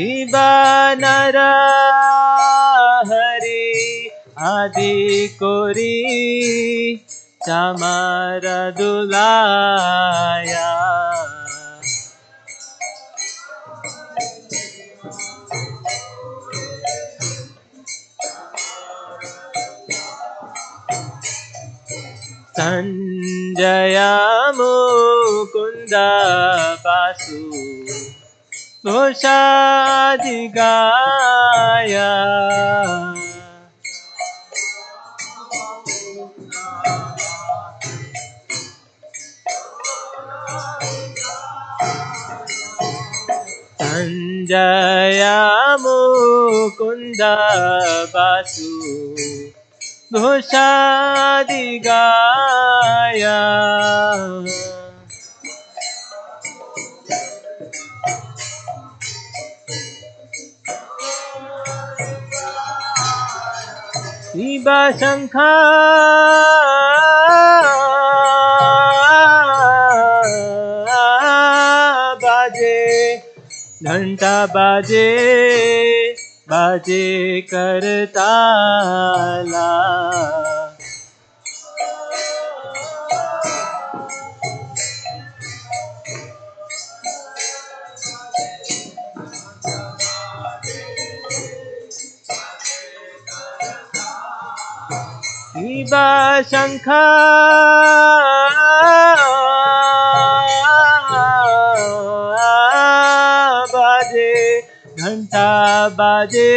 इबा नर हरि आदि कोरी चामर दुलाया संजय मुकुंद बासु घोषादि गाया संजय मुकुंद बासु घोषादि गाया शिवा शंखा बाजे घंटा बाजे बाजे करताला शिवा शंखा बाजे घंटा बाजे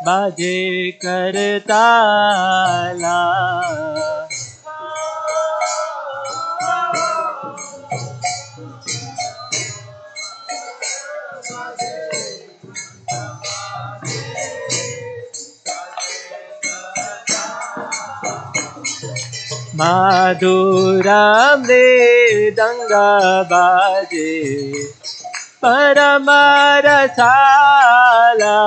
बाजे करताला माधुरा मृदंग बाजे परम रसाला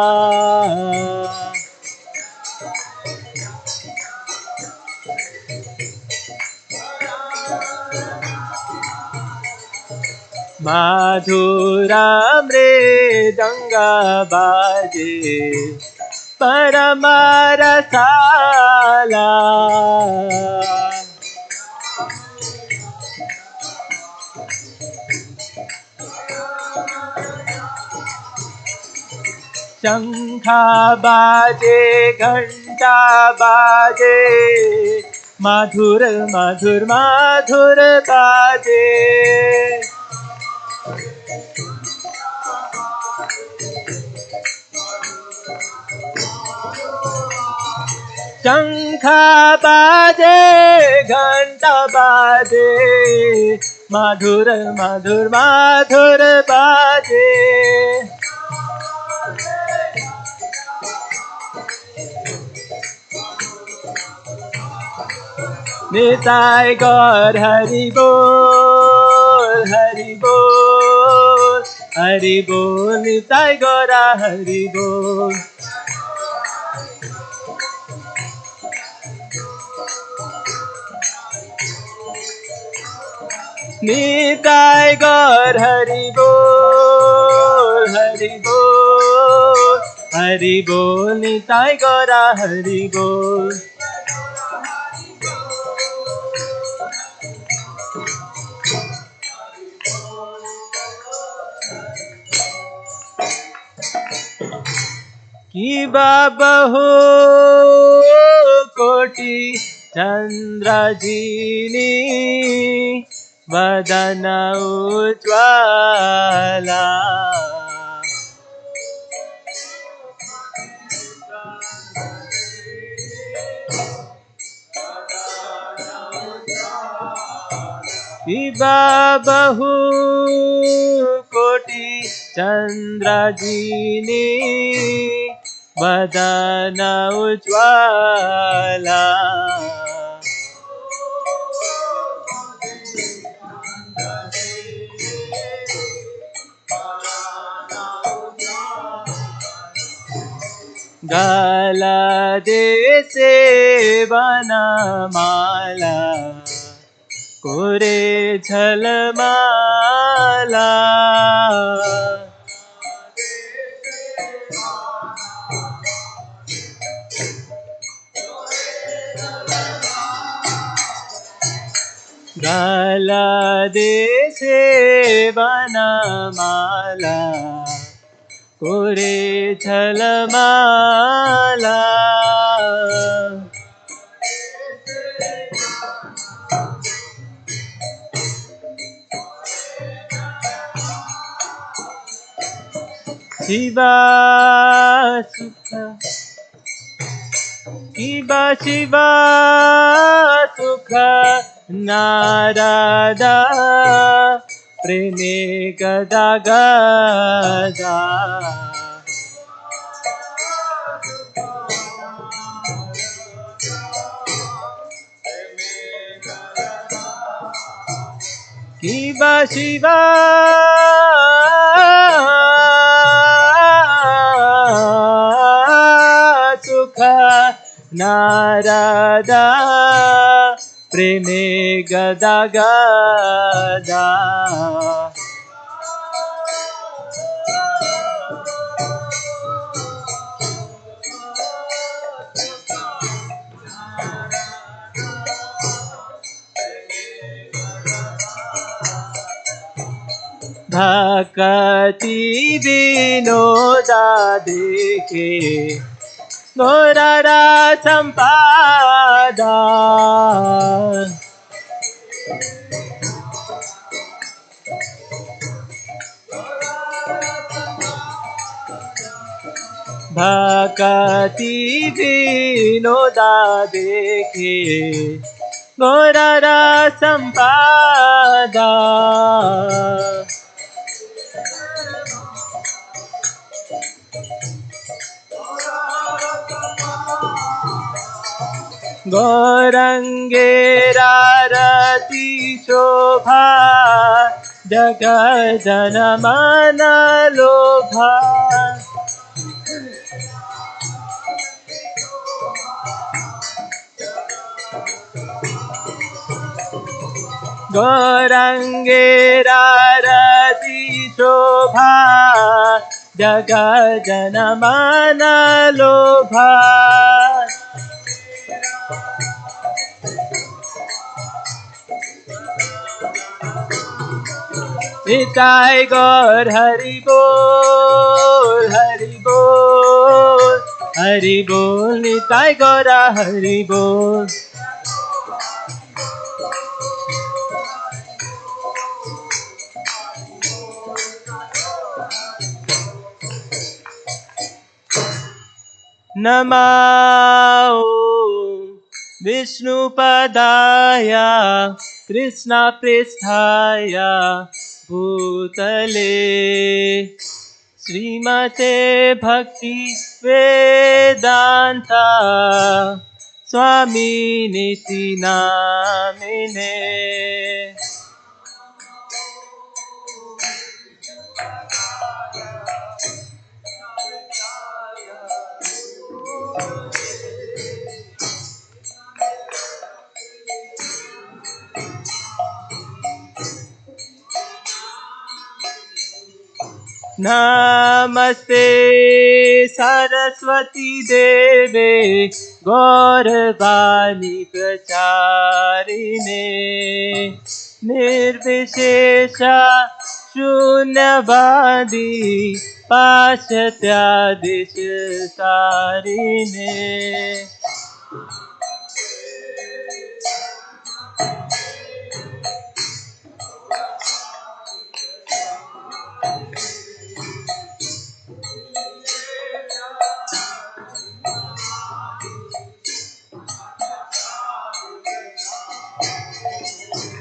माधुरा मृदंग बाजे परम रसाला शंखा बाजे घंटा बाजे माधुर माधुर माधुर बाजे शंखा बाजे घंटा बाजे माधुर माधुर माधुर बाजे निताय गौर हरि बोल हरि बोल हरि बोल निताय गौरा हरि बोल निताय गौर हरि बोल हरि बोल हरि बोल निताय गौरा हरि बोल कि बहु कोटि चंद्रजीनी वदन उज्ज्वला शिवा बहु कोटि चंद्रजीनी वदन उज्ज्वला गलदे वनमाला कोरे झलमाला गाला देशे वनमाला कोरे छलमाला शिवा सुख शिवा शिवा सुख नारदा प्रेमे गदा गदा शिवा शिवा सुख नारदा प्रेमे गदा गदा भक्ति विनोदा देखे गौररा संपादा भक्ति विनोदा देखे गौररा संपादा गौरंगेरारती शोभा जगजन मन लोभा गौरंगेरारती शोभा जगजन मन लोभा निताय गौर हरि बोल हरि बोल हरि बोल निताय गौरा हरि बोल नमो विष्णुपदाय कृष्णपृष्ठाय भूतले श्रीमते भक्ति वेदांता स्वामिनिति नामिने नमस्ते सरस्वती देवे गौरवाणी प्रचारिणे निर्विशेष शून्यवादी पाश्चात्यादिश तारिणे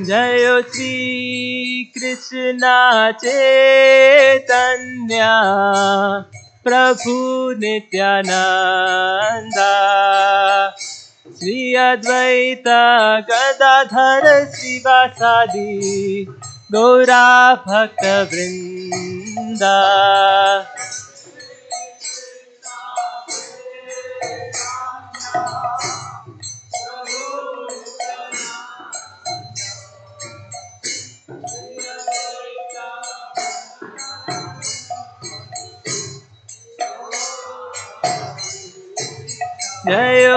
जय श्री कृष्ण चैतन्य प्रभु नित्यानंद श्री अद्वैत गदाधर श्रीवासादि गौरा भक्त वृंद जय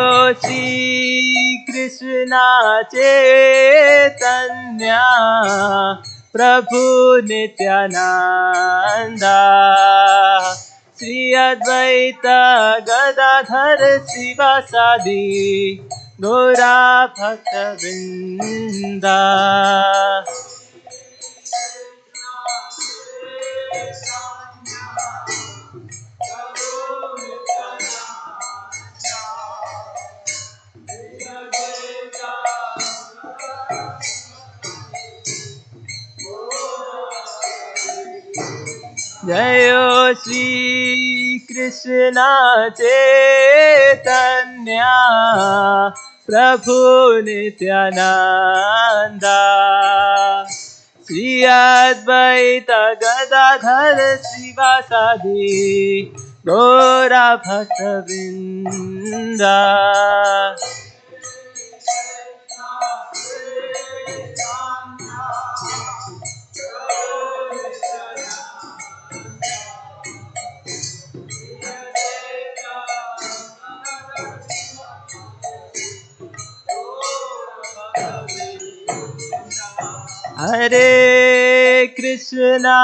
श्री कृष्ण कृष्ण चैतन्य प्रभु नित्यानंद श्री अद्वैत गदाधर शिवासादि गौरा भक्तवृंद। जय श्री कृष्ण चैतन्य प्रभु नित्यानंद श्री अद्वैत गदाधर शिवासादि गौरा भक्तवृंद। हरे कृष्णा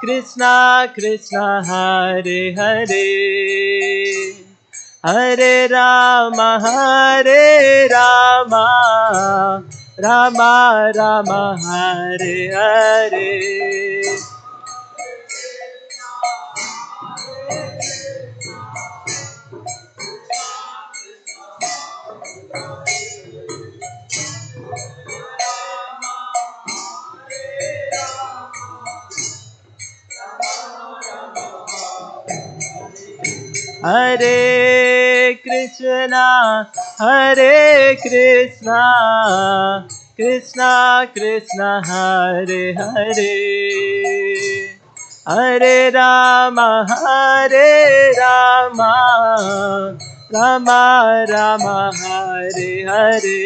कृष्णा कृष्णा हरे हरे हरे राम राम राम हरे हरे। हरे कृष्णा कृष्णा कृष्णा हरे हरे हरे राम राम राम हरे हरे।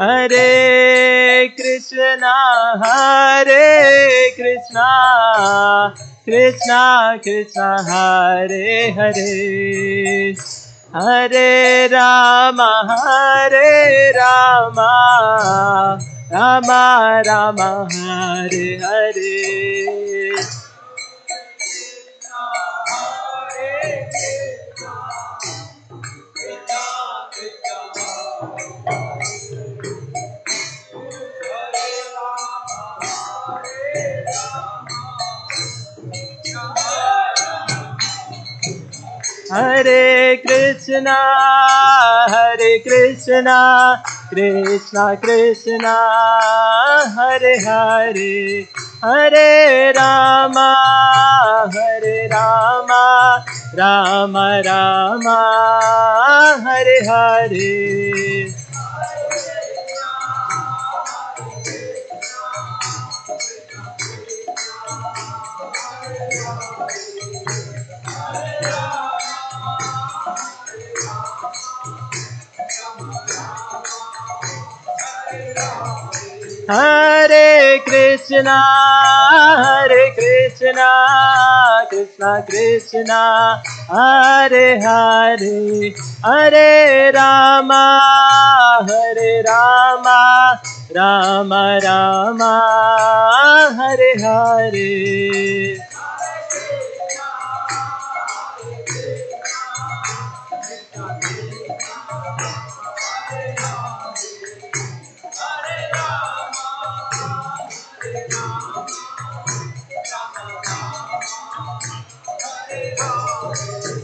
हरे कृष्णा कृष्णा कृष्णा हरे हरे हरे राम राम राम हरे हरे। हरे कृष्णा कृष्णा कृष्णा हरे हरे हरे राम राम राम हरे हरे। हरे कृष्णा कृष्णा कृष्णा हरे हरे हरे राम राम राम हरे हरे।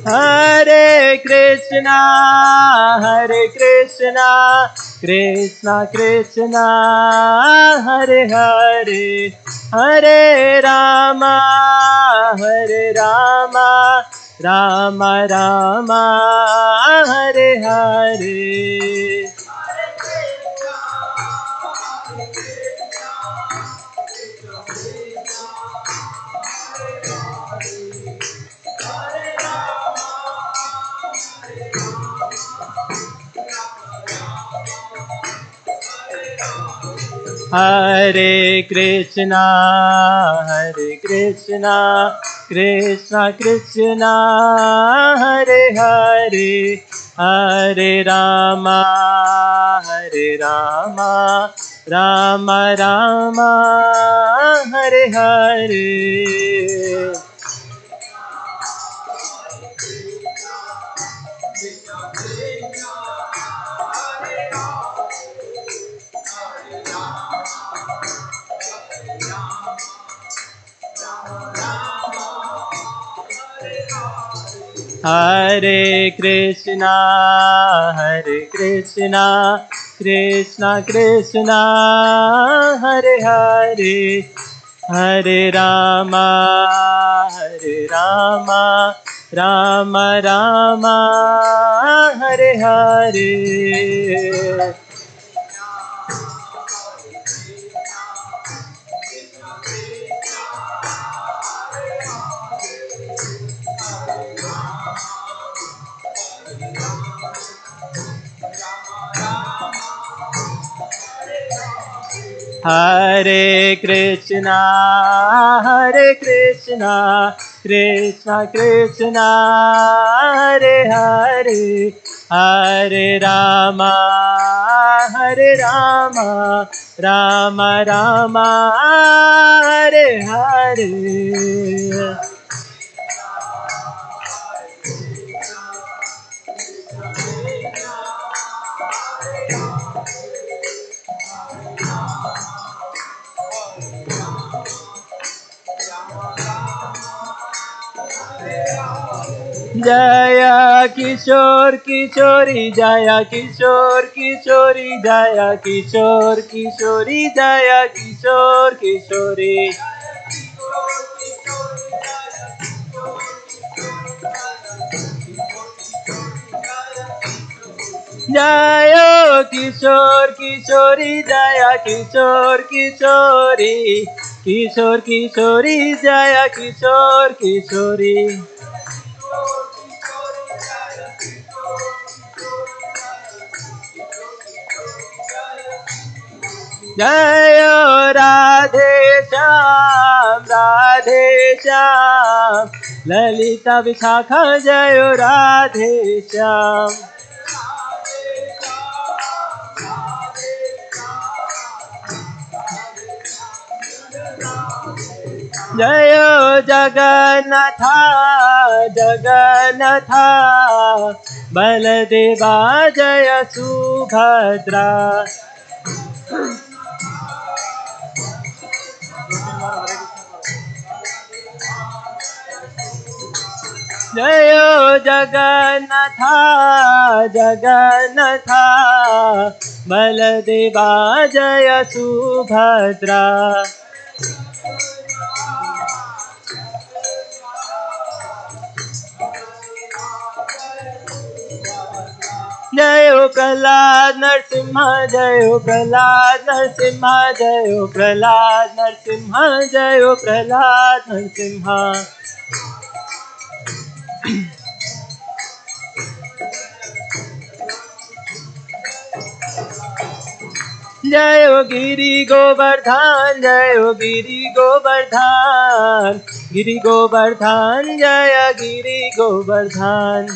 हरे Krishna Krishna Krishna Hare Hare Hare Ram Ram Ram Hare Hare. Hare Krishna, Krishna Krishna, Hare Hare, Hare Rama, Rama Rama, Hare Hare. Hare Krishna, Krishna Krishna, Hare Hare, Hare Rama, Rama Rama, Hare Hare. Hare Krishna, Krishna Krishna, Hare Hare, Hare Rama, Rama Rama, Hare Hare. Jaya Kishore Kishori, Jaya Kishore Kishori, Jaya Kishore Kishori, Jaya Kishore Kishori. Jaya Kishore Kishori, Jaya Kishore Kishori, Kishore Kishori, Jaya Kishore Kishori. Jayo Radhe Shyam, Lalita Vishakha, Jayo Radhe Shyam. Jayo Jagannatha, Baladeva, Jaya Subhadra. Jayo Jagannatha, Baladeva, Jaya Subhadra. Jayo Prahlad Narsimha, Jayo Prahlad Narsimha, Jayo Prahlad Narsimha, Jayo Prahlad Narsimha. Jayo Giri Govardhan, Jayo Giri Govardhan, Giri Govardhan, Jaya Giri Govardhan.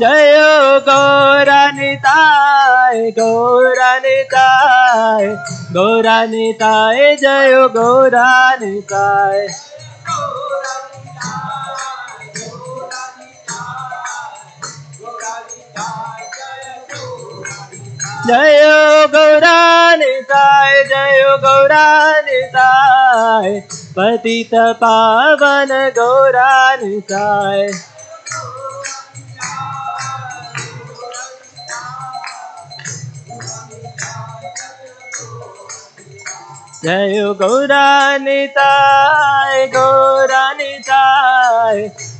Jayo Gauranitai, Jayo Gauranitai. Jayo Gauranitai, Patita Pavan Gauranitai. Jayo Gauranitai,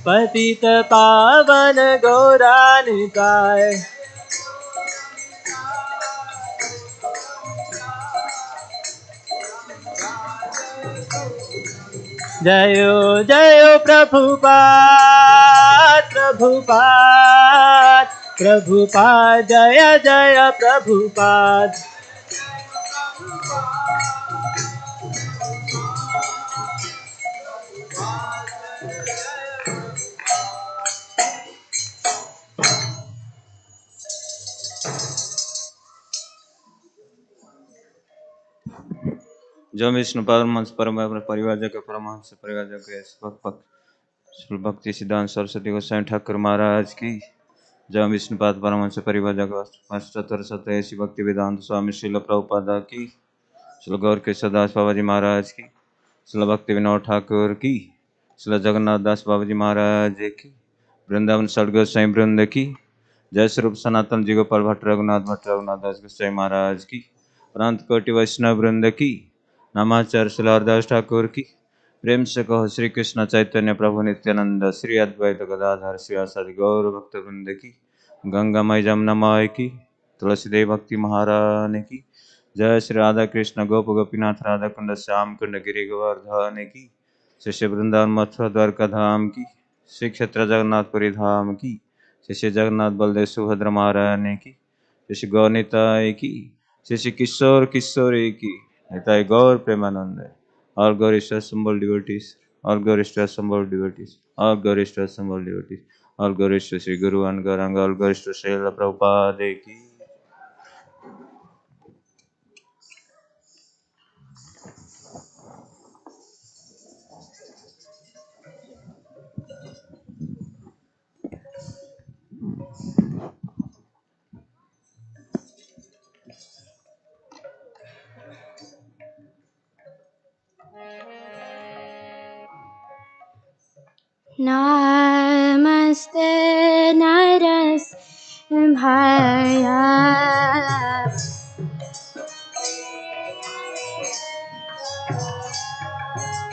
Patita Pavan Gauranitai. Jayo Prabhupada, Prabhupada Prabhupada जय जय प्रभुपाद जो विष्णु परमहंस परम परिवारजक परमहंस परिवारजक भक्ति सिद्धांत सरस्वती गोस्वामी ठाकुर महाराज की। जय विष्णुपाद परमहंस परिवारजक अष्टोत्तर शतएसी भक्ति वेदांत स्वामी श्रील प्रभुपादा की। श्रील गौर कृष्णदास बाबा जी महाराज की। श्रील भक्ति विनोद ठाकुर की। श्रील जगन्नाथ दास बाबा जी महाराज की। वृंदावन षड गोसाई वृंद की। जय स्वरूप सनातन जी गोपाल भट्ट रघुनाथ दास गोसाई महाराज की। प्रांत कोटि वैष्णव वृंद की। नामाचार्य श्री हरदास ठाकुर की। प्रेम से कहो श्री कृष्ण चैतन्य प्रभु नित्यानंद श्री अद्वैत गदाधर श्रीवासादि गौर भक्त वृंद की। गंगा मई जमुना माई की। तुलसीदेव भक्ति महारानी की। जय श्री राधा कृष्ण गोप गोपीनाथ राधा कुंड श्याम कुंड गिरि गोवर्धन की। श्री वृंदावन मथुरा द्वारका धाम की। श्री क्षेत्र जगन्नाथपुरी धाम की। श्री जगन्नाथ बलदेव सुभद्र महारानी की। श्री गौनिताई की। श्री किशोर किशोरी की। Nitai Gaur Premanande. All glory to assembled devotees. All glory to assembled devotees. All glory to assembled devotees. All glory to Sri Guru and Gauranga. All glory to Srila Prabhupada ki. Namaste Narasmhaya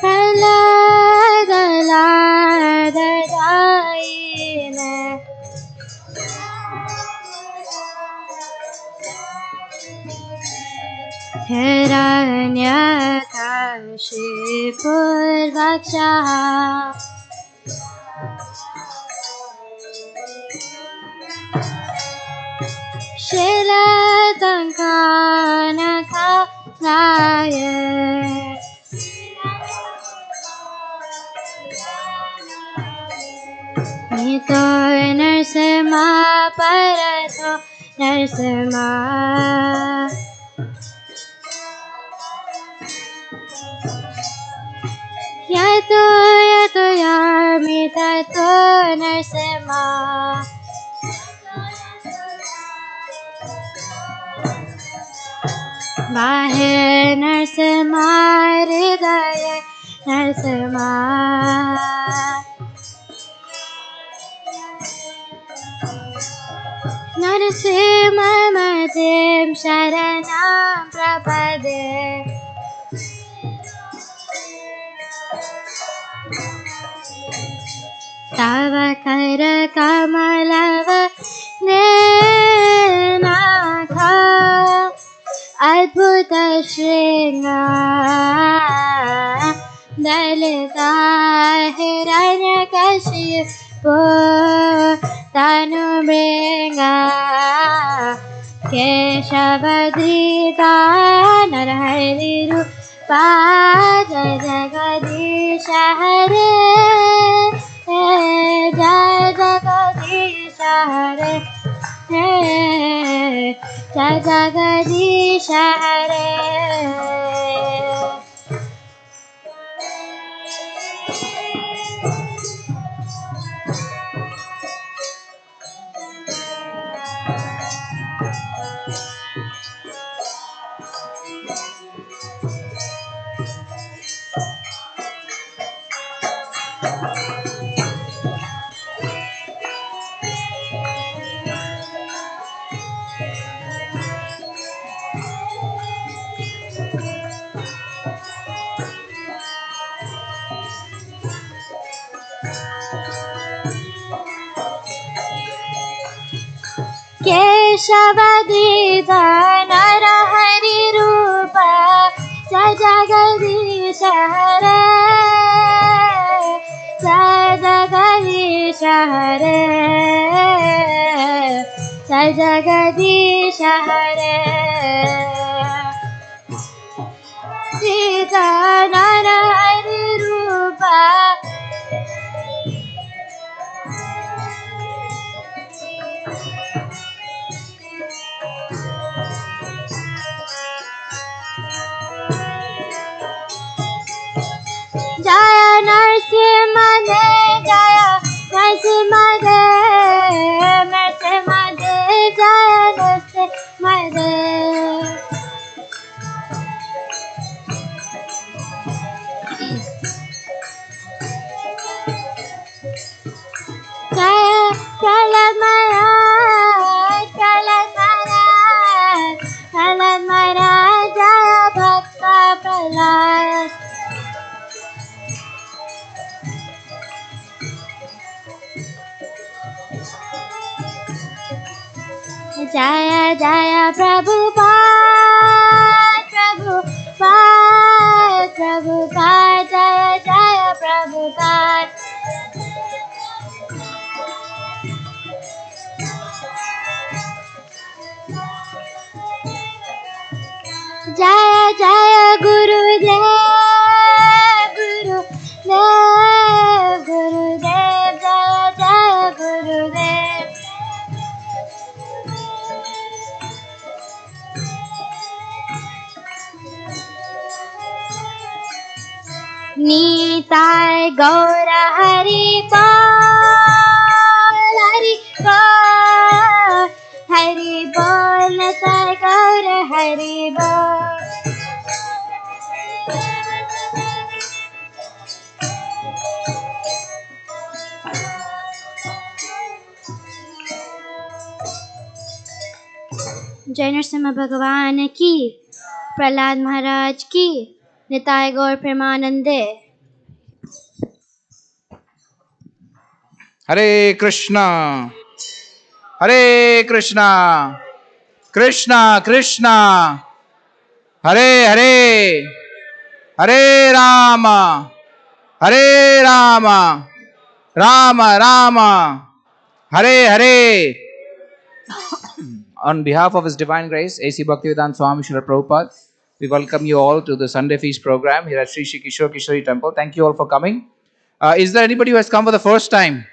Pralagadayine Hiranyakashipurvakshaha Shilatankanakaya Nito Narsima Parato Narsima Yato Yato Yami Tato Narsima Bahe Narsima Hridaya Narsima Narsima Madim Sharanam Prapade Tava Kara Kamalava Nenakha Adbhuta Shringa Dalita Hiranyakashipu Tanubringa Keshavadrita Narahari Rupa Jagadisha Hare Jagadisha Hare Jagadisha Hare Keshavadrita Narahari Rupa Jagadisha Hare Jagadisha हरे जय जगदीश हरे सीता नर हरि रूप जय नरसिंह देव जय नरसिंह देव नरसिंह देव जय नरसिंह देव जय प्रहलाद महाराज प्रहलाद महाराज जय भक्त प्रहलाद जय जय प्रभुपाद प्रभुपाद प्रभुपाद जय जय प्रभुपाद जय जय गुरुदेव गुरुदेव गुरुदेव जय जय गुरुदेव नीताय गौर हरि बोल हरि बोल नीताय गौर हरि बोल जय नरसिम्हा भगवान की प्रहलाद महाराज की निताय गौर प्रेमानंदे Hare Krishna, Krishna Krishna, Hare Hare, Hare Rama, Rama Rama, Hare Hare. On behalf of His Divine Grace, A.C. Bhaktivedanta Swami Srila Prabhupada, we welcome you all to the Sunday Feast program here at Sri Sri Kishore Kishori Temple. Thank you all for coming. Is there anybody who has come for the first time?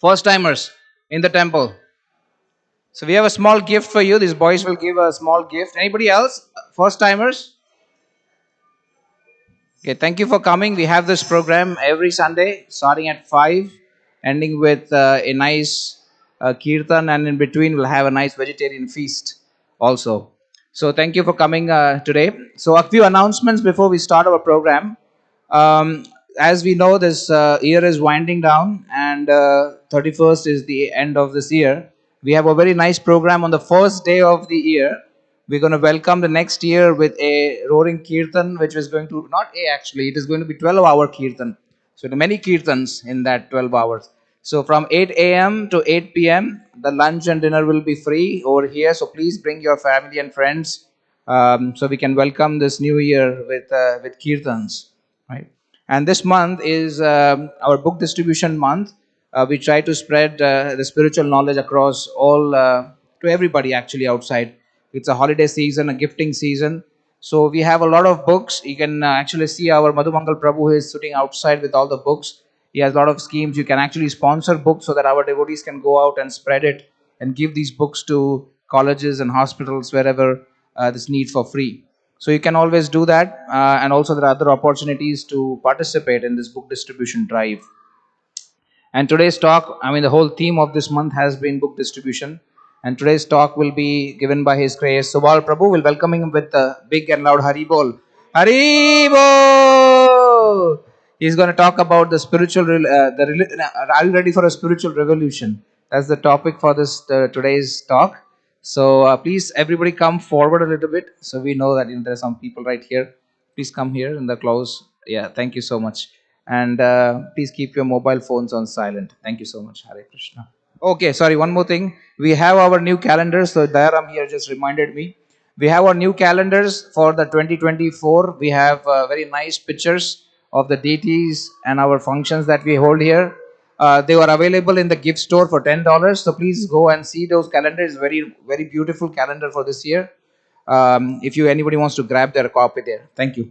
First timers in the temple. So we have a small gift for you. These boys will give a small gift. Anybody else? First timers? Okay, thank you for coming. We have this program every Sunday starting at 5, ending with a nice kirtan, and in between we'll have a nice vegetarian feast also. So thank you for coming today. So a few announcements before we start our program. As we know, this year is winding down, and 31st is the end of this year. We have a very nice program on the first day of the year. We're going to welcome the next year with a roaring kirtan, which is going to, not a actually, it is going to be 12-hour kirtan. So there are many kirtans in that 12 hours. So from 8 a.m. to 8 p.m., the lunch and dinner will be free over here. So please bring your family and friends so we can welcome this new year with kirtans, right? And this month is our book distribution month. We try to spread the spiritual knowledge across all to everybody actually outside. It's a holiday season, a gifting season. So we have a lot of books. You can actually see our Madhumangal Prabhu who is sitting outside with all the books. He has a lot of schemes. You can actually sponsor books so that our devotees can go out and spread it and give these books to colleges and hospitals wherever this need for free. So you can always do that, and also there are other opportunities to participate in this book distribution drive. And today's talk, the whole theme of this month has been book distribution. And today's talk will be given by His Grace Subal Prabhu. We'll welcome him with a big and loud Hari Bol. Hari Bol! He's going to talk about the spiritual. Are you ready for a spiritual revolution? That's the topic for this today's talk. So please, everybody, come forward a little bit, so we know that there are some people right here. Please come here in the close. Yeah, thank you so much. And please keep your mobile phones on silent. Thank you so much. Hare Krishna. Okay, sorry, one more thing. We have our new calendars. So Dayaram here just reminded me. We have our new calendars for the 2024. We have very nice pictures of the deities and our functions that we hold here. They are available in the gift store for $10. So please go and see those calendars. Very, very beautiful calendar for this year. If anybody wants to grab their copy there. Thank you.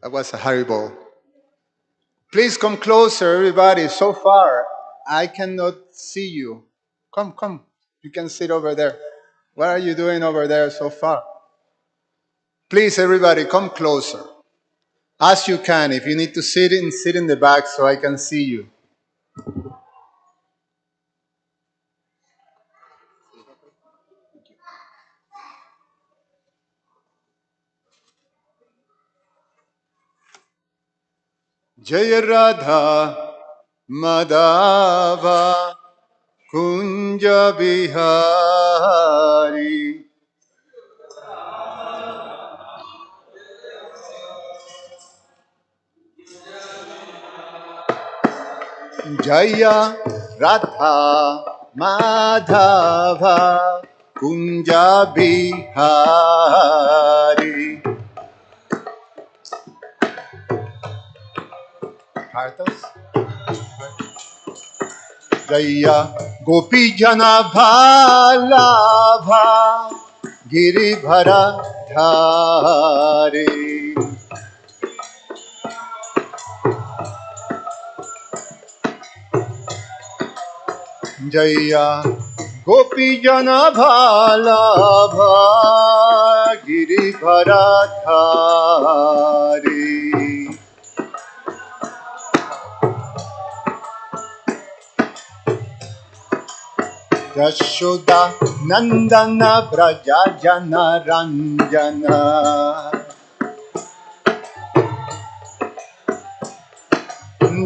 That was horrible. Please come closer, everybody. So far, I cannot see you. Come, come. You can sit over there. What are you doing over there so far? Please, everybody, come closer. As you can. If you need to sit in the back so I can see you. Jaya Radha Madhava Kunja Bihari Jaya Radha Madhava Kunja Bihari. Hartas? Jaya Gopi Jana Bhalabha Giribhara Dhari. Jaya Gopi Jana Bhalabha Giribhara Dhari. Yashoda Nandana Braja Jana Ranjana.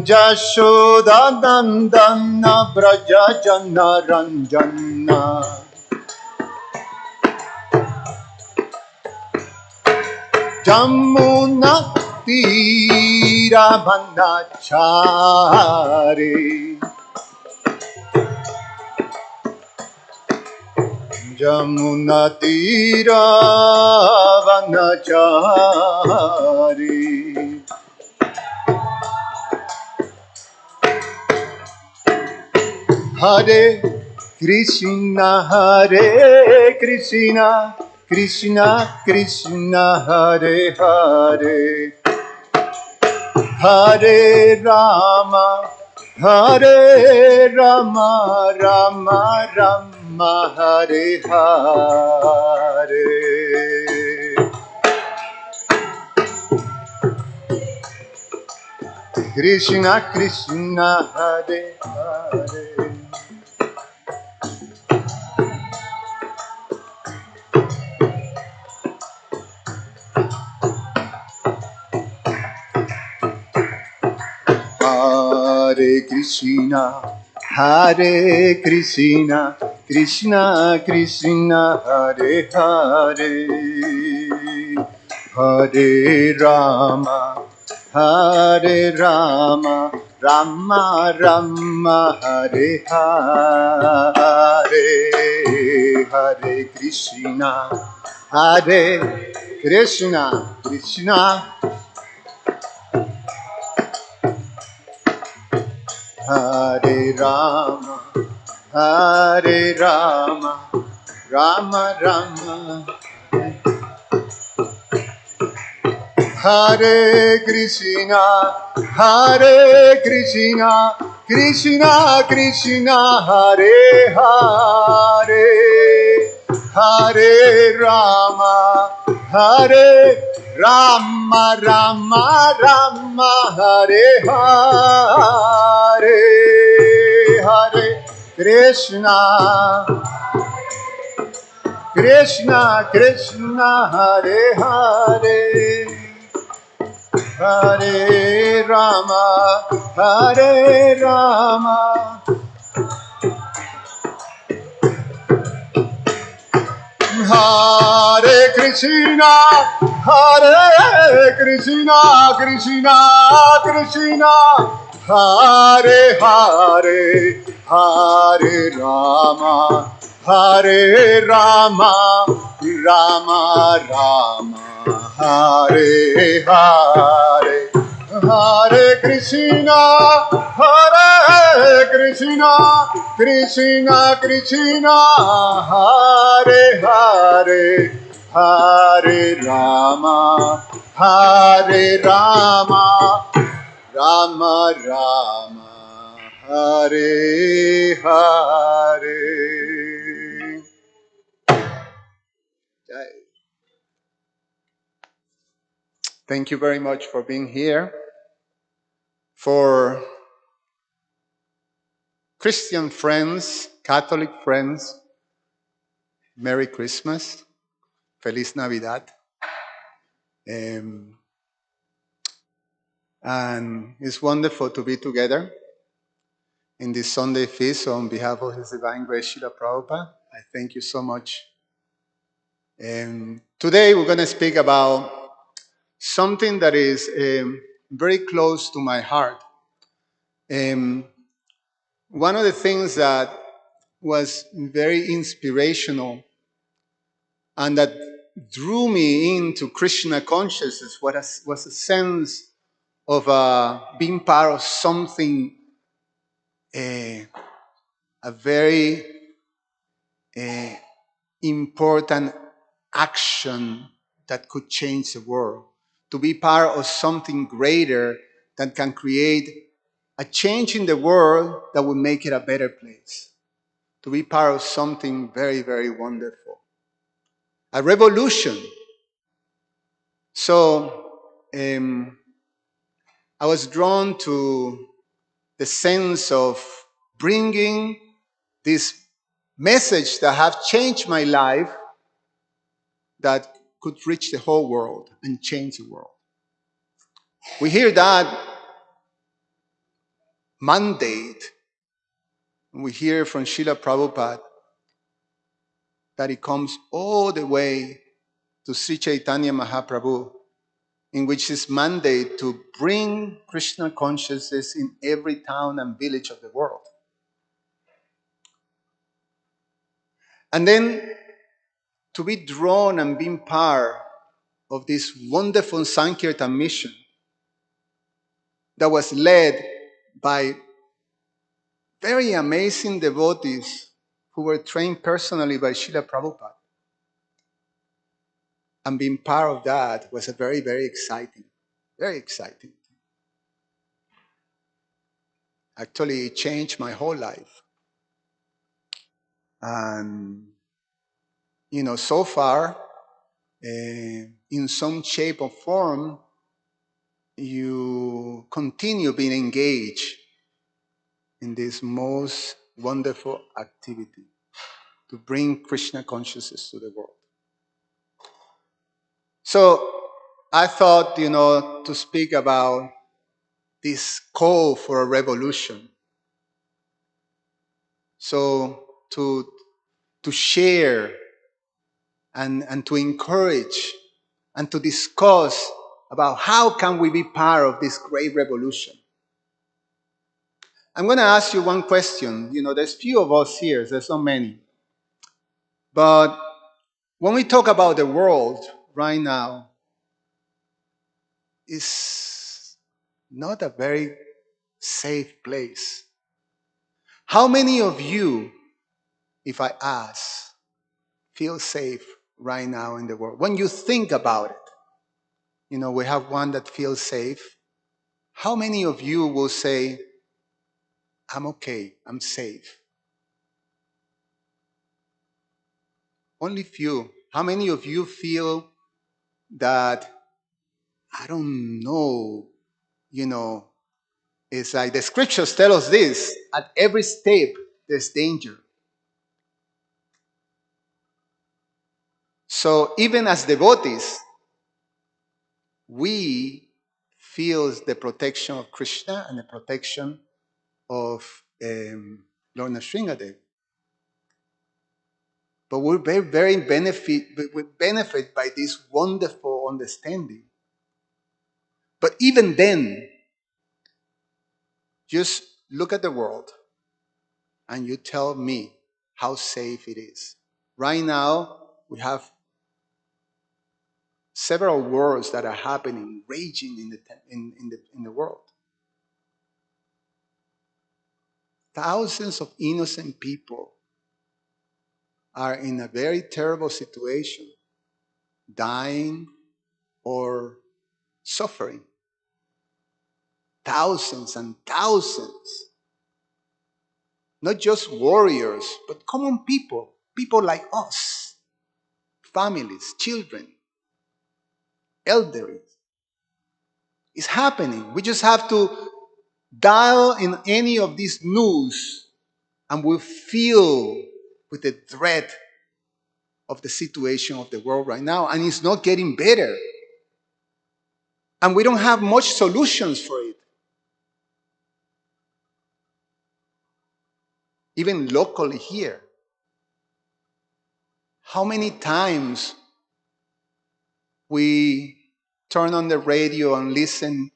Yashoda Nandana Braja Jana Ranjana. Jamuna Tira Manachari. Jamuna Tira Vanachari. Hare Krishna, Hare Krishna, Krishna Krishna, Hare Hare, Hare Rama, Hare Rama, Rama Rama, Hare Hare. Krishna Krishna, Hare Hare. Hare Krishna, Hare Krishna, Krishna Krishna, Hare Hare, Hare Rama, Hare Rama, Rama Rama, Hare Hare, Hare Krishna, Hare Krishna, Krishna Hare Rama, Hare Rama, Rama Rama, Hare Krishna, Hare Krishna, Krishna Krishna, Hare Hare, Hare Rama, Hare Rama, Rama Rama, Hare Hare, Hare Krishna, Krishna Krishna, Hare Hare, Hare Rama, Hare Rama. Hare Krishna, Hare Krishna, Krishna Krishna, Hare Hare, Hare Rama, Hare Rama, Rama Rama, Hare Hare, Hare Krishna, Hare Krishna, Krishna Krishna, Hare Hare, Hare Rama, Hare Rama, Rama Rama, Hare Hare. Thank you very much for being here. For Christian friends, Catholic friends, Merry Christmas, Feliz Navidad. And it's wonderful to be together in this Sunday feast. So on behalf of His Divine Grace, Srila Prabhupada, I thank you so much. Today we're going to speak about something that is very close to my heart. One of the things that was very inspirational and that drew me into Krishna consciousness was a sense of being part of something, a very important action that could change the world. To be part of something greater that can create a change in the world that will make it a better place. To be part of something very, very wonderful. A revolution. So I was drawn to the sense of bringing this message that have changed my life, that could reach the whole world and change the world. We hear that mandate, and we hear from Srila Prabhupada that it comes all the way to Sri Chaitanya Mahaprabhu, in which his mandate to bring Krishna consciousness in every town and village of the world. And then to be drawn and being part of this wonderful Sankirtan mission that was led by very amazing devotees who were trained personally by Srila Prabhupada. And being part of that was a very, very exciting. Actually, it changed my whole life. And, so far, in some shape or form, you continue being engaged in this most wonderful activity to bring Krishna consciousness to the world. So I thought, to speak about this call for a revolution. So to share and to encourage and to discuss about how can we be part of this great revolution. I'm going to ask you one question. There's few of us here. There's not many. But when we talk about the world right now, it's not a very safe place. How many of you, if I ask, feel safe right now in the world? When you think about it, we have one that feels safe. How many of you will say, I'm okay, I'm safe? Only few. How many of you feel that, I don't know, it's like the scriptures tell us this, at every step there's danger. So even as devotees, we feel the protection of Krishna and the protection of Lord Nrsingadev. But we benefit by this wonderful understanding. But even then, just look at the world and you tell me how safe it is. Right now, we have several wars that are happening, raging in the world. Thousands of innocent people are in a very terrible situation, dying or suffering. Thousands and thousands. Not just warriors, but common people, people like us, families, children, elderly. It's happening. We just have to dial in any of these news and we feel with the dread of the situation of the world right now. And it's not getting better. And we don't have much solutions for it. Even locally here. How many times we turn on the radio and listen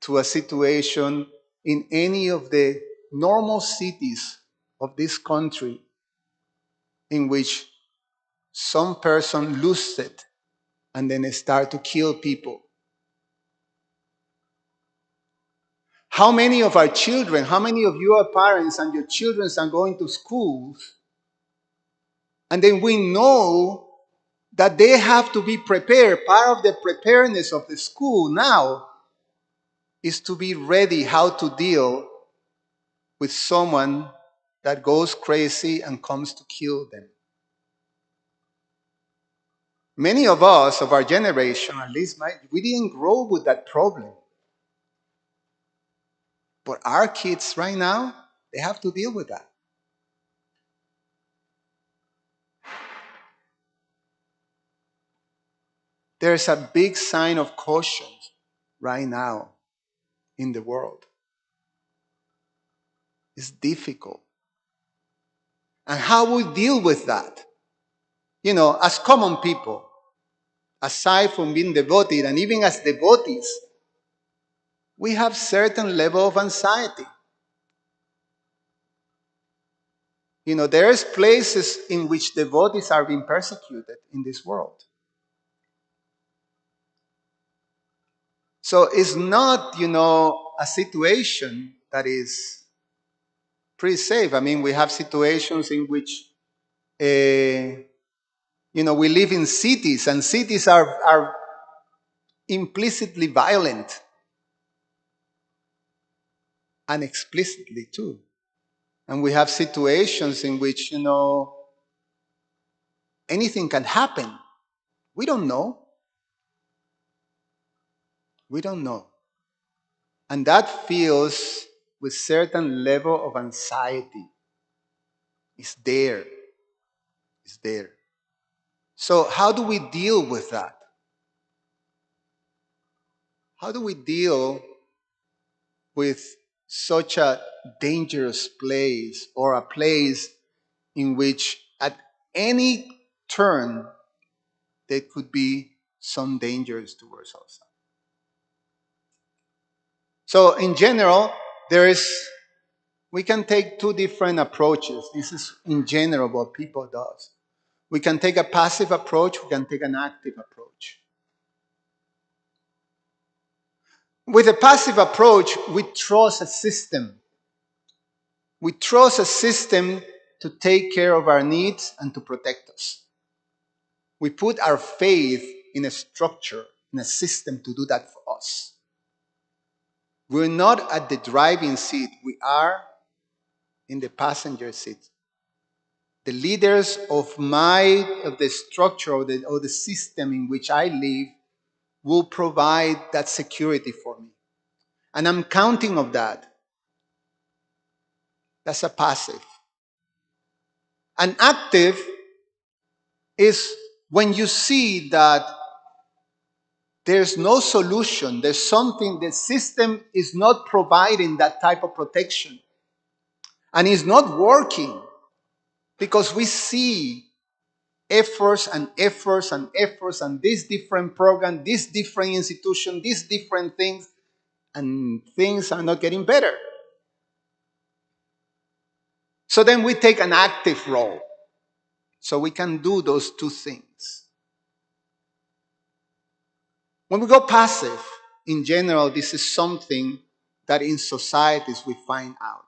to a situation in any of the normal cities of this country in which some person loses it and then they start to kill people. How many of our children, how many of you are parents and your children are going to schools and then we know that they have to be prepared. Part of the preparedness of the school now is to be ready how to deal with someone that goes crazy and comes to kill them. Many of us, of our generation, at least we didn't grow with that problem. But our kids right now, they have to deal with that. There's a big sign of caution right now in the world. It's difficult. And how we deal with that? You know, as common people, aside from being devoted, and even as devotees, we have certain level of anxiety. You know, there's places in which devotees are being persecuted in this world. So it's not, a situation that is pretty safe. I mean, we have situations in which, we live in cities, and cities are implicitly violent, and explicitly too. And we have situations in which, anything can happen. We don't know. We don't know. And that feels with certain level of anxiety. It's there. It's there. So how do we deal with that? How do we deal with such a dangerous place, or a place in which at any turn there could be some dangers towards us? So in general, we can take two different approaches. This is in general what people does. We can take a passive approach, we can take an active approach. With a passive approach, we trust a system. We trust a system to take care of our needs and to protect us. We put our faith in a structure, in a system to do that for us. We're not at the driving seat, we are in the passenger seat. The leaders of the structure or the system in which I live will provide that security for me. And I'm counting on that. That's a passive. An active is when you see that there's no solution, there's something, the system is not providing that type of protection. And it's not working because we see efforts and efforts and efforts and this different program, this different institution, these different things, and things are not getting better. So then we take an active role. So we can do those two things. When we go passive, in general, this is something that in societies we find out.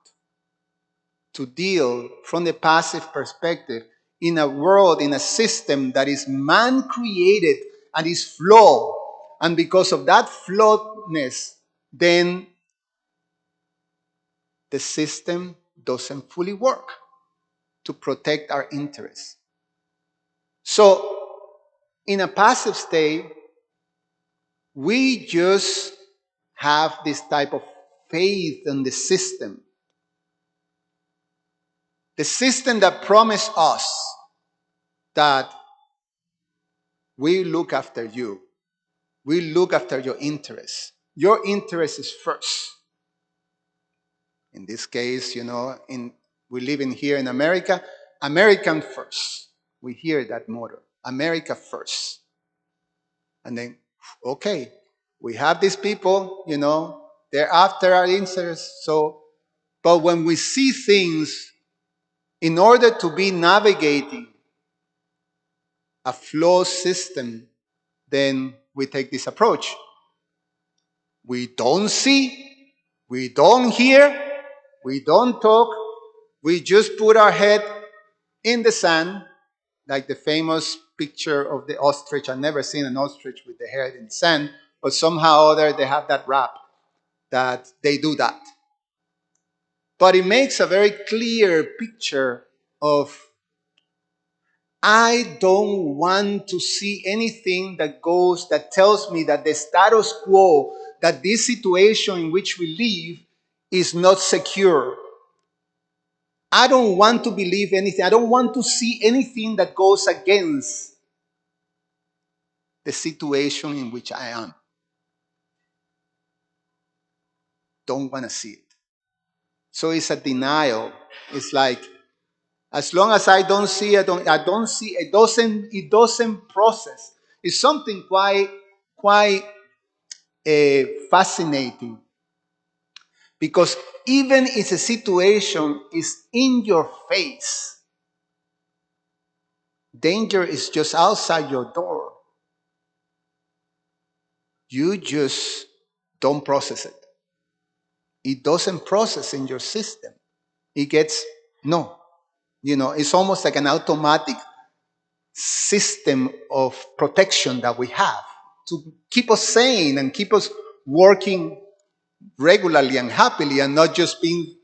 To deal from the passive perspective in a world, in a system that is man-created and is flawed. And because of that flawedness, then the system doesn't fully work to protect our interests. So, in a passive state, we just have this type of faith in the system. The system that promised us that we look after you. We look after your interests. Your interest is first. In this case, we live in here in America, American first. We hear that motto, America first. And then, okay, we have these people, they're after our interests. But when we see things, in order to be navigating a flawed system, then we take this approach. We don't see, we don't hear, we don't talk, we just put our head in the sand, like the famous picture of the ostrich. I've never seen an ostrich with the head in the sand, but somehow or other they have that rap that they do that. But it makes a very clear picture of I don't want to see anything that tells me that the status quo, that this situation in which we live is not secure. I don't want to believe anything. I don't want to see anything that goes against the situation in which I am. Don't want to see it. So it's a denial. It's like, as long as I don't see, it doesn't process. It's something quite fascinating. Because even if a situation is in your face, danger is just outside your door. You just don't process it. It doesn't process in your system. It gets, no. It's almost like an automatic system of protection that we have to keep us sane and keep us working regularly and happily and not just being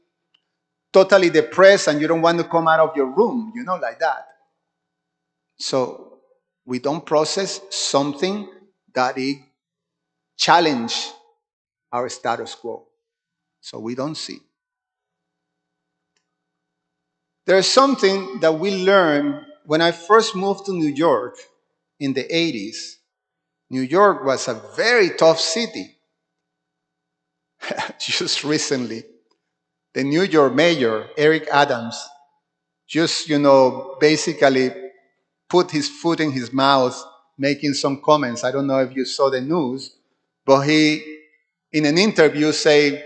totally depressed and you don't want to come out of your room, like that. So we don't process something that it challenge our status quo. So we don't see. There's something that we learned when I first moved to New York in the 80s. New York was a very tough city. Just recently, the New York mayor, Eric Adams, just, basically put his foot in his mouth, making some comments. I don't know if you saw the news, but he, in an interview, say,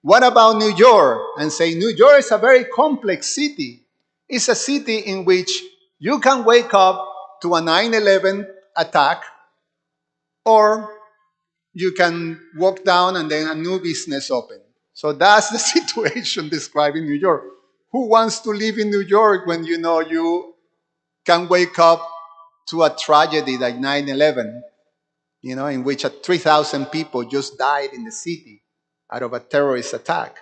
what about New York? And say, New York is a very complex city. It's a city in which you can wake up to a 9/11 attack, or you can walk down and then a new business open. So that's the situation described in New York. Who wants to live in New York when you can wake up to a tragedy like 9/11, in which 3,000 people just died in the city out of a terrorist attack?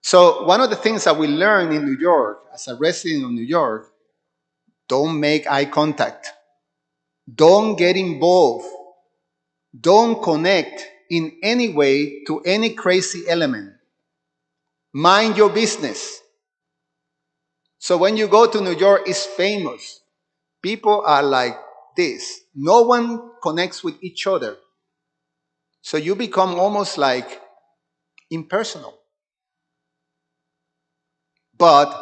So one of the things that we learned in New York, as a resident of New York, don't make eye contact. Don't get involved. Don't connect in any way to any crazy element. Mind your business. So when you go to New York, it's famous. People are like this. No one connects with each other. So you become almost like impersonal. But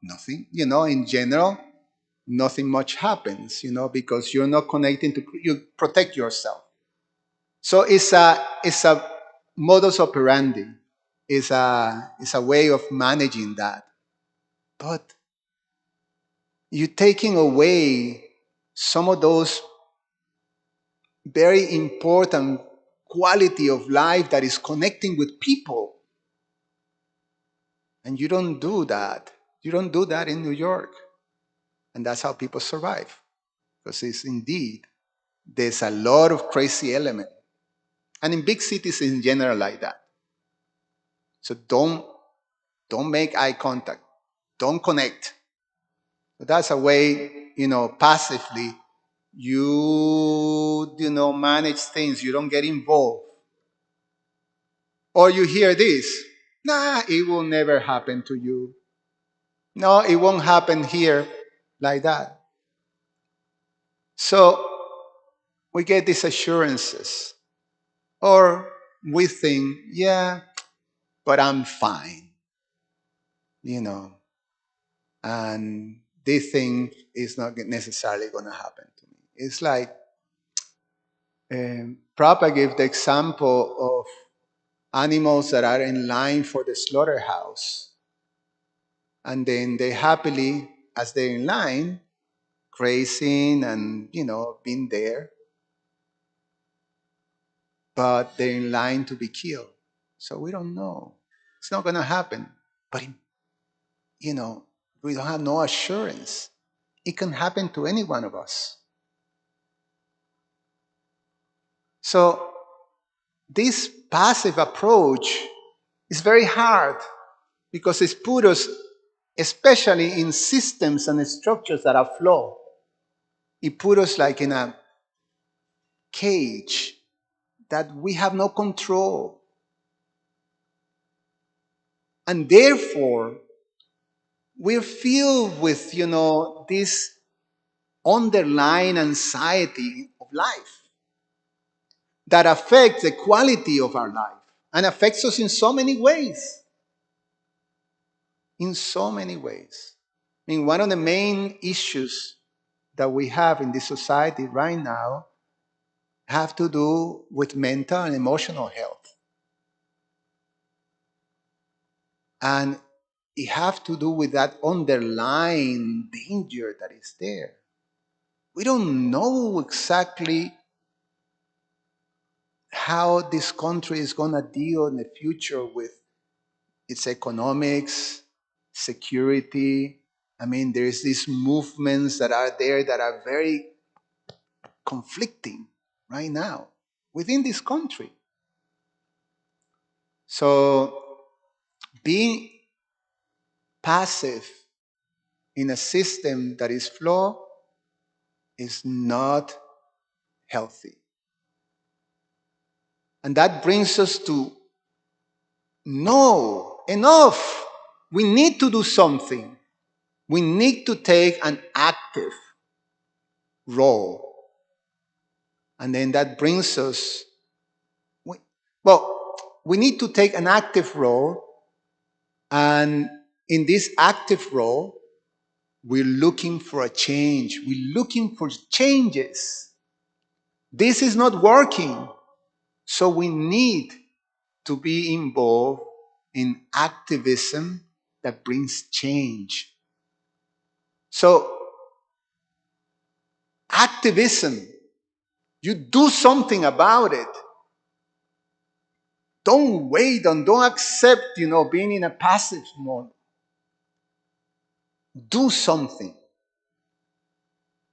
nothing, in general, nothing much happens, because you're not connecting you protect yourself. So it's a modus operandi. is a way of managing that. But you're taking away some of those very important quality of life that is connecting with people. And you don't do that. You don't do that in New York. And that's how people survive. Because it's indeed, there's a lot of crazy element. And in big cities in general like that. So don't make eye contact. Don't connect. But that's a way, passively you manage things. You don't get involved. Or you hear this, nah, it will never happen to you. No, it won't happen here like that. So we get these assurances. Or we think, yeah, but I'm fine. And this thing is not necessarily going to happen to me. It's like, Prabhupada gave the example of animals that are in line for the slaughterhouse. And then they happily, as they're in line, grazing and, being there. But they're in line to be killed. So we don't know. It's not going to happen. But, we don't have no assurance. It can happen to any one of us. So this passive approach is very hard because it's put us, especially in systems and structures that are flawed. It put us like in a cage that we have no control. And therefore, we're filled with, this underlying anxiety of life that affects the quality of our life and affects us in so many ways. In so many ways. I mean, one of the main issues that we have in this society right now have to do with mental and emotional health. And it have to do with that underlying danger that is there. We don't know exactly how this country is going to deal in the future with its economics, security. I mean, there's these movements that are there that are very conflicting right now within this country. So being passive in a system that is flawed is not healthy. And that brings us to no, enough. We need to do something. We need to take an active role. And then that brings us, we need to take an active role. And in this active role, we're looking for a change. We're looking for changes. This is not working. So we need to be involved in activism that brings change. So, activism, you do something about it. Don't wait and don't accept, being in a passive mode. Do something.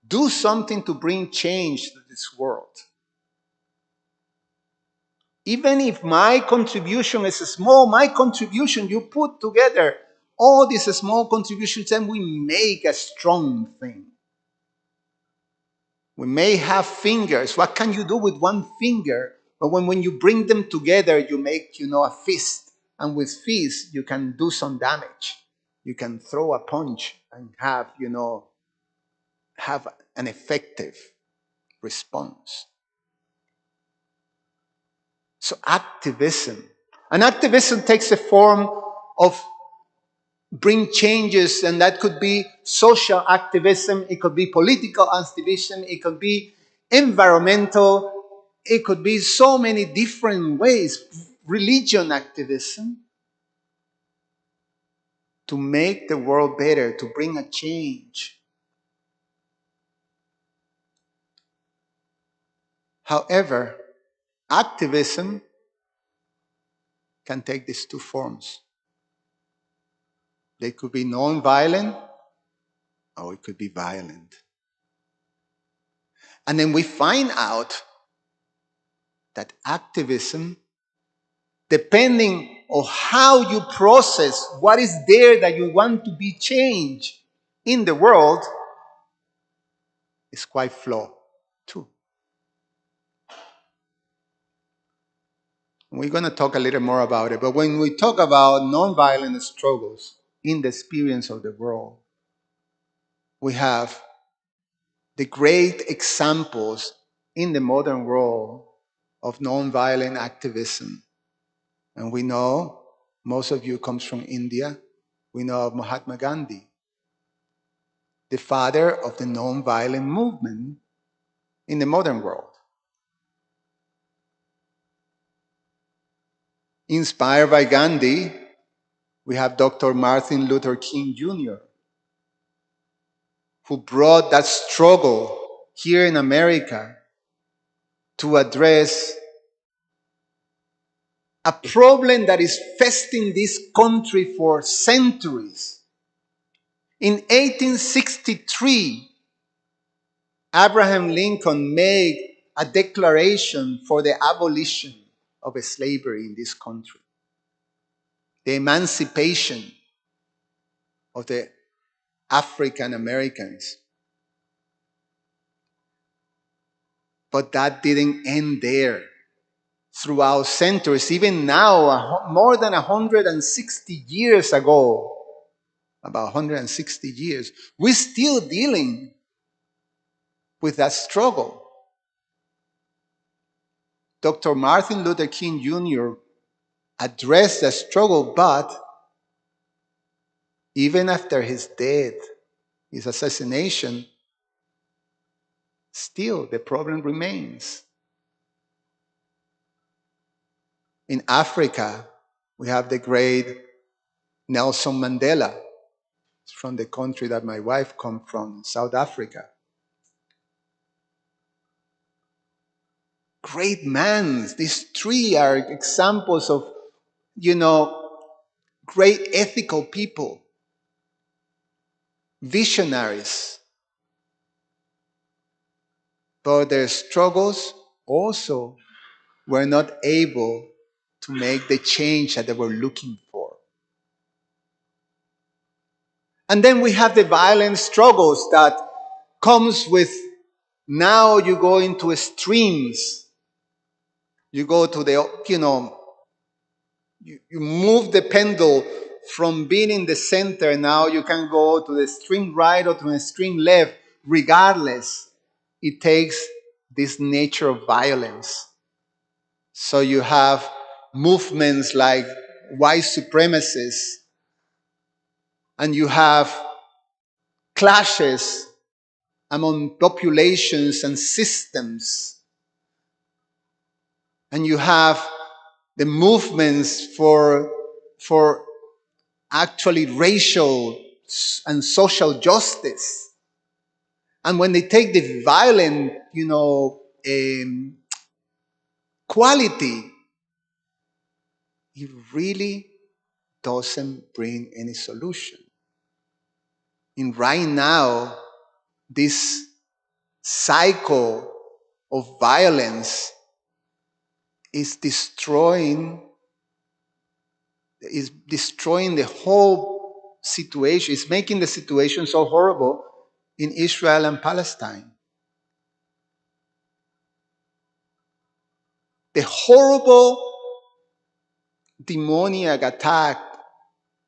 Do something to bring change to this world. Even if my contribution is small, my contribution, you put together all these small contributions and we make a strong thing. We may have fingers. What can you do with one finger? But when you bring them together, you make, a fist. And with fist, you can do some damage. You can throw a punch and have, have an effective response. So activism. And activism takes the form of bring changes, and that could be social activism, it could be political activism, it could be environmental, it could be so many different ways. Religion activism. to make the world better, to bring a change. However, activism can take these two forms. They could be non-violent, or it could be violent. And then we find out that activism, depending on how you process what is there that you want to be changed in the world, is quite flawed too. We're going to talk a little more about it, but when we talk about non-violent struggles in the experience of the world, we have the great examples in the modern world of non-violent activism. And we know, most of you comes from India, we know of Mahatma Gandhi, the father of the non-violent movement in the modern world. Inspired by Gandhi, we have Dr. Martin Luther King Jr., who brought that struggle here in America to address a problem that is festering this country for centuries. In 1863, Abraham Lincoln made a declaration for the abolition of slavery in this country, the emancipation of the African Americans. But that didn't end there. Throughout centuries, even now, more than 160 years ago, about 160 years, we're still dealing with that struggle. Dr. Martin Luther King Jr. addressed the struggle, but even after his death, his assassination, still the problem remains. In Africa, we have the great Nelson Mandela, from the country that my wife comes from, South Africa. Great men. These three are examples of, great ethical people, visionaries. But their struggles also were not able to make the change that they were looking for. And then we have the violent struggles that comes with, now you go into extremes. You go to the, you move the pendulum from being in the center. Now you can go to the extreme right or to the extreme left. Regardless, it takes this nature of violence. So you have movements like white supremacists, and you have clashes among populations and systems, and you have the movements for actually racial and social justice. And when they take the violent, quality, it really doesn't bring any solution. And right now, this cycle of violence is destroying the whole situation. It's making the situation so horrible in Israel and Palestine. The horrible demoniac attack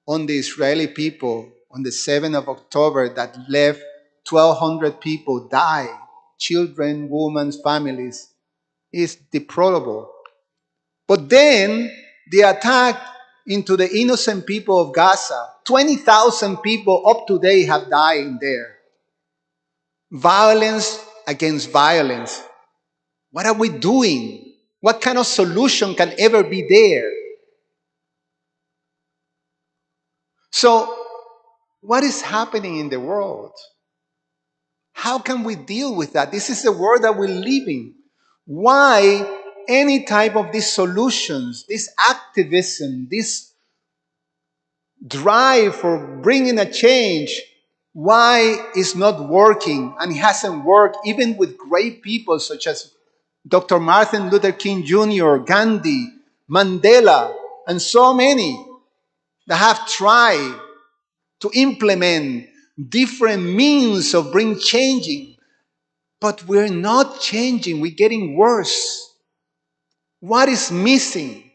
on the Israeli people on the 7th of October that left 1,200 people die, children, women, families, is deplorable. But then the attack into the innocent people of Gaza, 20,000 people up to date have died there. Violence against violence. What are we doing? What kind of solution can ever be there? So What is happening in the world? How can we deal with that? This is the world that we live in. Why any type of these solutions, this activism, this drive for bringing a change, why is not working? And it hasn't worked even with great people such as Dr. Martin Luther King Jr., Gandhi, Mandela, and so many that have tried to implement different means of bring changing. But we're not changing. We're getting worse. What is missing?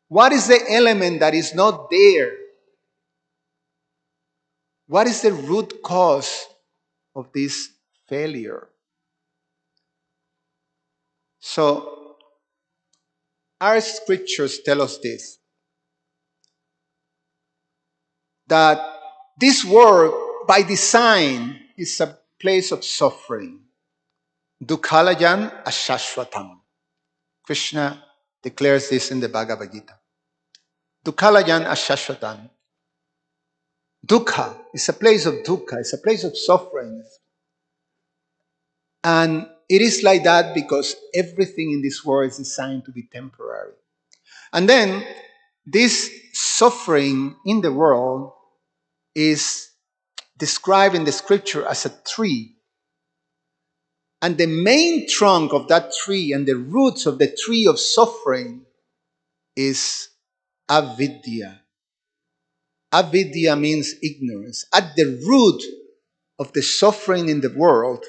What is the element that is not there? What is the root cause of this failure? So, our scriptures tell us this, that this world by design is a place of suffering. Dukkalayan ashashvatam. Krishna declares this in the Bhagavad Gita. Dukkalayan ashashvatam. Dukkha is a place of dukkha, it's a place of suffering. And it is like that because everything in this world is designed to be temporary. And then this suffering in the world is described in the scripture as a tree. And the main trunk of that tree and the roots of the tree of suffering is avidya. Avidya means ignorance. At the root of the suffering in the world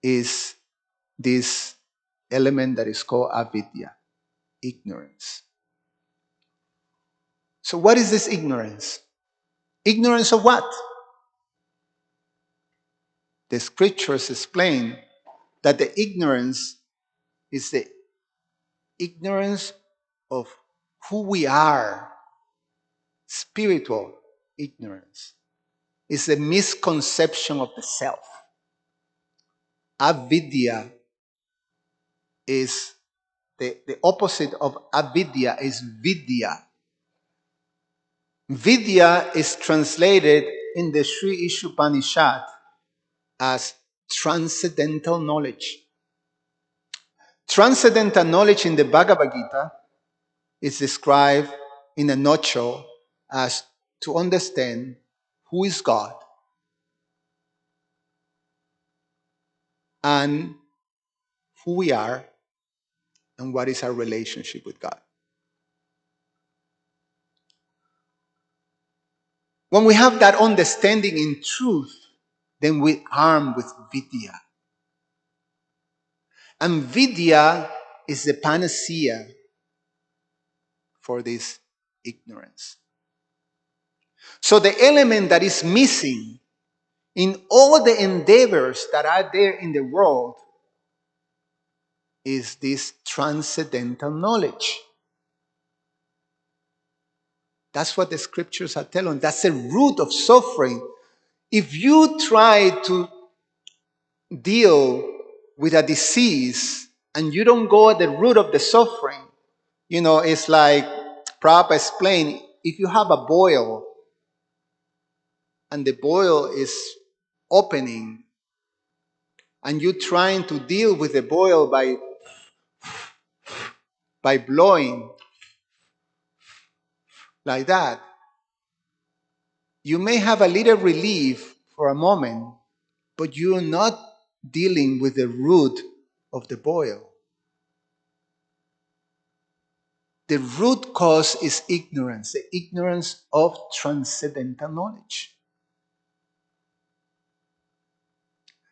is this element that is called avidya, ignorance. So what is this ignorance? Ignorance of what? The scriptures explain that the ignorance is the ignorance of who we are. Spiritual ignorance is a misconception of the self. Avidya is the opposite of avidya is vidya. Vidya is translated in the Sri Ishopanishad as transcendental knowledge. Transcendental knowledge in the Bhagavad Gita is described in a nutshell as to understand who is God and who we are and what is our relationship with God. When we have that understanding in truth, then we're armed with vidya. And vidya is the panacea for this ignorance. So the element that is missing in all the endeavors that are there in the world is this transcendental knowledge. That's what the scriptures are telling. That's the root of suffering. If you try to deal with a disease and you don't go at the root of the suffering, it's like Prabhupada explained, if you have a boil and the boil is opening and you're trying to deal with the boil by blowing like that, you may have a little relief for a moment, but you're not dealing with the root of the boil. The root cause is ignorance, the ignorance of transcendental knowledge.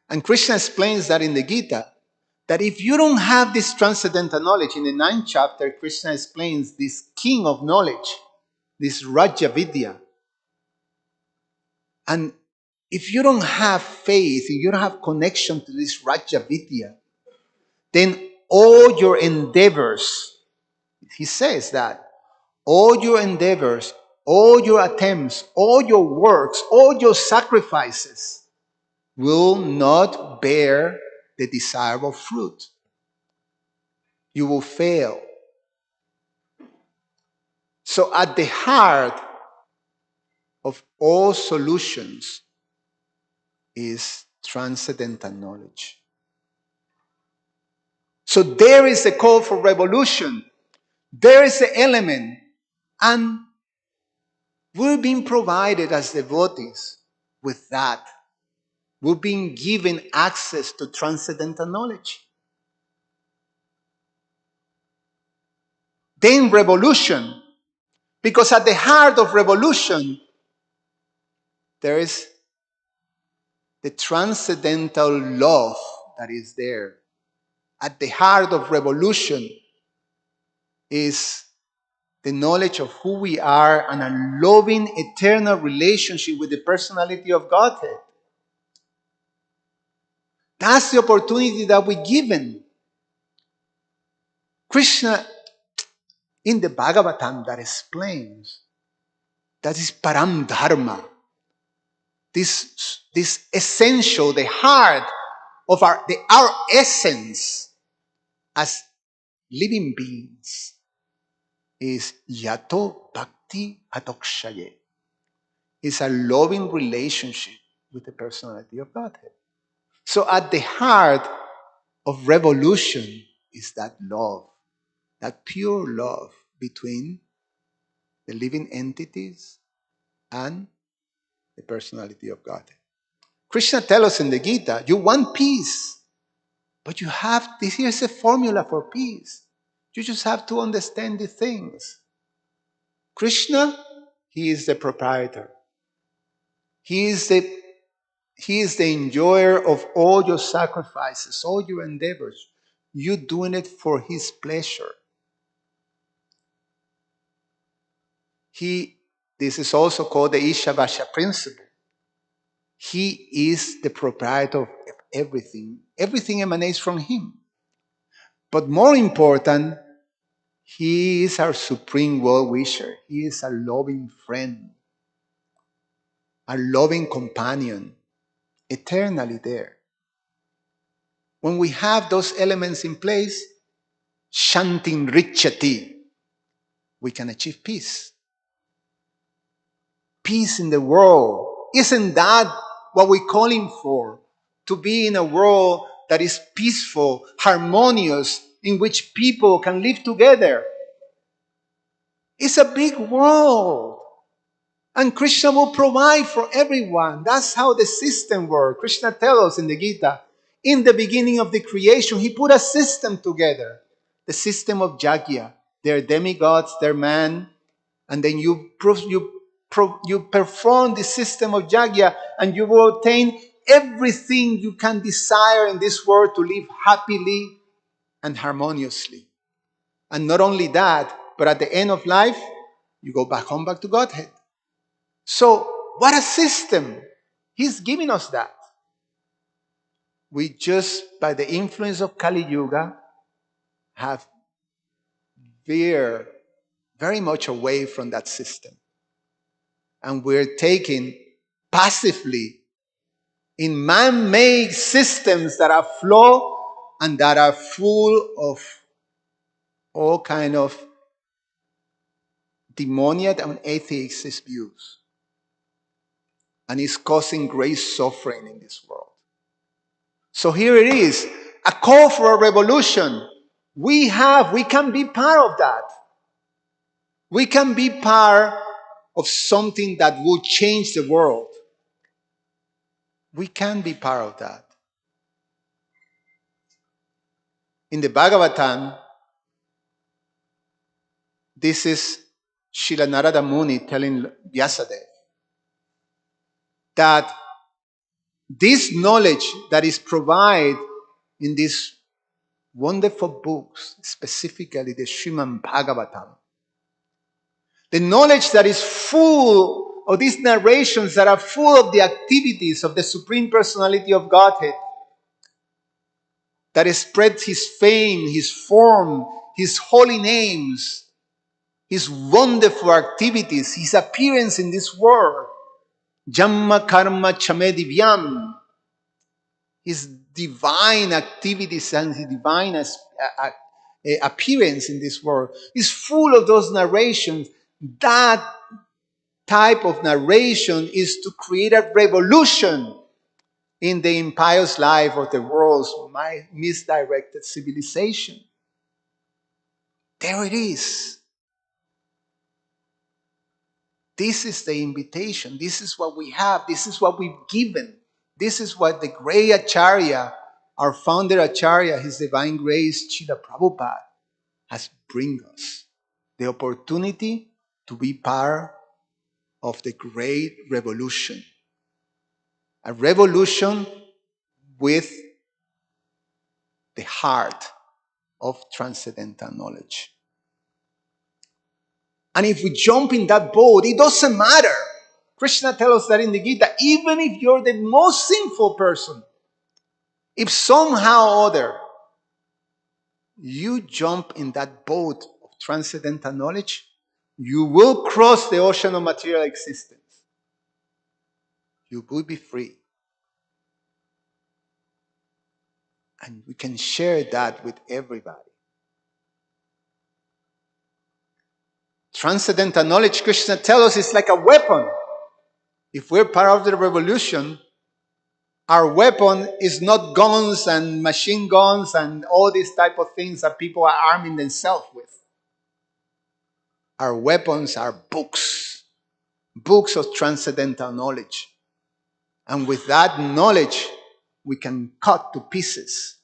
And Krishna explains that in the Gita, that if you don't have this transcendental knowledge, in the 9th chapter, Krishna explains this king of knowledge, this Raja Vidya. And if you don't have faith, if you don't have connection to this Raja Vidya, then all your endeavors, he says that, all your endeavors, all your attempts, all your works, all your sacrifices will not bear the desirable fruit. You will fail. So at the heart of all solutions is transcendental knowledge. So there is a call for revolution. There is an element, and we're being provided as devotees with that. We're being given access to transcendental knowledge. Then revolution, because at the heart of revolution, there is the transcendental love that is there. At the heart of revolution is the knowledge of who we are and a loving, eternal relationship with the personality of Godhead. That's the opportunity that we're given. Krishna, in the Bhagavatam, that explains that is Param Dharma. This essential, the heart of our essence as living beings is Yato Bhakti Atokshaye. It's a loving relationship with the personality of Godhead. So at the heart of revolution is that love, that pure love between the living entities and the personality of Godhead. Krishna tells us in the Gita, you want peace, but you have, here's a formula for peace. You just have to understand the things. Krishna, he is the proprietor. He is the enjoyer of all your sacrifices, all your endeavors. You're doing it for his pleasure. This is also called the Ishavasya principle. He is the proprietor of everything. Everything emanates from him. But more important, he is our supreme well-wisher. He is a loving friend, a loving companion, eternally there. When we have those elements in place, Shantin Richati, we can achieve peace. Peace in the world. Isn't that what we're calling for? To be in a world that is peaceful, harmonious, in which people can live together. It's a big world. And Krishna will provide for everyone. That's how the system works. Krishna tells us in the Gita, in the beginning of the creation, he put a system together. The system of Jagya. They're demigods, they're man. And then you perform the system of Jagya and you will obtain everything you can desire in this world to live happily and harmoniously. And not only that, but at the end of life, you go back home, back to Godhead. So, what a system! He's giving us that. We just, by the influence of Kali Yuga, have veered very much away from that system. And we're taking passively in man-made systems that are flawed and that are full of all kind of demoniac and atheist views. And it's causing great suffering in this world. So here it is, a call for a revolution. We can be part of that. We can be part of something that will change the world. We can be part of that. In the Bhagavatam, this is Srila Narada Muni telling Vyasadeva that this knowledge that is provided in these wonderful books, specifically the Srimad Bhagavatam, the knowledge that is full of these narrations that are full of the activities of the Supreme Personality of Godhead, that spreads his fame, his form, his holy names, his wonderful activities, his appearance in this world, Jamma Karma Chame Divyam, his divine activities and his divine appearance in this world is full of those narrations that type of narration is to create a revolution in the impious life of the world's misdirected civilization. There it is. This is the invitation. This is what we have. This is what we've given. This is what the great Acharya, our founder Acharya, His Divine Grace, Srila Prabhupada, has bring us. The opportunity to be part of the great revolution. A revolution with the heart of transcendental knowledge. And if we jump in that boat, it doesn't matter. Krishna tells us that in the Gita, even if you're the most sinful person, if somehow or other you jump in that boat of transcendental knowledge, you will cross the ocean of material existence. You will be free. And we can share that with everybody. Transcendental knowledge, Krishna tells us, is like a weapon. If we're part of the revolution, our weapon is not guns and machine guns and all these type of things that people are arming themselves with. Our weapons are books. Books of transcendental knowledge. And with that knowledge, we can cut to pieces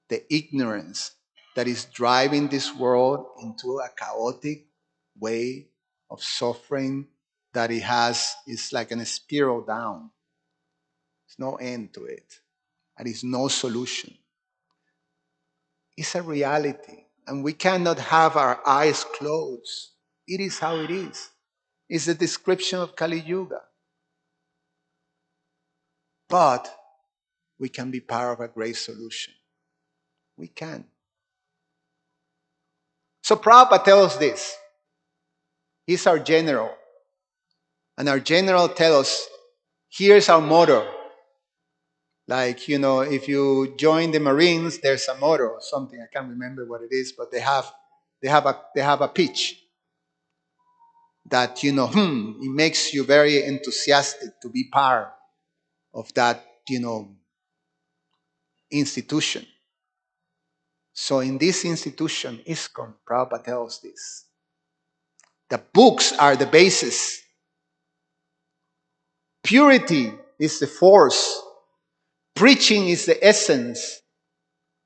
the ignorance that is driving this world into a chaotic way of suffering that is like a spiral down. There's no end to it. There is no solution. It's a reality. And we cannot have our eyes closed. It is how it is. It's a description of Kali Yuga. But we can be part of a great solution. We can. So Prabhupada tells us this. He's our general. And our general tells us, here's our motto. Like, if you join the Marines, there's a motto or something. I can't remember what it is, but they have a pitch that, it makes you very enthusiastic to be part of that, institution. So in this institution, ISKCON, Prabhupada tells this. The books are the basis. Purity is the force. Preaching is the essence.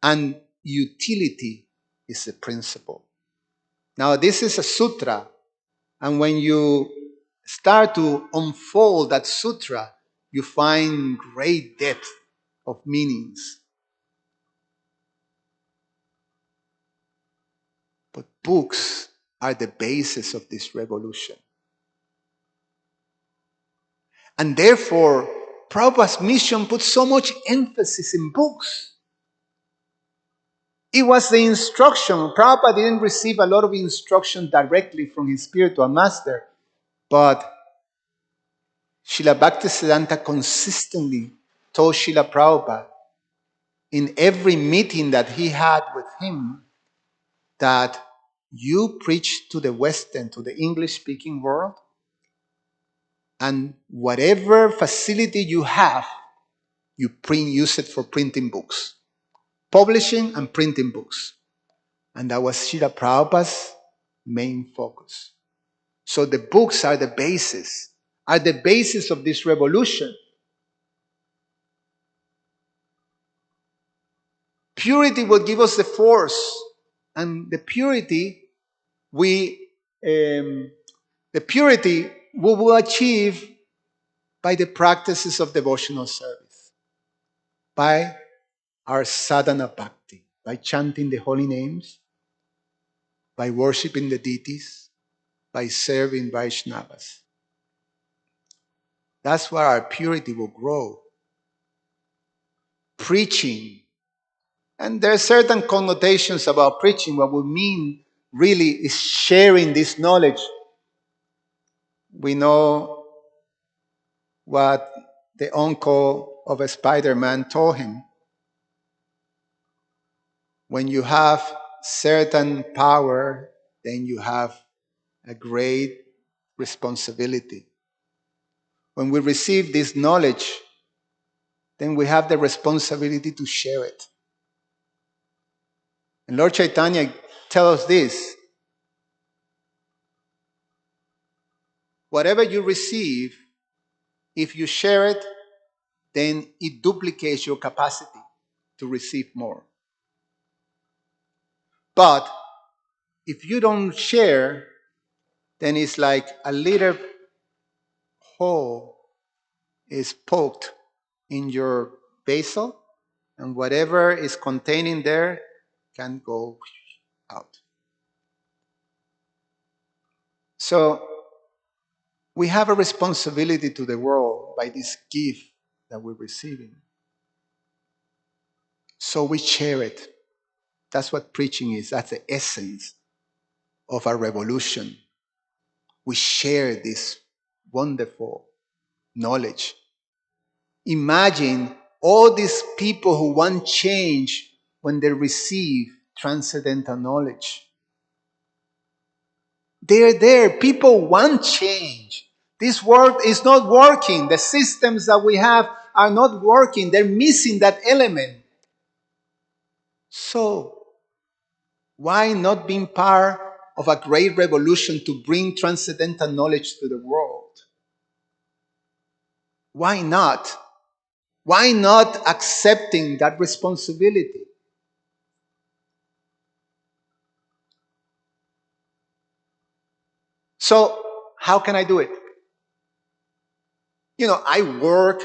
And utility is the principle. Now, this is a sutra. And when you start to unfold that sutra, you find great depth of meanings. But books are the basis of this revolution. And therefore, Prabhupada's mission put so much emphasis in books. It was the instruction. Prabhupada didn't receive a lot of instruction directly from his spiritual master, but Srila Bhaktisiddhanta consistently told Srila Prabhupada in every meeting that he had with him that you preach to the Western, to the English-speaking world, and whatever facility you have, you use it for printing books. Publishing and printing books. And that was Srila Prabhupada's main focus. So the books are the basis of this revolution. Purity will give us the force, and the purity we will achieve by the practices of devotional service, by our sadhana bhakti, by chanting the holy names, by worshipping the deities, by serving Vaishnavas. That's where our purity will grow. Preaching. And there are certain connotations about preaching. What we mean really is sharing this knowledge. We know what the uncle of a Spider-Man told him. When you have certain power, then you have a great responsibility. When we receive this knowledge, then we have the responsibility to share it. And Lord Chaitanya tells us this: whatever you receive, if you share it, then it duplicates your capacity to receive more. But if you don't share, then it's like a little hole is poked in your vessel, and whatever is contained in there can go out. So we have a responsibility to the world by this gift that we're receiving. So we share it. That's what preaching is. That's the essence of our revolution. We share this wonderful knowledge. Imagine all these people who want change when they receive transcendental knowledge. They're there. People want change. This world is not working. The systems that we have are not working. They're missing that element. So, why not being part of a great revolution to bring transcendental knowledge to the world? Why not? Why not accepting that responsibility? So, how can I do it? I work,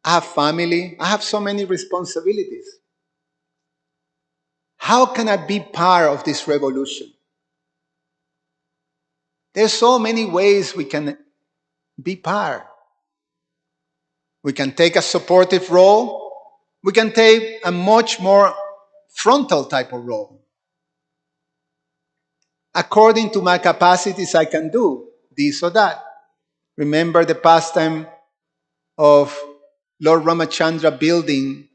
I have family, I have so many responsibilities. How can I be part of this revolution? There's so many ways we can be part. We can take a supportive role. We can take a much more frontal type of role. According to my capacities, I can do this or that. Remember the pastime of Lord Ramachandra building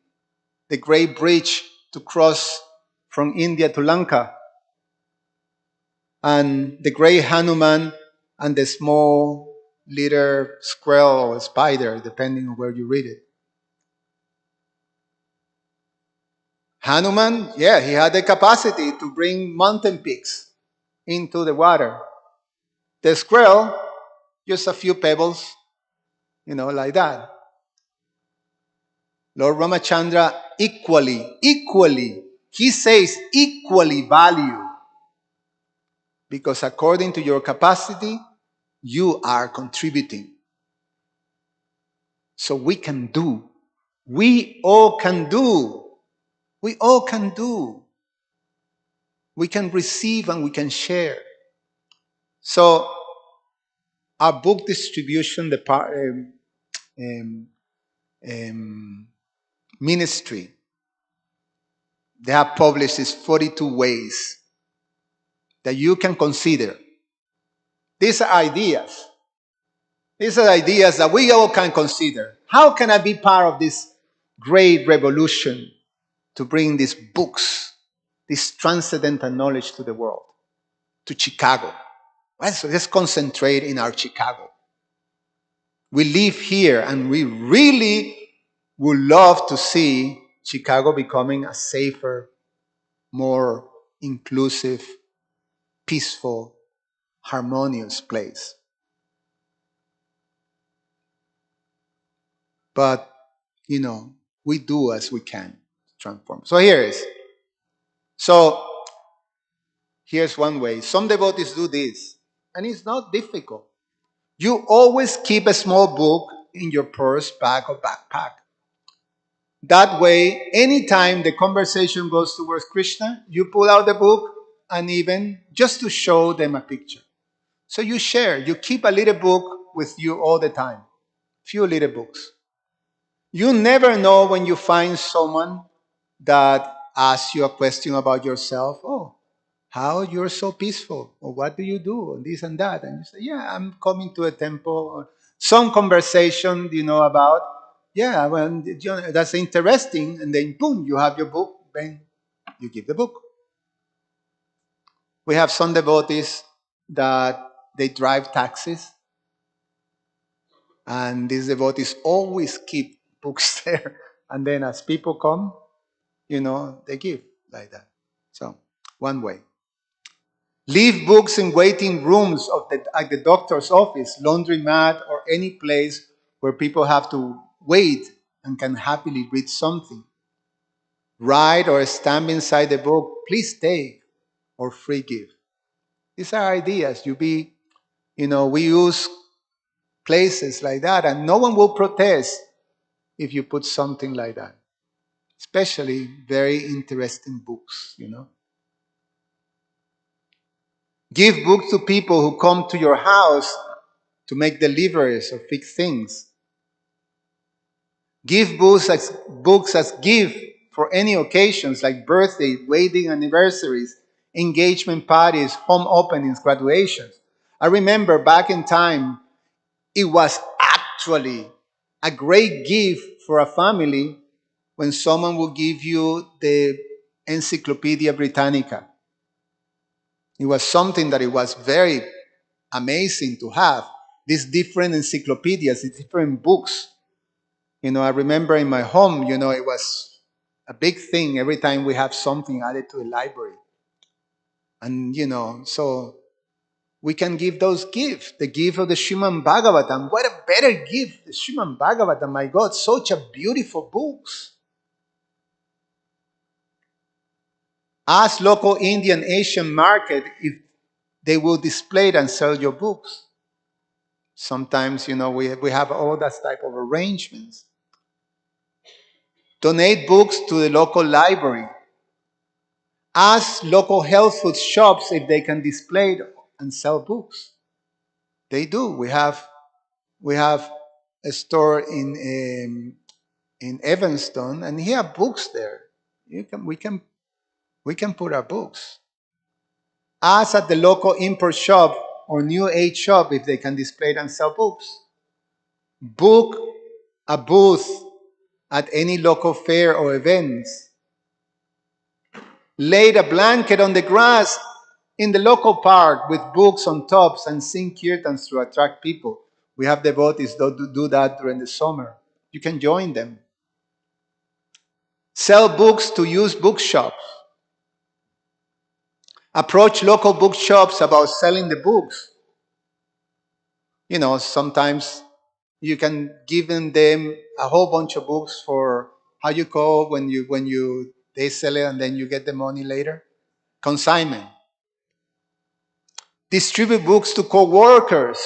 the great bridge to cross from India to Lanka, and the great Hanuman and the small little squirrel or spider, depending on where you read it. Hanuman, yeah, he had the capacity to bring mountain peaks into the water. The squirrel, just a few pebbles, like that. Lord Ramachandra equally, he says equally value. Because according to your capacity, you are contributing. So we can do. We all can do. We all can do. We can receive and we can share. So our book distribution ministry, they have published these 42 ways that you can consider. These are ideas. These are ideas that we all can consider. How can I be part of this great revolution to bring these books, this transcendental knowledge to the world, to Chicago? Let's concentrate in our Chicago. We live here and we really would love to see Chicago becoming a safer, more inclusive, peaceful, harmonious place. But, we do as we can transform. So here's one way. Some devotees do this, and it's not difficult. You always keep a small book in your purse, bag, or backpack. That way, anytime the conversation goes towards Krishna, you pull out the book, and even just to show them a picture. So you share. You keep a little book with you all the time. Few little books. You never know when you find someone that asks you a question about yourself. Oh, how you're so peaceful, or what do you do, and this and that. And you say, yeah, I'm coming to a temple. Or some conversation, about, yeah, well, that's interesting. And then, boom, you have your book, then you give the book. We have some devotees that they drive taxis, and these devotees always keep books there. And then as people come, they give like that. So, one way. Leave books in waiting rooms at the doctor's office, laundromat, or any place where people have to wait and can happily read something. Write or stamp inside the book, please take, or free give. These are ideas. We use places like that, and no one will protest if you put something like that. Especially very interesting books. Give books to people who come to your house to make deliveries or fix things. Give books as gift for any occasions like birthday, wedding anniversaries, engagement parties, home openings, graduations. I remember back in time, it was actually a great gift for a family when someone would give you the Encyclopedia Britannica. It was something that it was very amazing to have. These different encyclopedias, these different books. I remember in my home, it was a big thing every time we have something added to the library. And, so we can give those gifts. The gift of the Srimad Bhagavatam. What a better gift, the Srimad Bhagavatam. My God, such a beautiful books. Ask local Indian Asian market if they will display and sell your books. Sometimes, we have all that type of arrangements. Donate books to the local library. Ask local health food shops if they can display and sell books. They do. We have a store in Evanston, and he have books there. We can put our books. Ask at the local import shop or new age shop if they can display and sell books. Book a booth at any local fair or events. Lay a blanket on the grass in the local park with books on tops and sing kirtans to attract people. We have devotees that do that during the summer. You can join them. Sell books to used bookshops. Approach local bookshops about selling the books. Sometimes you can give them a whole bunch of books for how you call when they sell it and then you get the money later. Consignment. Distribute books to co-workers.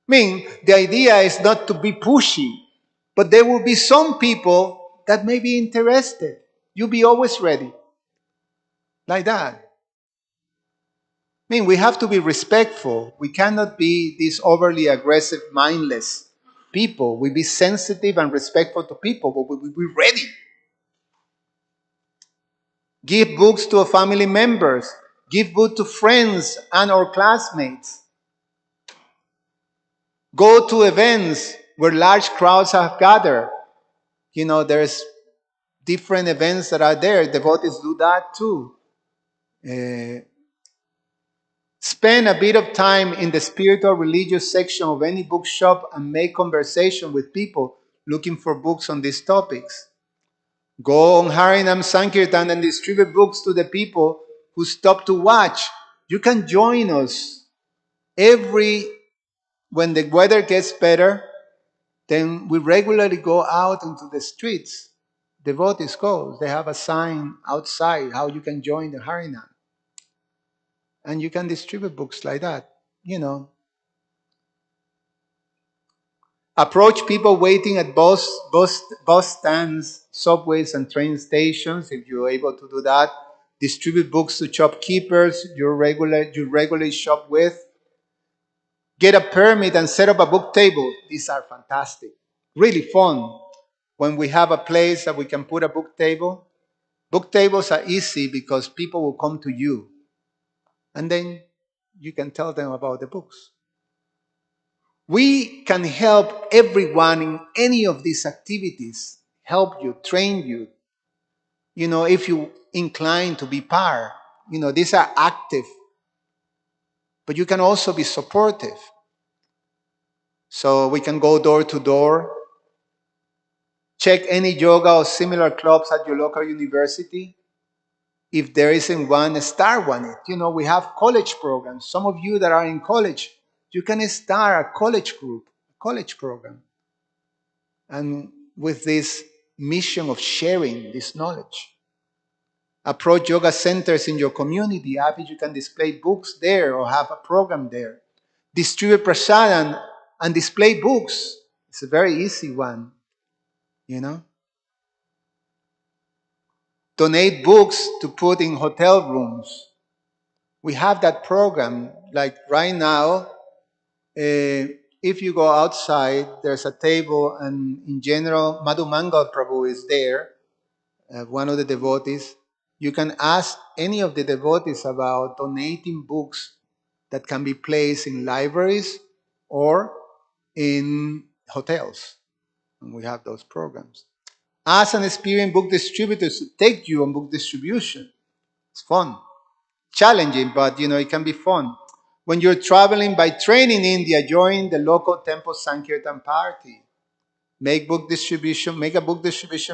The idea is not to be pushy, but there will be some people that may be interested. You'll be always ready. Like that. We have to be respectful. We cannot be these overly aggressive, mindless people. We be sensitive and respectful to people, but we be ready. Give books to family members. Give books to friends and or classmates. Go to events where large crowds have gathered. There's different events that are there. Devotees do that too. Spend a bit of time in the spiritual religious section of any bookshop and make conversation with people looking for books on these topics. Go on Harinam Sankirtan and distribute books to the people who stop to watch. You can join us when the weather gets better, then we regularly go out into the streets. Devotees go. They have a sign outside how you can join the Harinam. And you can distribute books like that. Approach people waiting at bus stands, subways, and train stations if you're able to do that. Distribute books to shopkeepers you regularly shop with. Get a permit and set up a book table. These are fantastic. Really fun. When we have a place that we can put a book table. Book tables are easy because people will come to you. And then you can tell them about the books. We can help everyone in any of these activities. Help you, train you. If you incline to be par. These are active but you can also be supportive. So we can go door to door, check any yoga or similar clubs at your local university. If there isn't one, start one. You know, we have college programs. Some of you that are in college, you can start a college group, a college program. And with this mission of sharing this knowledge. Approach yoga centers in your community. Happy you can display books there or have a program there. Distribute prasadam and display books. It's a very easy one, you know. Donate books to put in hotel rooms. We have that program. Like right now, if you go outside, there's a table, and in general, Madhu Mangal Prabhu is there, one of the devotees. You can ask any of the devotees about donating books that can be placed in libraries or in hotels. And we have those programs. Ask an experienced book distributor to take you on book distribution. It's fun. Challenging, but it can be fun. When you're traveling by train in India, join the local temple Sankirtan party. Make a book distribution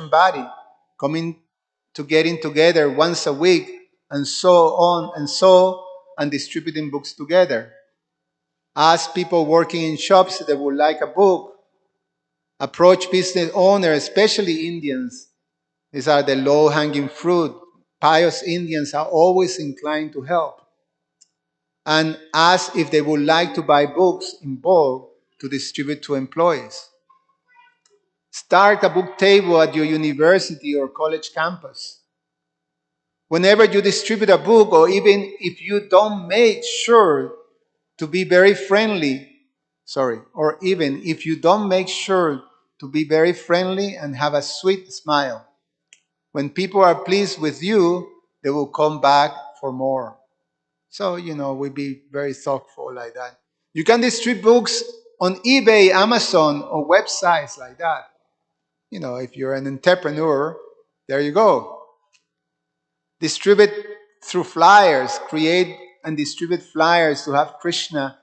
body, getting together once a week, and so on and so, and distributing books together. Ask people working in shops if they would like a book. Approach business owners, especially Indians. These are the low-hanging fruit. Pious Indians are always inclined to help. And ask if they would like to buy books in bulk to distribute to employees. Start a book table at your university or college campus. Whenever you distribute a book, or even if you don't make sure to be very friendly, or even if you don't make sure to be very friendly and have a sweet smile, when people are pleased with you, they will come back for more. So, we be very thoughtful like that. You can distribute books on eBay, Amazon, or websites like that. If you're an entrepreneur, there you go. Distribute through flyers. Create and distribute flyers to have Krishna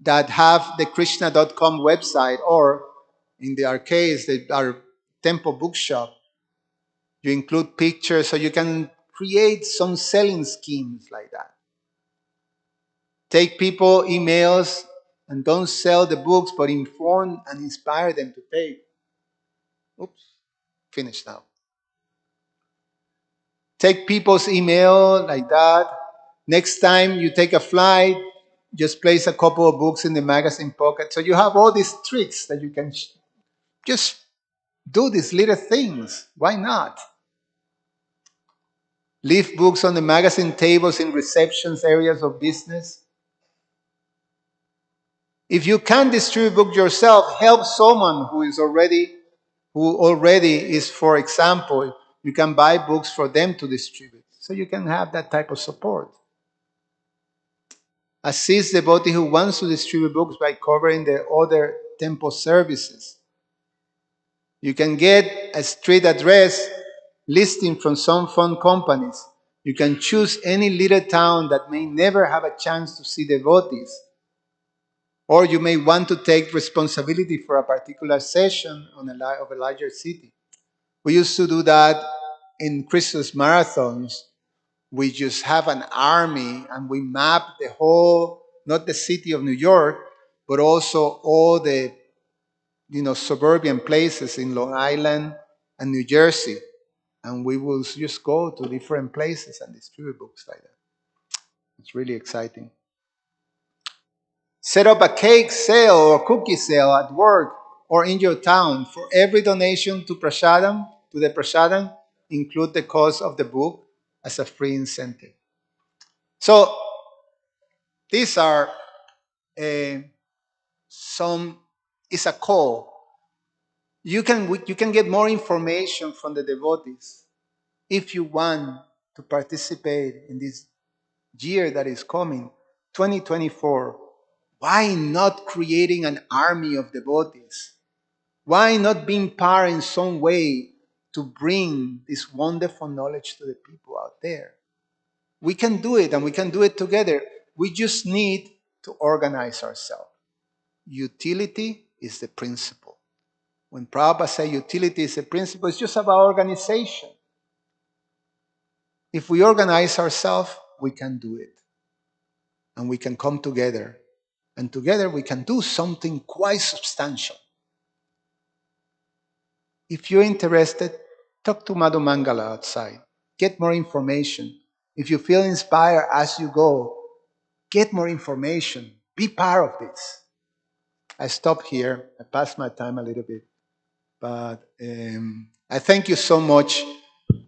that have the Krishna.com website, or in our case, our temple bookshop. You include pictures, so you can create some selling schemes like that. Take people emails and don't sell the books, but inform and inspire them to pay. Oops, finished now. Take people's email like that. Next time you take a flight, just place a couple of books in the magazine pocket. So you have all these tricks that you can just do these little things. Why not? Leave books on the magazine tables in receptions areas of business. If you can't distribute books yourself, help someone who already is, for example, you can buy books for them to distribute. So you can have that type of support. Assist the devotee who wants to distribute books by covering the other temple services. You can get a street address listing from some fund companies. You can choose any little town that may never have a chance to see devotees. Or you may want to take responsibility for a particular session of a larger city. We used to do that in Christmas marathons. We just have an army and we map the whole, not the city of New York, but also all the suburban places in Long Island and New Jersey. And we will just go to different places and distribute books like that. It's really exciting. Set up a cake sale or cookie sale at work or in your town. For every donation to the prasadam, include the cost of the book as a free incentive. So these are it's a call. You can get more information from the devotees if you want to participate in this year that is coming, 2024. Why not creating an army of devotees? Why not being part in some way to bring this wonderful knowledge to the people out there? We can do it, and we can do it together. We just need to organize ourselves. Utility is the principle. When Prabhupada says utility is the principle, it's just about organization. If we organize ourselves, we can do it. And we can come together. And together we can do something quite substantial. If you're interested, talk to Madhu Mangala outside. Get more information. If you feel inspired as you go, get more information. Be part of this. I stop here. I passed my time a little bit. But I thank you so much.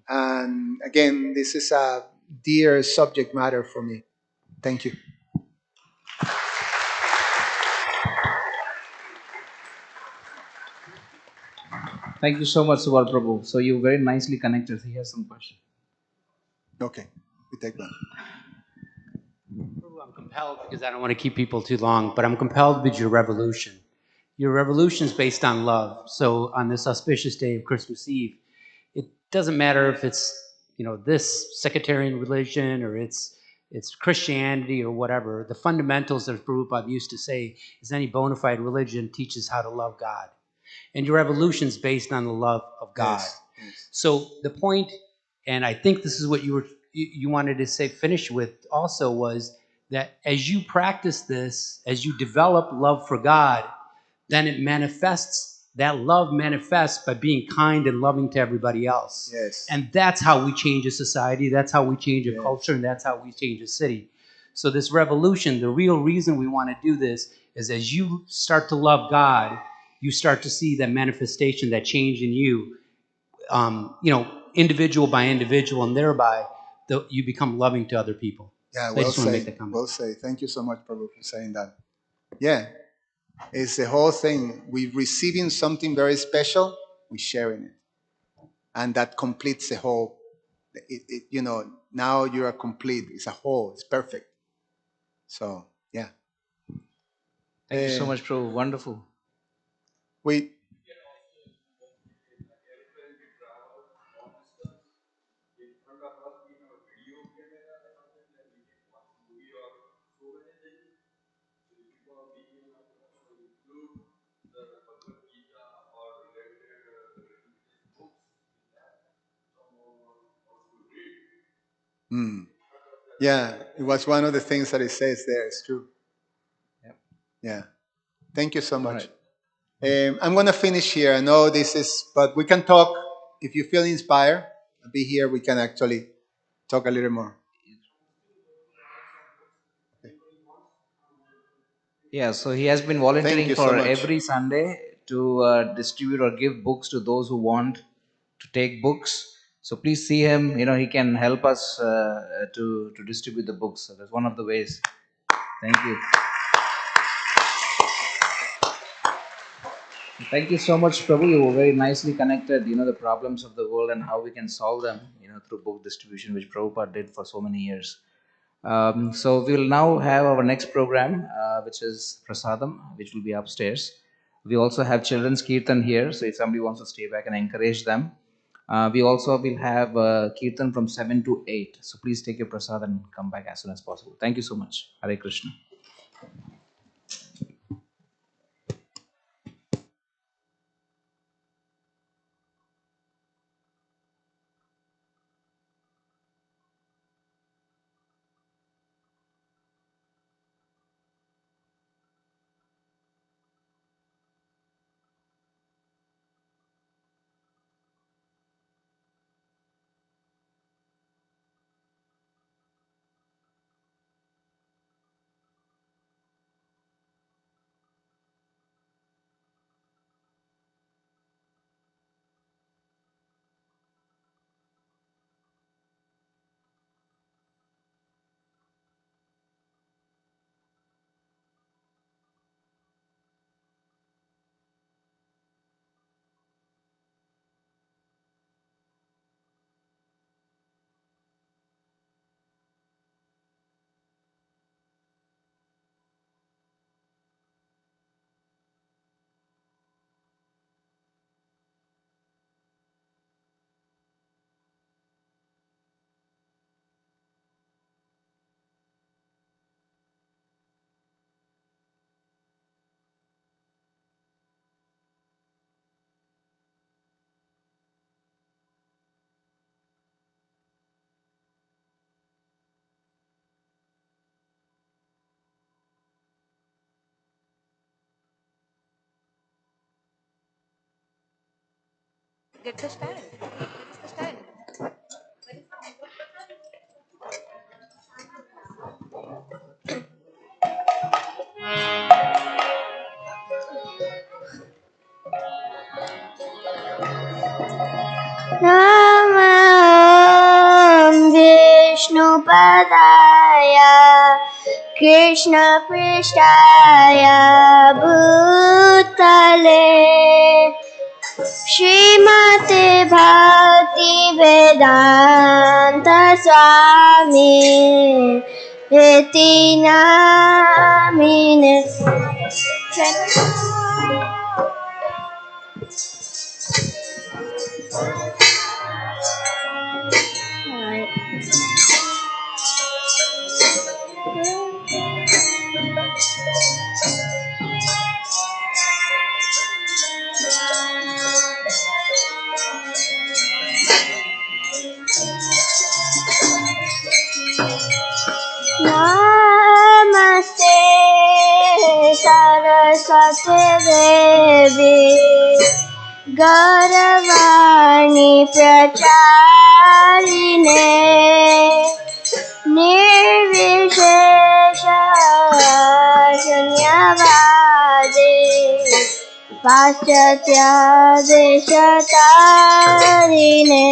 And again, this is a dear subject matter for me. Thank you. Thank you so much, Subal Prabhu. So you very nicely connected. He has some question. Okay, we take one. I'm compelled because I don't want to keep people too long, but I'm compelled with your revolution. Your revolution is based on love. So on this auspicious day of Christmas Eve, it doesn't matter if it's this sectarian religion or it's Christianity or whatever. The fundamentals that Prabhupada used to say is any bona fide religion teaches how to love God, and your revolution is based on the love of God. Yes. So the point, and I think this is what you wanted to say, finish with also, was that as you practice this, as you develop love for God, then it manifests, that love manifests by being kind and loving to everybody else. Yes. And that's how we change a society, that's how we change a Yes. culture, and that's how we change a city. So this revolution, the real reason we want to do this is as you start to love God, you start to see that manifestation, that change in you, individual by individual, and thereby you become loving to other people. Yeah, So I well just want to make said. that comment. Well said. Thank you so much, Prabhu, for saying that. Yeah, it's the whole thing. We're receiving something very special, we're sharing it. And that completes the whole. Now you are complete. It's a whole. It's perfect. So, yeah. Thank you so much, Prabhu. Wonderful. We Yeah, it was one of the things that it says there. It's true. Yep. Yeah. Thank you so All much. right. I'm going to finish here. I know this is, but we can talk. If you feel inspired, be here. We can actually talk a little more. Yeah, so he has been Thank volunteering you so for much. every Sunday to distribute or give books to those who want to take books. So please see him. He can help us to distribute the books. So that's one of the ways. Thank you. Thank you so much, Prabhu. You were very nicely connected. The problems of the world and how we can solve them. Through book distribution, which Prabhupada did for so many years. So we will now have our next program, which is Prasadam, which will be upstairs. We also have children's kirtan here, so if somebody wants to stay back and encourage them. We also will have kirtan from 7 to 8. So please take your prasad and come back as soon as possible. Thank you so much. Hare Krishna. Get the stand. Where is the stand? Namam Vishnupadaya Krishna Prishtaya Bhutale Srimate Bhakti Vedanta Swami Iti Namine Namaste Saraswati Devi Gauravani Pracharine Nirvishesha Shunyavadi Paschatya Deshatarine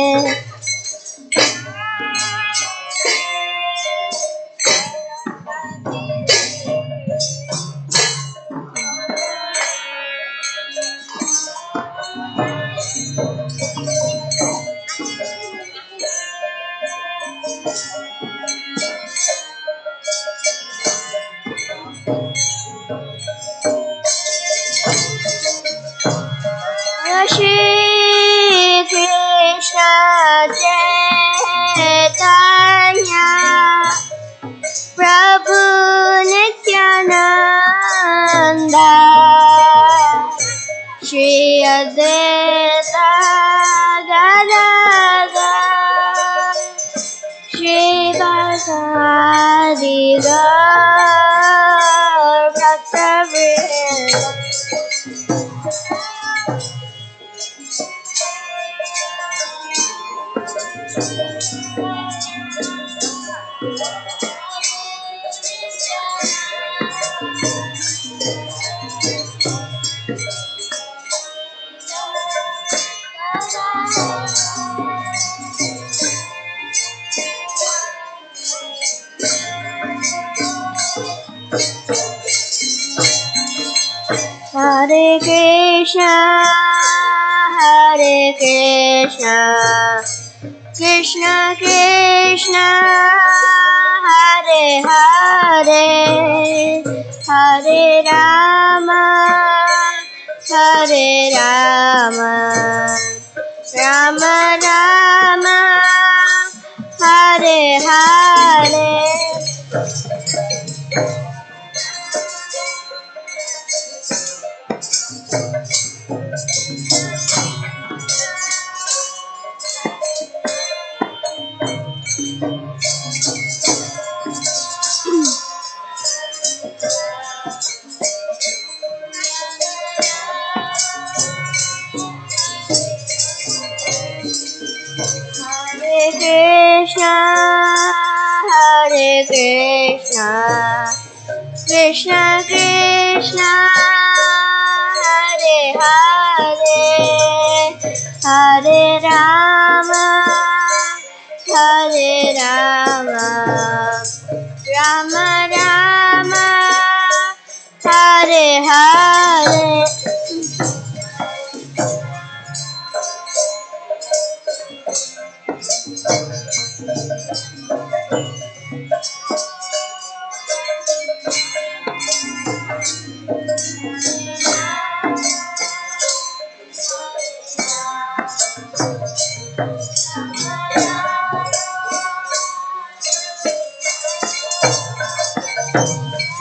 Shri Krishna Chaitanya Prabhu Nityananda Shri Advaita Gadadhar Shri Vasadi Gaur Bhaktavrinda Hare Krishna, Hare Krishna, Krishna Krishna, Hare Hare, Hare Rama, Hare Rama, Rama Rama, Hare Hare. Hare Krishna, Hare Krishna, Krishna Krishna, Hare Hare, Hare Rama, Hare Rama, Rama Rama, Hare Hare.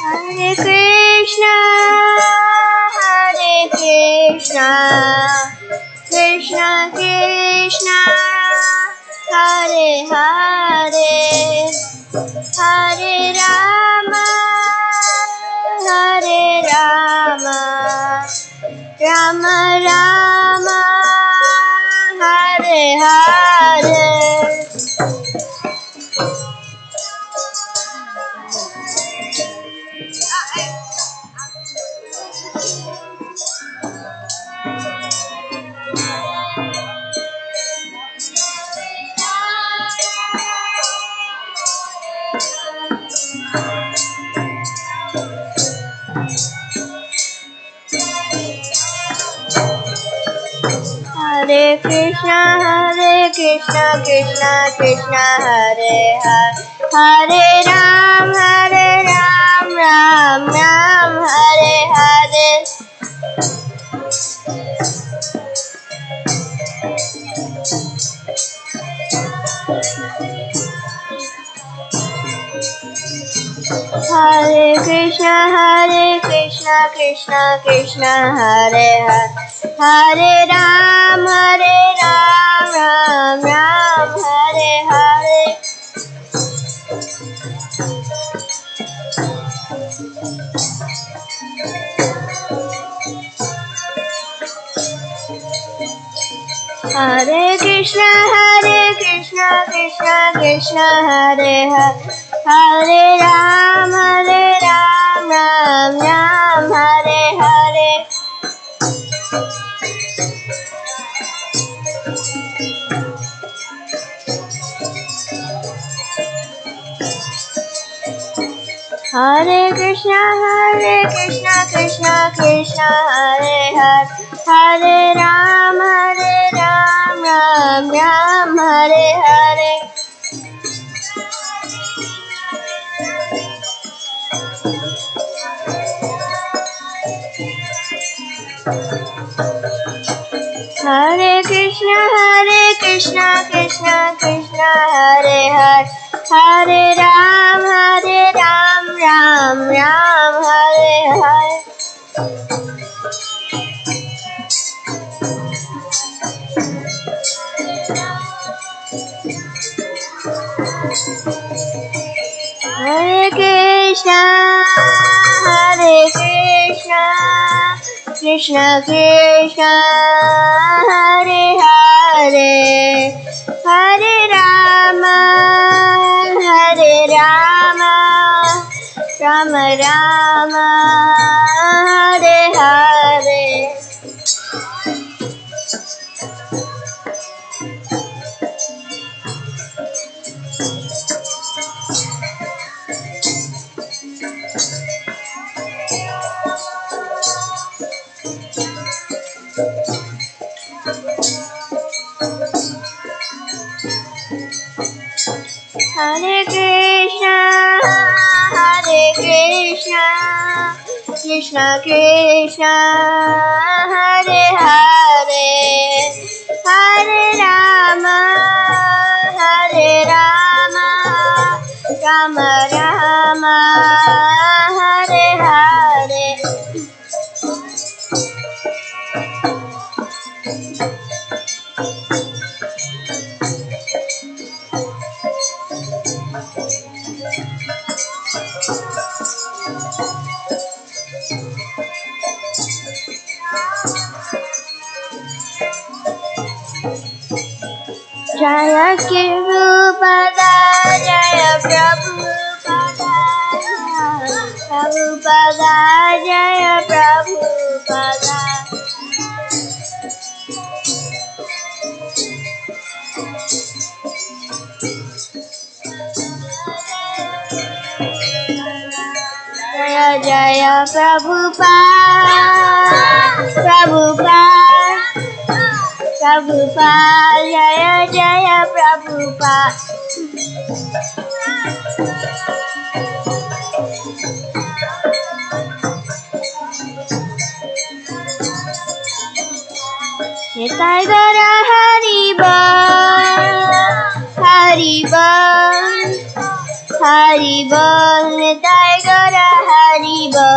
Hare Krishna, Hare Krishna, Krishna Krishna, Hare Hare, Hare Rama, Hare Rama, Rama Rama, Hare Krishna, Krishna Krishna, Hare Hare, Hare Ram, Ram Ram, Hare Hare. Hare Krishna, Krishna Krishna, Hare Hare, Hare Ram, Ram Ram, Hare Hare. Hare Krishna, Krishna Hare Hare, Hare Ram, Ram Ram, Hare Hare. Hare Krishna, Krishna Hare Hare, Hare Ram, Ram Ram, Hare Hare. Hare Krishna, Krishna Hare Hare, Hare Ram, Ram Ram, Hare Hare. Hare Krishna, Krishna Krishna, Hare Hare, Hare Rama, Rama Rama, Hare Hare. Hare Krishna, Krishna Krishna, Hare Hare, Hare Rama, Rama Rama, Hare Hare. Jaya Prabhupada, Jaya Prabhupada, Prabhupada, Jaya Prabhupada. Jaya Jaya Prabhupada, Prabhupada, Prabhupada, Jaya Jaya Prabhupada. Nitai Gora Haribo, Haribo, Haribo, Nitai Gora Haribo.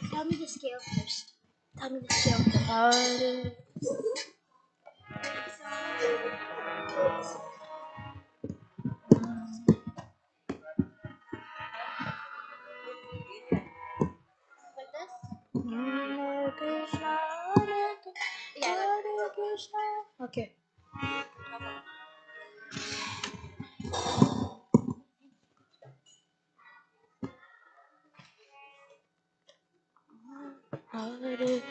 Tell me the scale first. Hare Hare Krishna, Hare Krishna. Okay. Hare.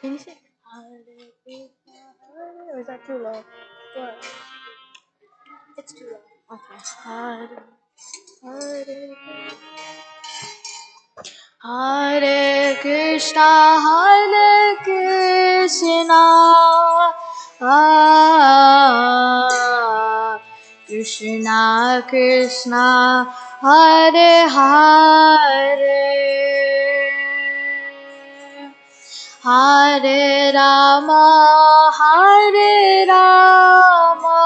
Can you say Hare Krishna, Hare? Or is that too low? What? It's too low. Okay. Hare. Hare. Hare Krishna, Hare Krishna, Krishna Krishna, Hare Hare, Hare Rama, Hare Rama,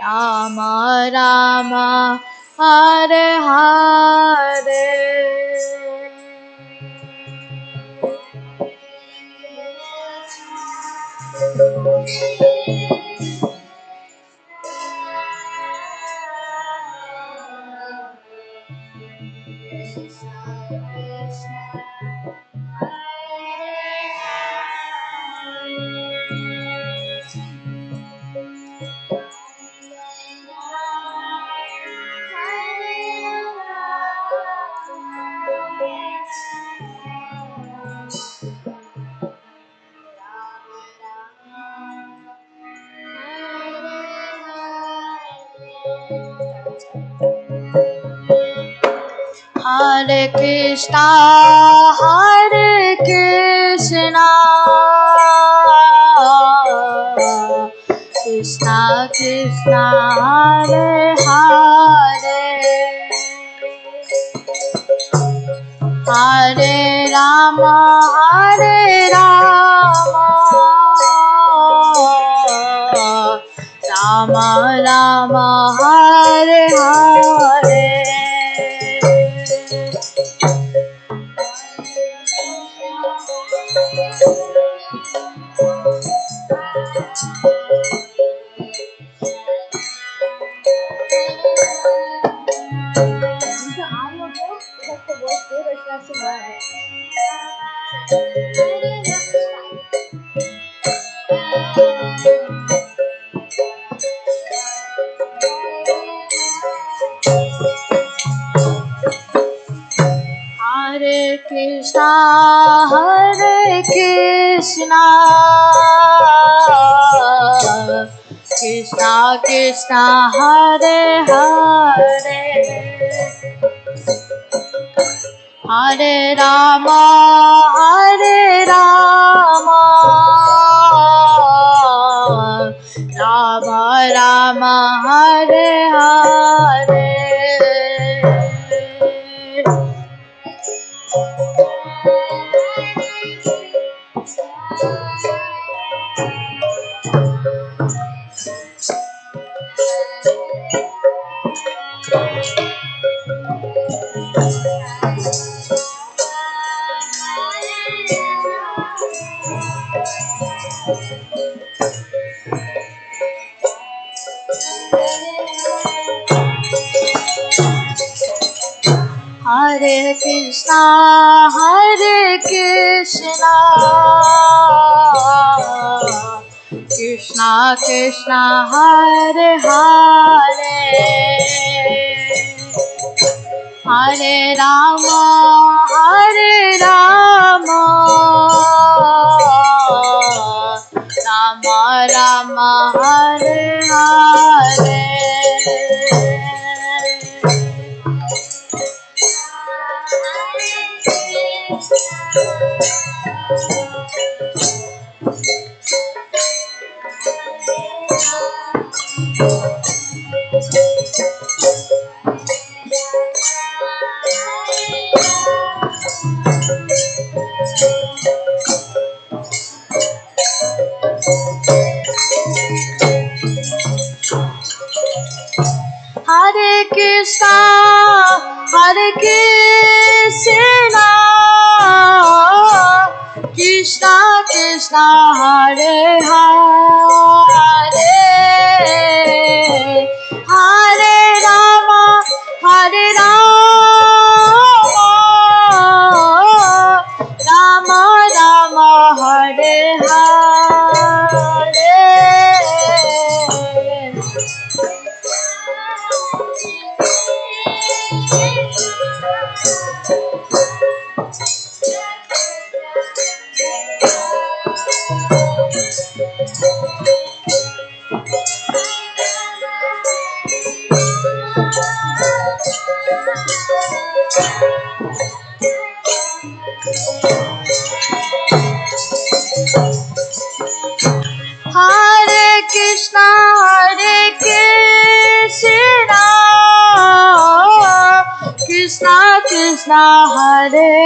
Rama Rama, Hare Hare. Hare Krishna, Hare Krishna, Krishna Krishna, Hare Hare, Hare Rama, Hare Rama, Rama Rama, Hare Hare. Hare Krishna, Hare Krishna, Krishna Krishna, Hare Hare, Hare Rama, Hare Rama, Rama Rama, Hare Hare. Hare Krishna, Hare Krishna, Krishna Krishna, Hare Hare, Hare Rama, Hare Rama, Rama Rama, Hare Hare. Hare Krishna, Hare Krishna, Krishna Krishna Hare Hare Hare Rama Hare Rama Rama Rama Hare Hare Hare Krishna Krishna Krishna Hare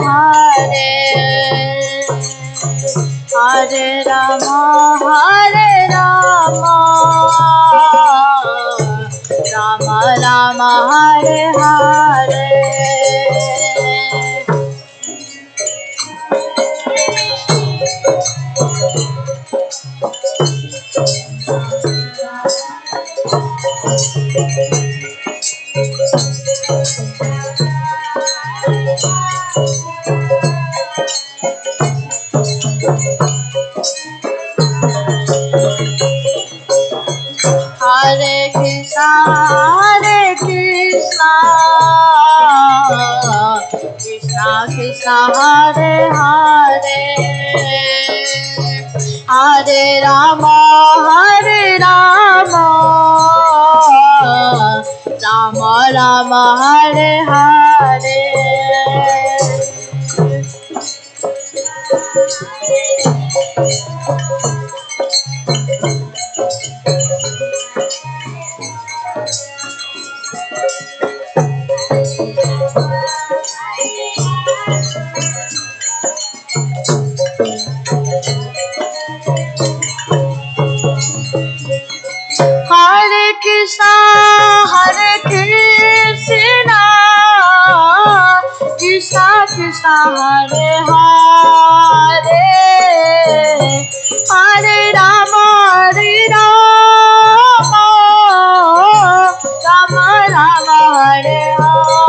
Hare Hare Rama Rama Rama Hare Hare Hare Krishna Krishna Krishna Hare Hare Hare Rama Rama Rama Hare Hare Hare Krishna Krishna Krishna Hare Hare Hare Rama Rama Rama Hare Hare Hare Krishna Krishna Krishna Hare Hare Hare Rama Rama Rama Hare Hare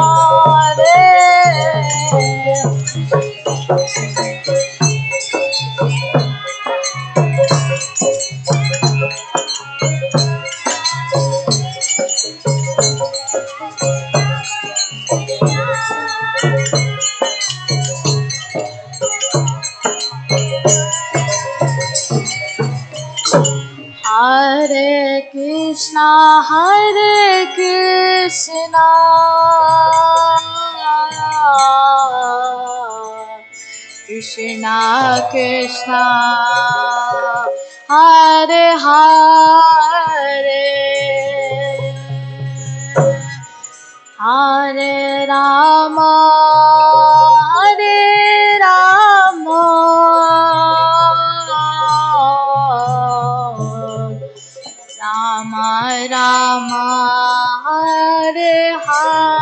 Hare Krishna Krishna Krishna Hare Hare Hare Rama Rama Rama Hare Hare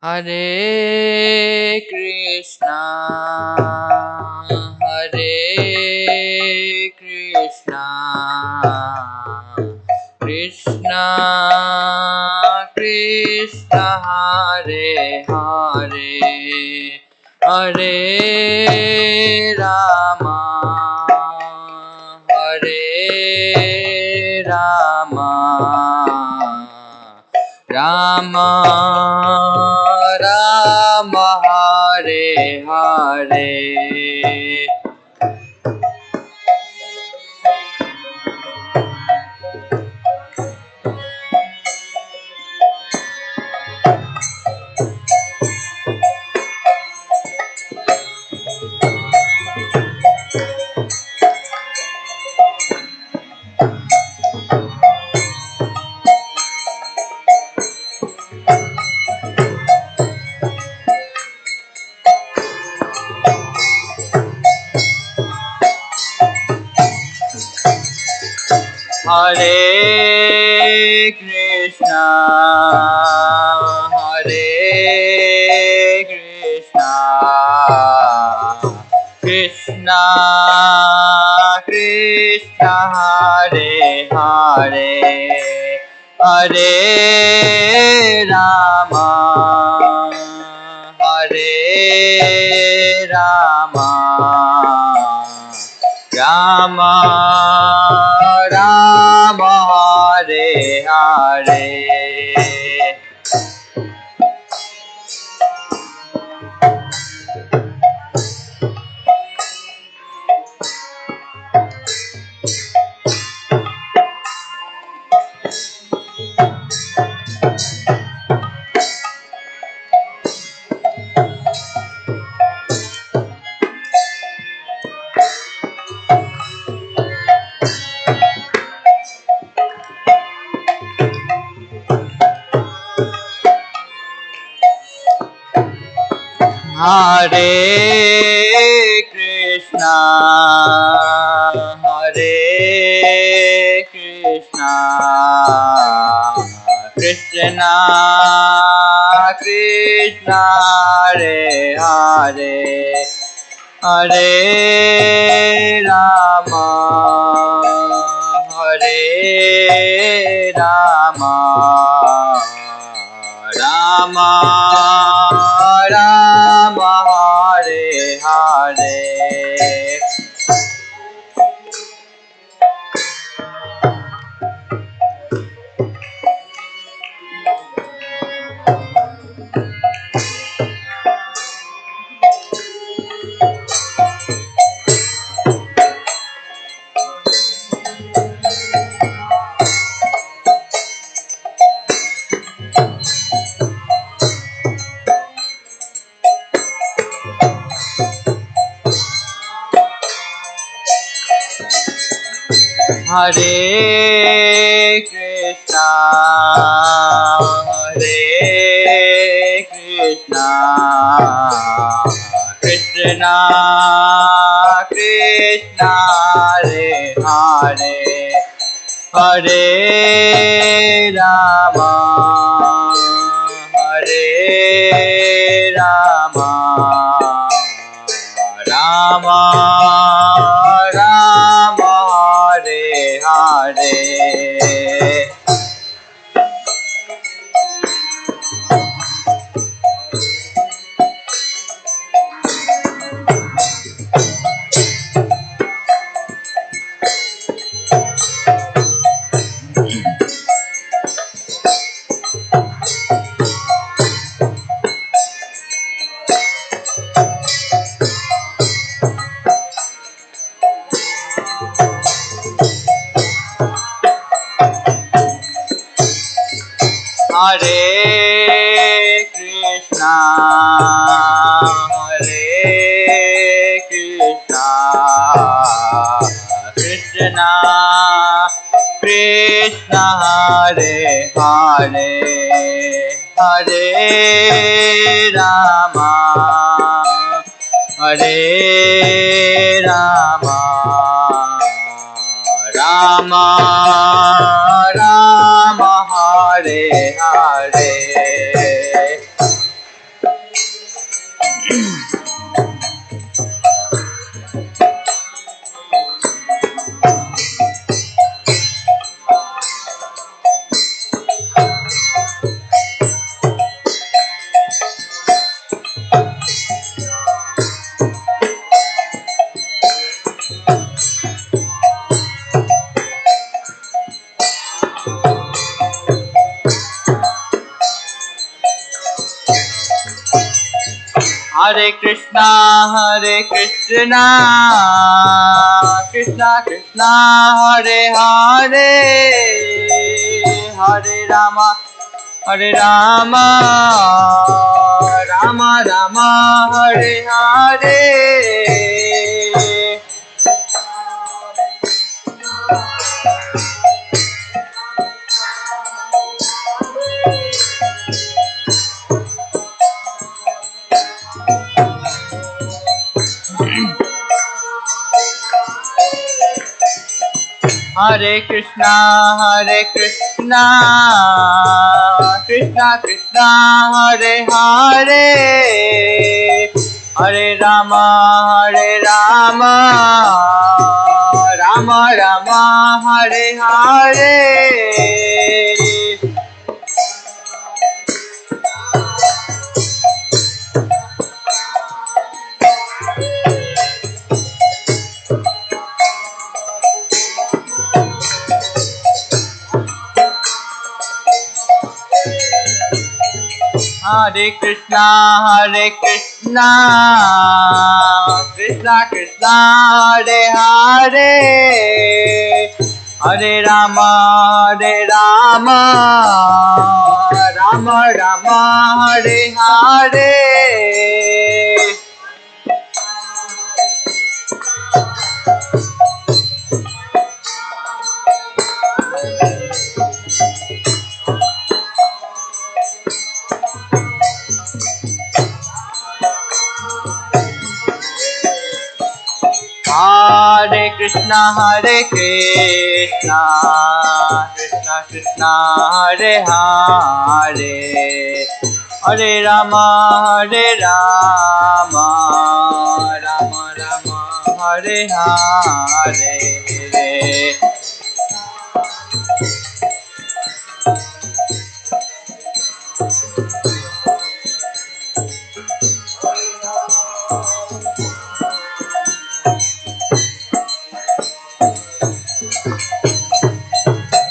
Hare Krishna, Hare Krishna, Krishna Krishna, Hare Hare, Hare Rama, Hare Rama, Rama Rama, Hare Hare. Hare Krishna, Hare Krishna, Krishna Krishna, Hare Hare, Hare Rama, Hare Rama, Rama Rama, Hare Hare. Hare Krishna, Hare Krishna, Krishna Krishna, Hare Hare, Hare Rama, Hare Rama, Rama Rama, Hare Hare. Hare Krishna, Hare Krishna, Krishna Krishna, Hare Hare, Hare Rama, Hare Rama, Rama Rama, Hare Hare. Hare Krishna, Hare Krishna, Krishna Krishna, Hare Hare, Hare Rama, Hare Rama, Rama Rama, Hare Hare. Hare Krishna, Krishna Krishna, Hare Hare, Hare Rama, Hare Rama, Rama Rama, Hare Hare. Hare Krishna, Krishna Krishna, Hare Hare, Hare Rama, Rama Rama, Hare Hare. Hare Krishna, Krishna Krishna, Hare Hare, Hare Rama, Rama Rama, Hare Hare. Hare Krishna, Krishna Krishna, Hare Hare, Hare Rama, Rama Rama, Hare Hare.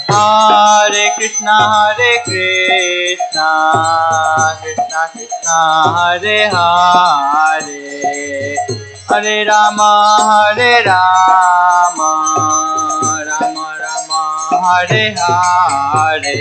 Hare Krishna, Krishna Krishna, Hare Hare, Hare Rama, Rama Rama, Hare Hare.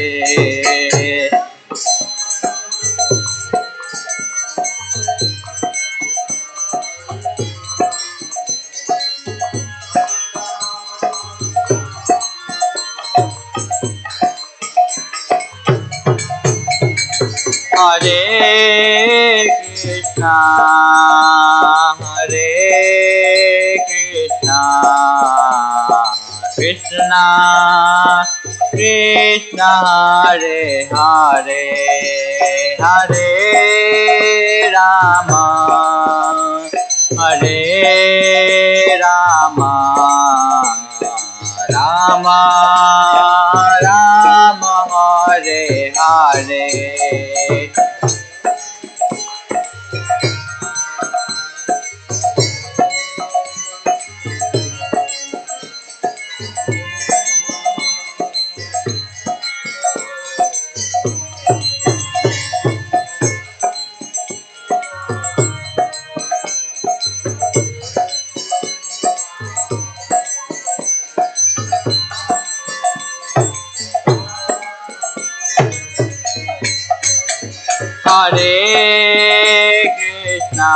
Hare Krishna, Hare Krishna, Krishna Krishna, Hare Hare, Hare Rama, Hare Rama, Rama Rama, Hare Hare. Hare Krishna,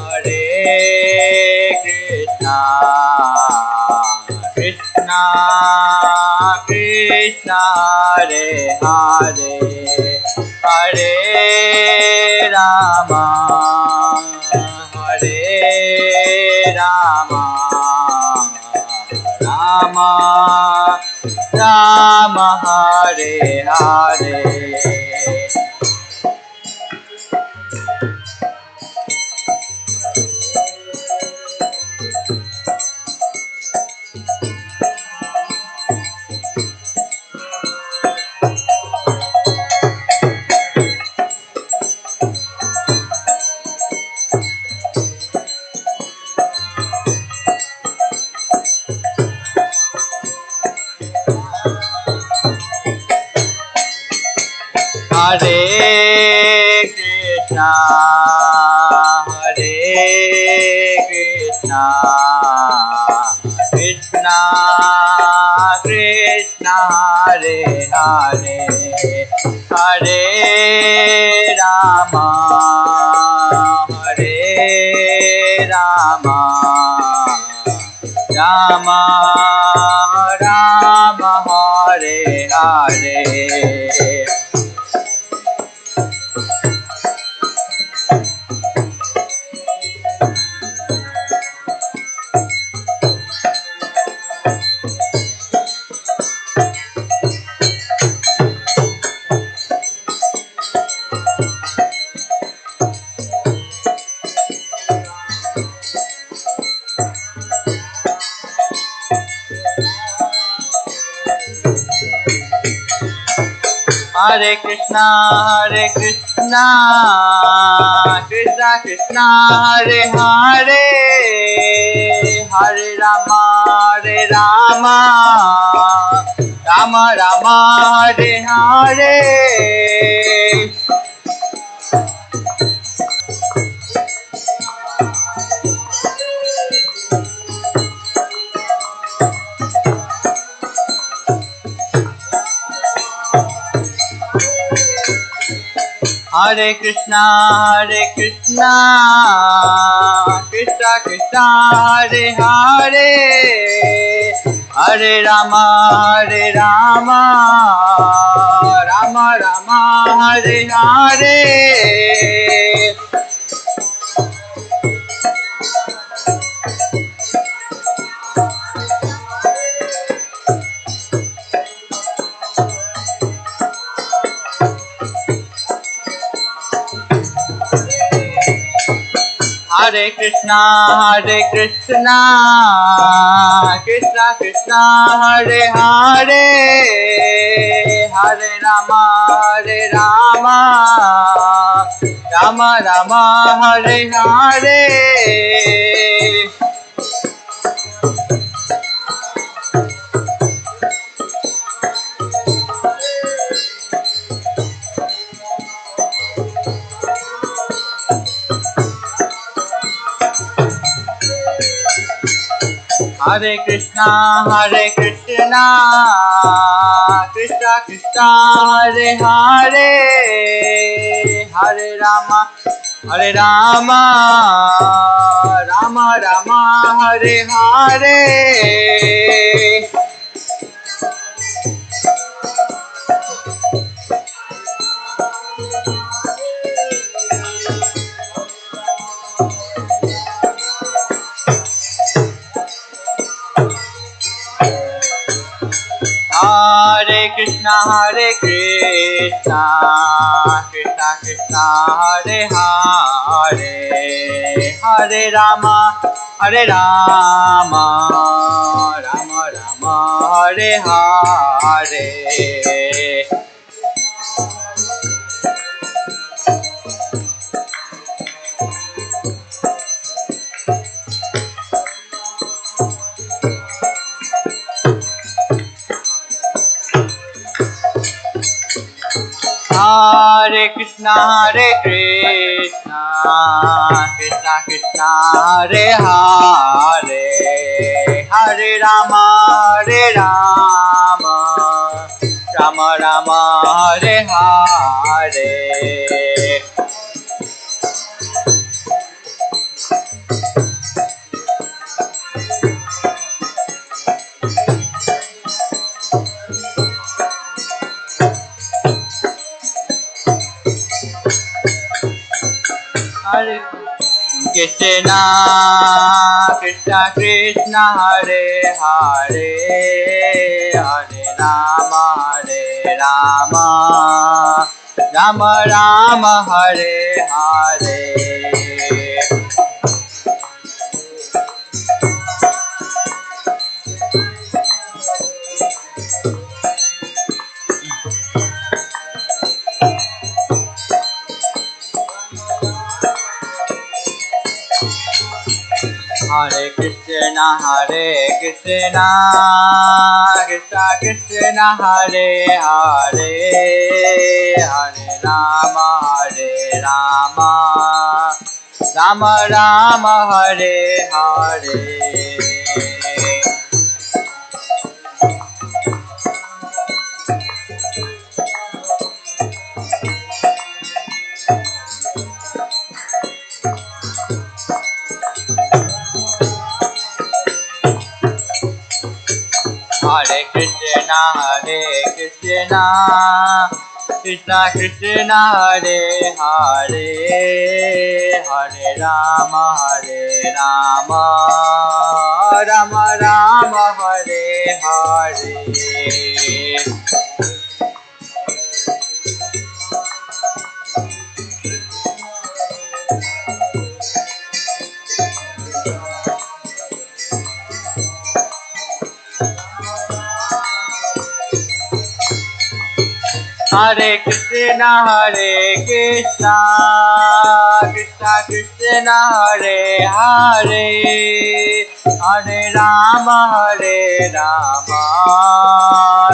Hare Krishna, Krishna Krishna, Hare Hare, Hare Rama, Hare Rama, Rama Rama, Hare Hare. Hare Krishna, Hare Krishna, Krishna Krishna, Hare Hare, Hare Rama, Hare Rama, Rama Rama, Hare Hare. Hare Krishna, Krishna Krishna, Hare Hare, Hare Rama, Rama Rama, Hare Hare. Hare Krishna, Krishna Krishna, Hare Hare, Hare Rama, Rama Rama, Hare Hare. Hare Krishna, Krishna Krishna, Hare Hare, Hare Rama, Rama Rama, Hare Hare. Hare Krishna, Krishna Krishna, Hare Hare, Hare Rama, Rama Rama, Hare Hare. Krishna Hare Krishna Krishna Krishna Hare Hare Hare Rama Hare Rama Rama Rama Hare Hare Hare Krishna Krishna Krishna Hare Hare Hare Rama Rama Rama Hare Hare Hare Krishna Krishna Krishna Hare Hare Hare Rama Rama Rama Hare Hare Hare Krishna Krishna Krishna Hare Hare Hare Rama Rama Rama Hare Hare Hare Krishna Krishna Krishna Hare Hare Hare Rama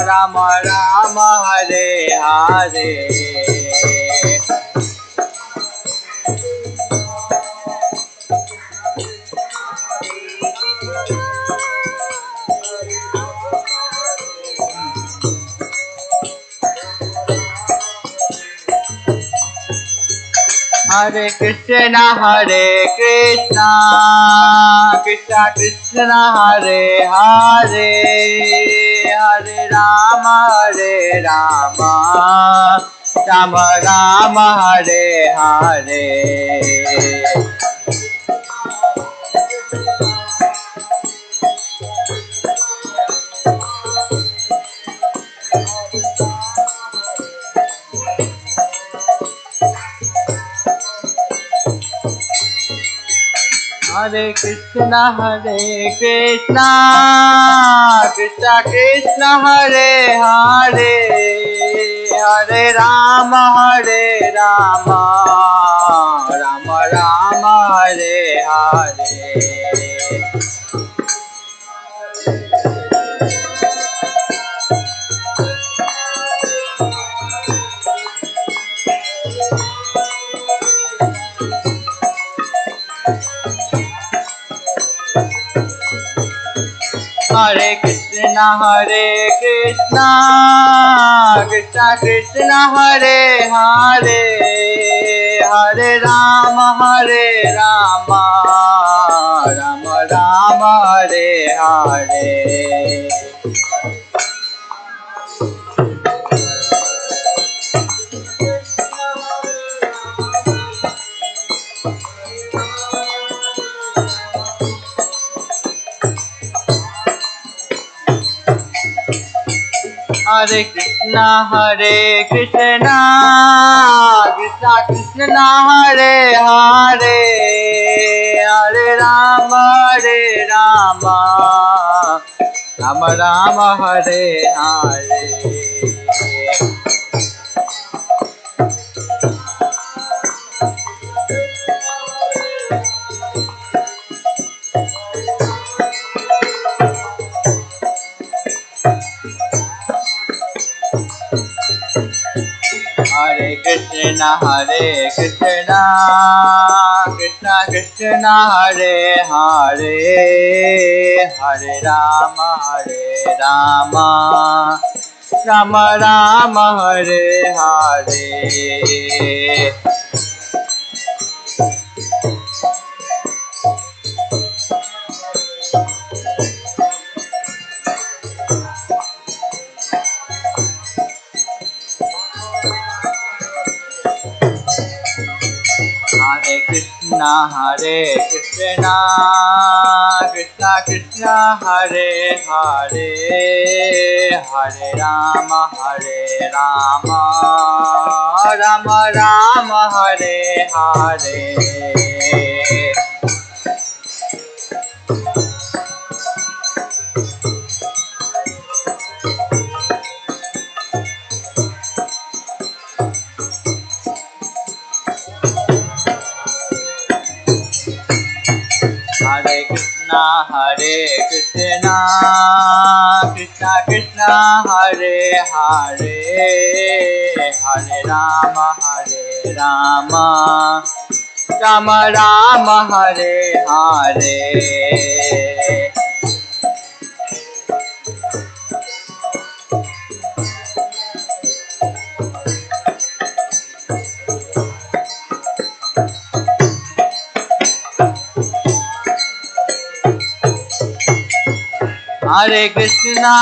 Rama Rama Hare Hare Hare Krishna Krishna Krishna Hare Hare Hare Rama Rama Rama Hare Hare Hare Krishna Krishna Krishna Hare Hare Hare Rama Rama Rama Hare Hare Hare Krishna Krishna Krishna Hare Hare Hare Rama Rama Rama Hare Hare Hare Krishna Krishna Hare Hare Hare Rama Rama Rama Hare Hare Hare Krishna Krishna Krishna Hare Hare Hare Rama Rama Rama Hare Hare. Hare Krishna Krishna Krishna Hare Hare Hare Rama Rama Rama Hare Hare. Hare Krishna Krishna Krishna Hare Hare Hare Rama Rama Rama Hare Hare. Hare Krishna Krishna Krishna Hare Hare Hare Rama Rama Rama Hare Hare. Hare Krishna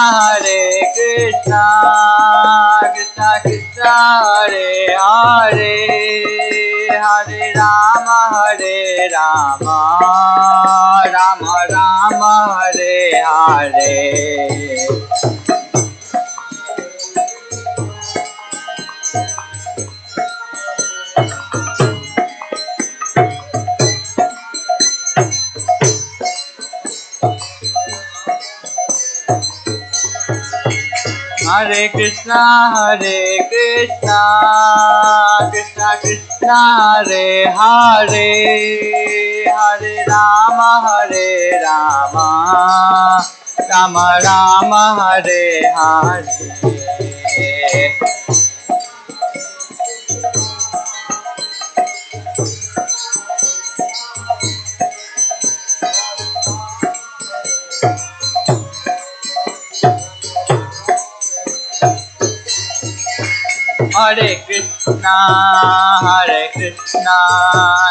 Krishna Krishna Hare Hare Hare Rama Rama Rama Hare Hare. Hare Krishna Krishna Krishna Hare Hare Hare Rama Rama Rama Hare Hare. Hare Krishna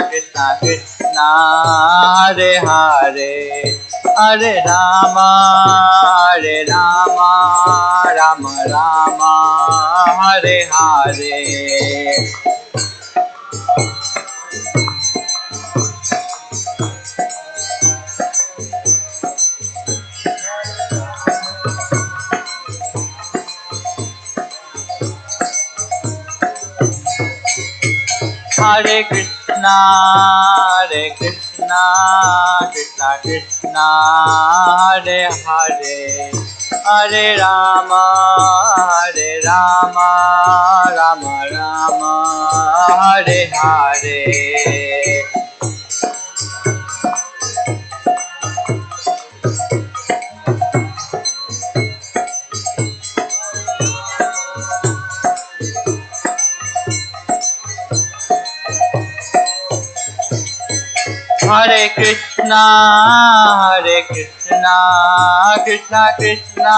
Krishna Krishna Hare Hare Hare Rama Rama Rama Hare Hare. Hare Krishna Krishna Krishna Hare Hare Hare Rama Rama Rama Hare Hare. Hare Krishna Krishna Krishna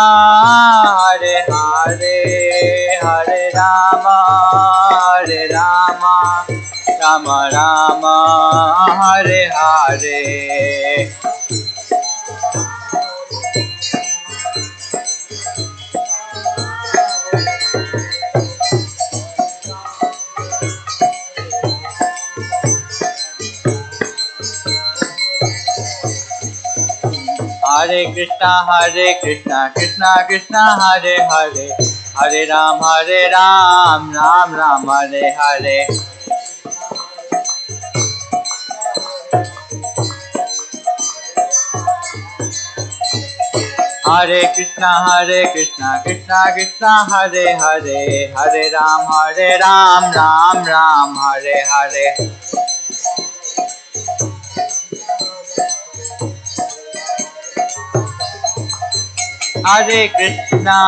Hare Hare Hare Rama Rama Rama Hare Hare. Hare Krishna Krishna Krishna Hare Hare Hare Ram, Ram Ram, Hare Hare. Hare Krishna, Krishna Krishna, Hare Hare, Hare Ram, Ram Ram, Hare Hare. Hare Krishna,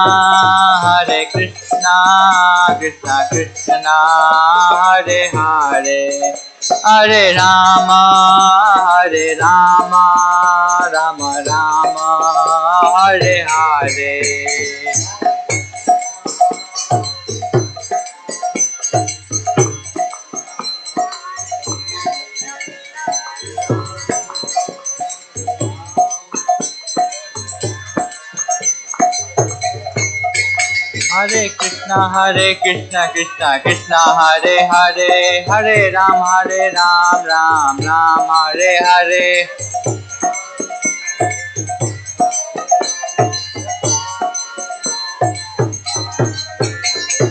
Krishna Krishna, Hare Hare, Hare Rama, Rama Rama, Hare Hare. Hare Krishna, Krishna Krishna, Hare Hare, Hare Ram, Ram Ram, Hare Hare.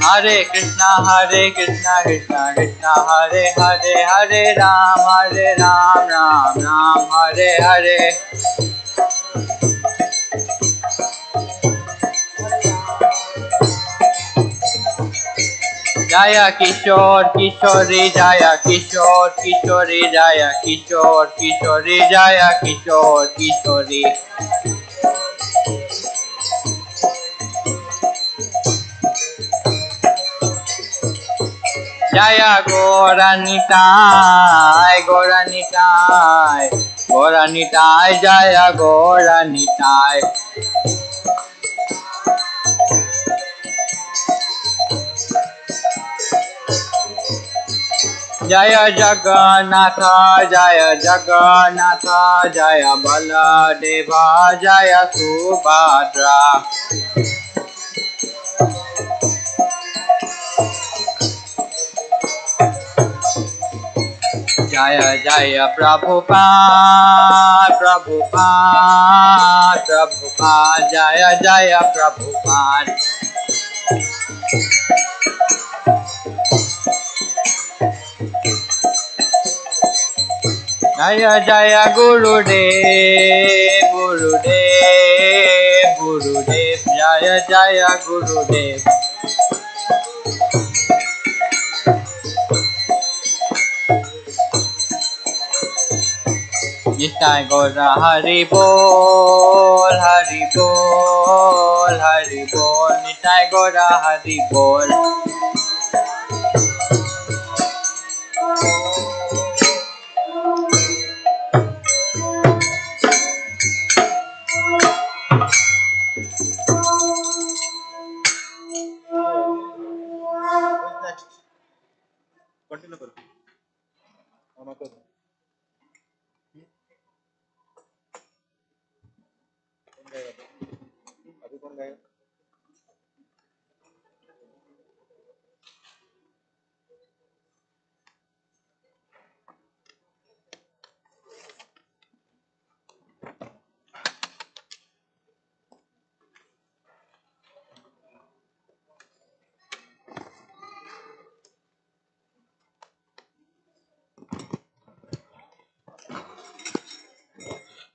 Hare Krishna, Krishna Krishna, Hare Hare, Hare Ram, Ram Ram, Hare Hare. Jaya Kishore Kishori, Jaya Kishore Kishori, Jaya Kishore Kishori, Jaya Kishore Kishori. Jaya Goranitai, Goranitai, Goranitai, Jaya Goranitai. Jaya Jagannatha, Jaya Jagannatha, Jaya Baladeva, Jaya Subhadra. Jaya Jaya Prabhupada, Prabhupada, Prabhupada, Jaya Jaya Prabhupada. Jaya Jaya Gurudev, Gurudev, Gurudev, Jaya Jaya Gurudev. Nitai Gora Hari Bol, Hari Bol, Hari Bol, Nitai Gora Hari Bol.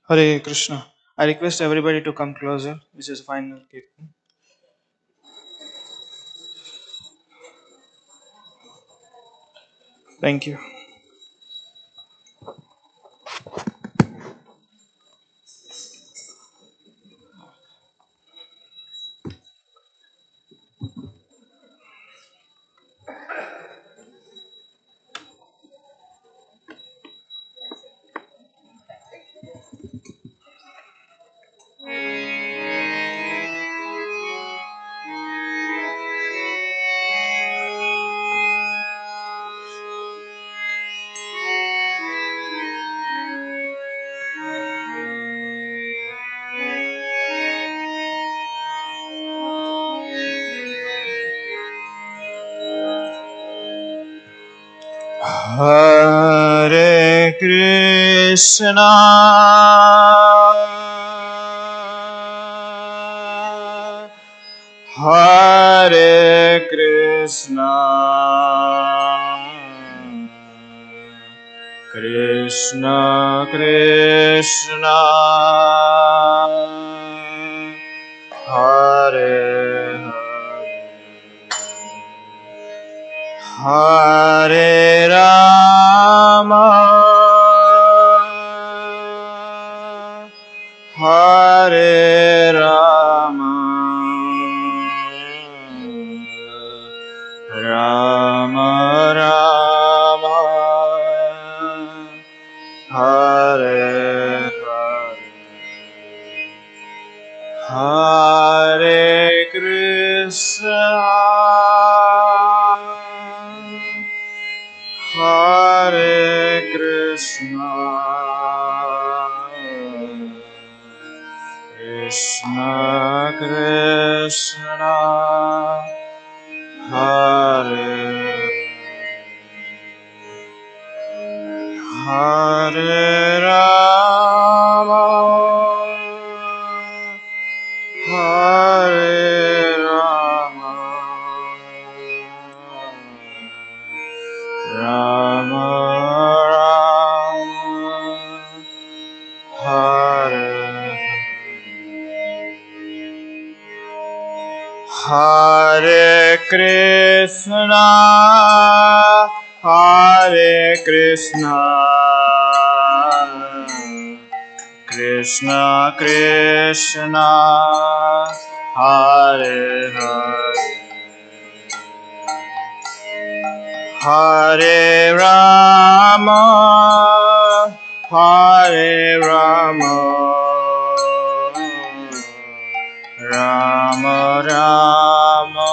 Hare Krishna. I request everybody to come closer. This is final kirtan. Thank you. Hare Krishna, Hare Krishna Krishna Hare Hare Rama Hare Rama Rama Rama Hare Hare Hare Krishna Hare Krishna Krishna Krishna Hare Hare Rama Hare Rama Rama Rama Hare Krishna Hare Krishna Krishna Krishna Hare Hare Hare Rama Hare Rama Rama Rama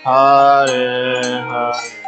Hare Hare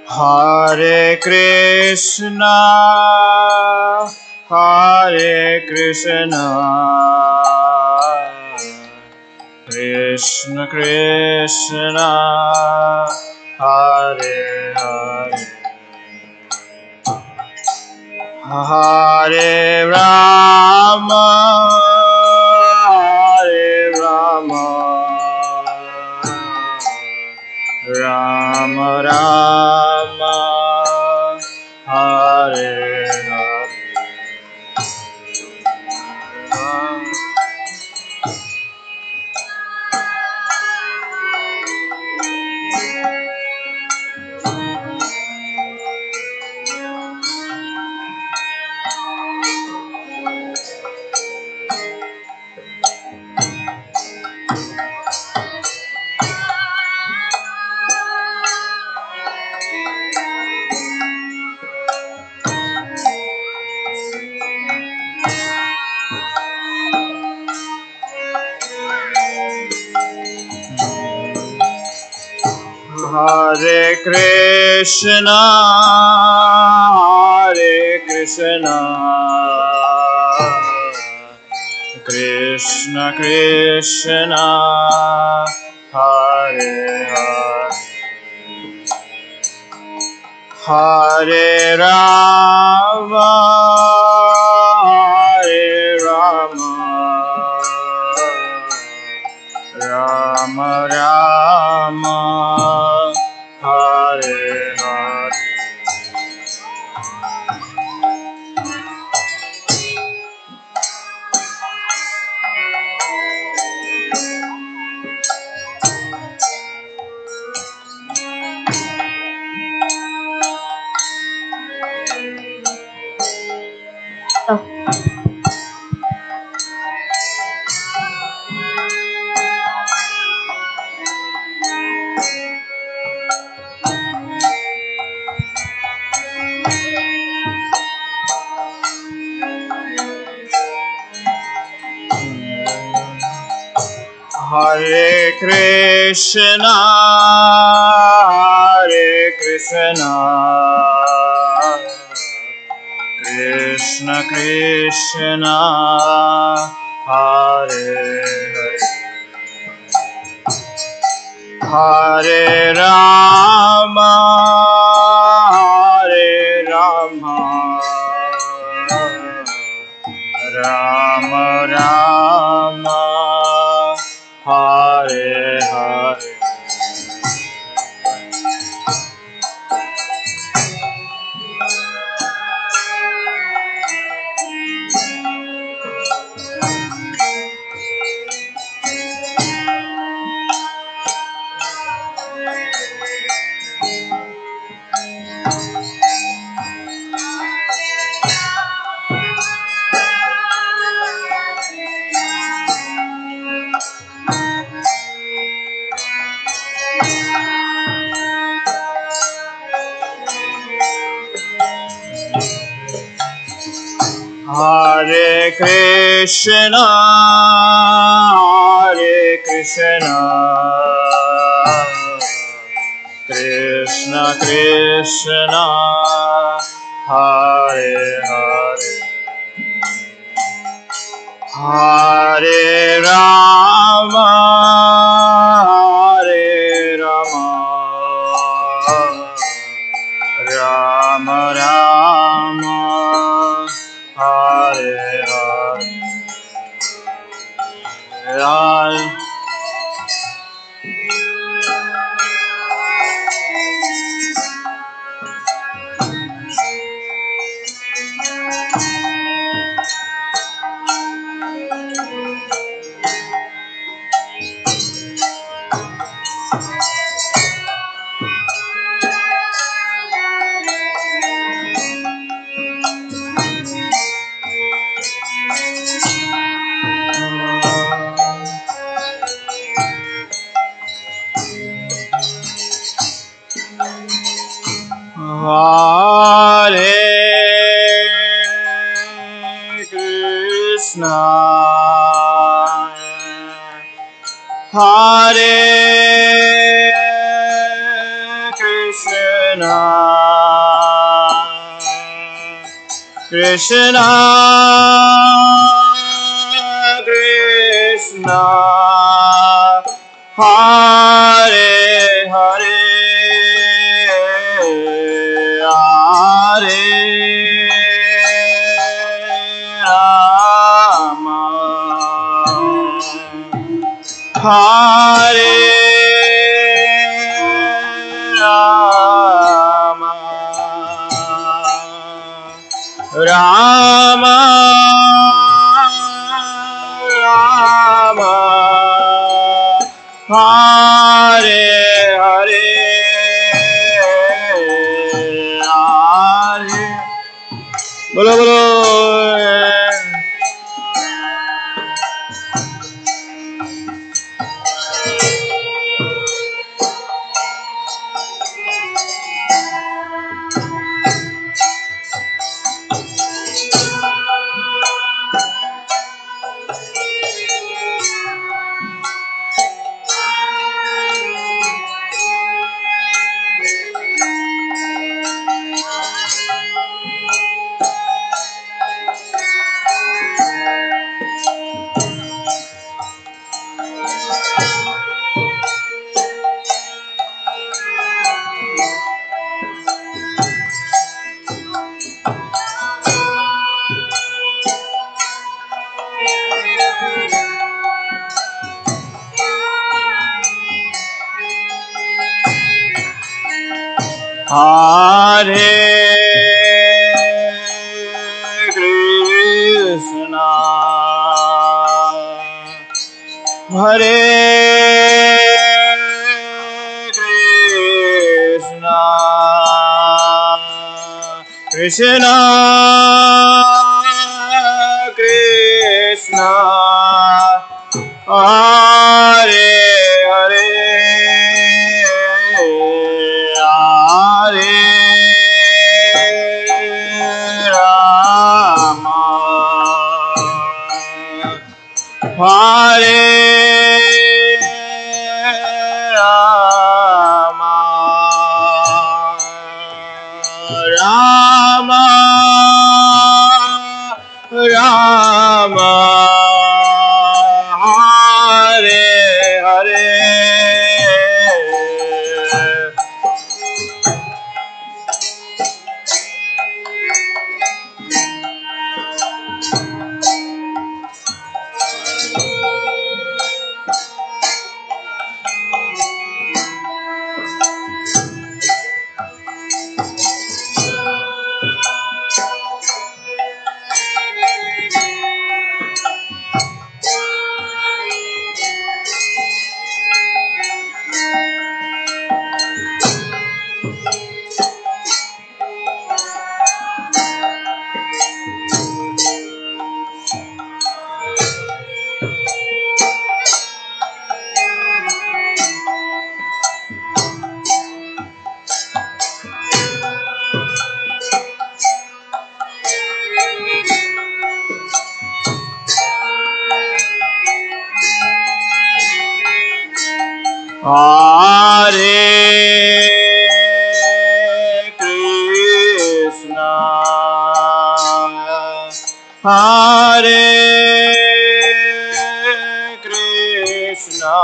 Hare Krishna Hare Krishna Krishna Krishna Hare Hare Hare Rama Hare Rama Rama Rama Hare Hare Hare Krishna Hare Krishna Krishna Krishna Hare Hare Hare Rama Hare Rama Rama Rama Hare Hare Hare Krishna, Krishna Krishna, Hare Hare, Hare Rama, Rama Rama, Hare Hare. Hare Krishna, Krishna Krishna, Hare Hare, Hare Rama, Rama Rama, Hare Hare. Hare Krishna, Hare Krishna, Krishna Krishna, Hare Hare, Hare Rama, Hare Rama, Rama Rama, Hare Hare, Hare. Bolo bolo. Hare Krishna, Hare Krishna, Krishna Krishna, Hare Hare, Hare Rama, Hare Hare Krishna, Hare Krishna,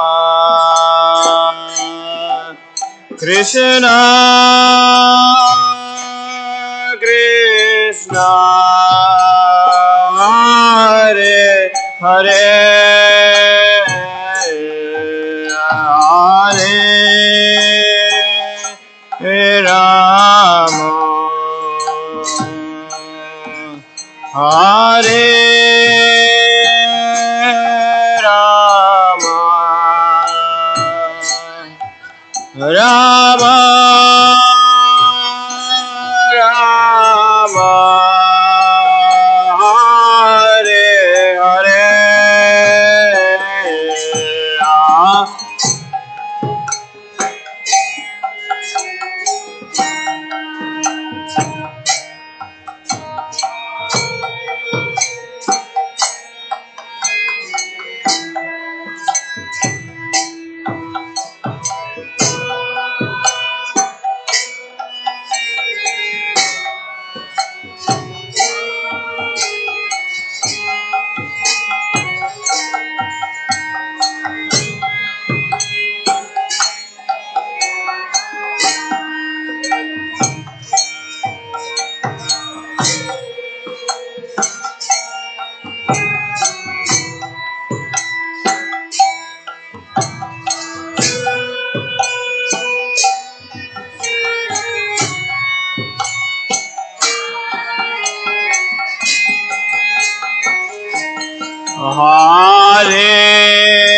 Krishna Krishna, Hare Hare, Hare Rama, Hare Rama, Rama Rama, Hare Hare,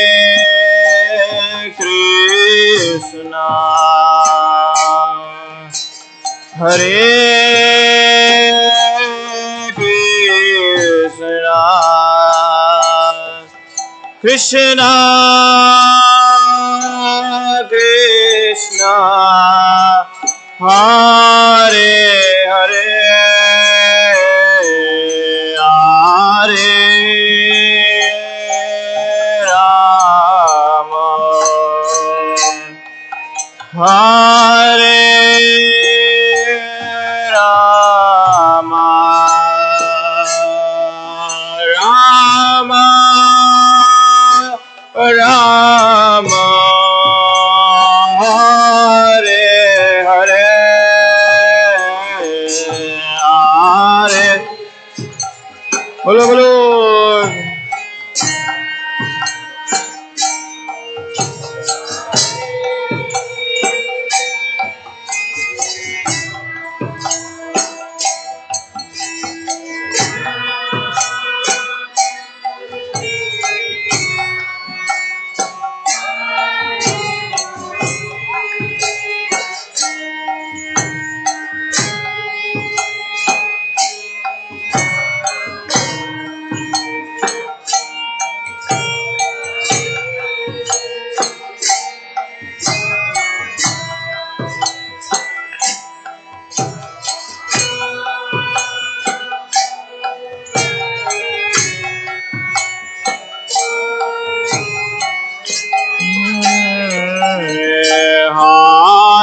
Hare Krishna, Hare Krishna, Krishna Krishna, Hare Hare, Hare Rama, Hare Rama, Rama Rama, Hare Hare, Hare Bolo Bolo.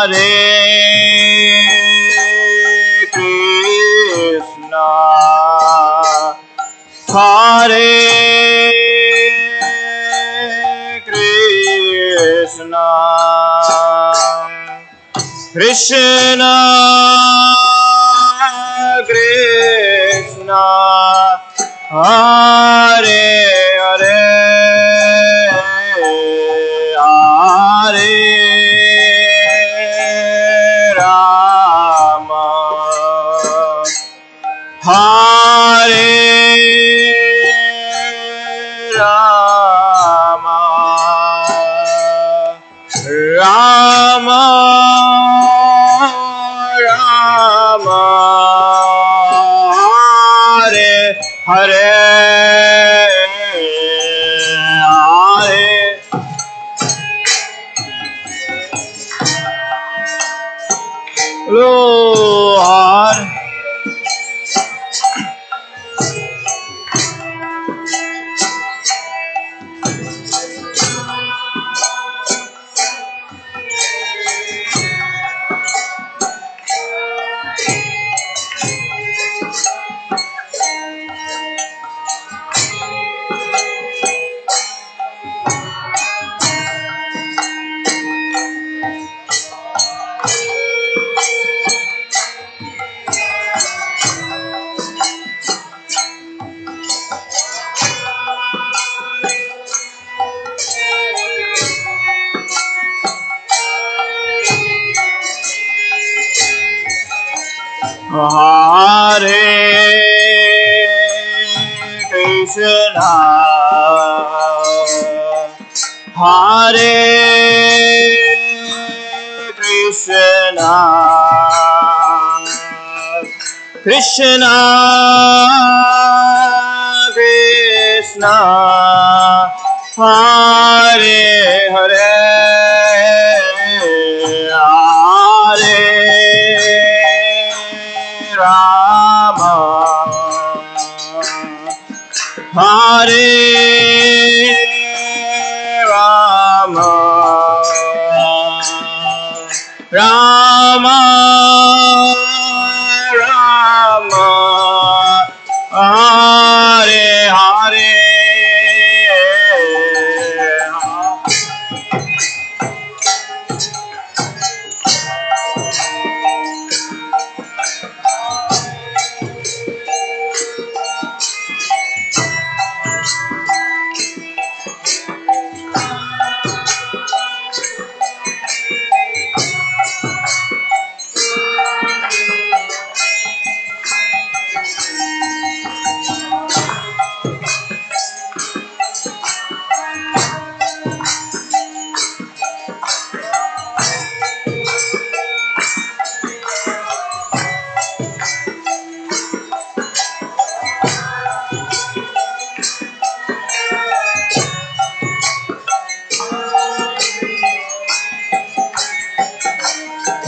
Hare Krishna, Hare Krishna, Krishna Krishna, Hare Hare, Hare Rama, Hare Rama, Rama Rama, Hare Hare, Hare Lord. Hare Krishna, Hare Krishna, Krishna Krishna, Hare Hare, Hare Rama, Hare Rama, Rama Rama, Hare Hare.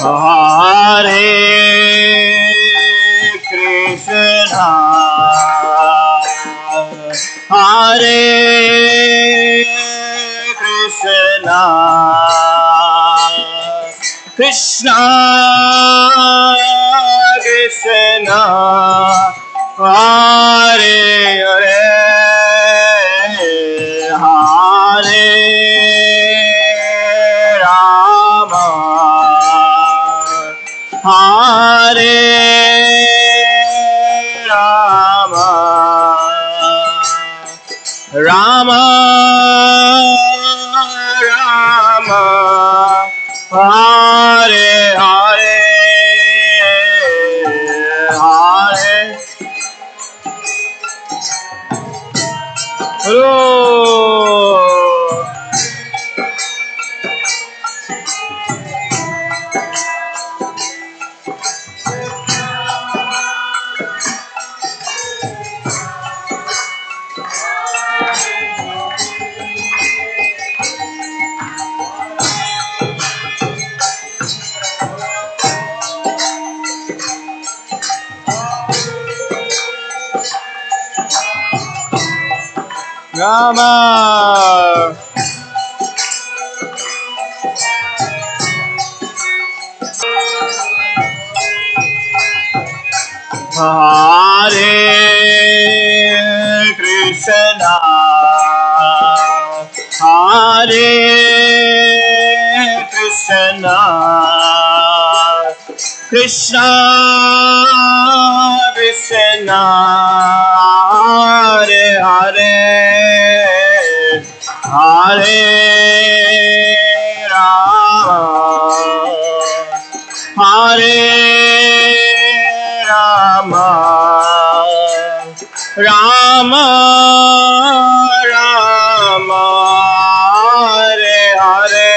Hare Krishna, Hare Krishna, Krishna Krishna, Hare Hare, Hare Rama, Hare Rama, Rama Rama, Hare Hare, Hare. Hello. Rama, Hare Krishna, Hare Krishna, Krishna Krishna, Hare Hare, Hare Rama, Hare Rama, Rama Rama, Hare Hare.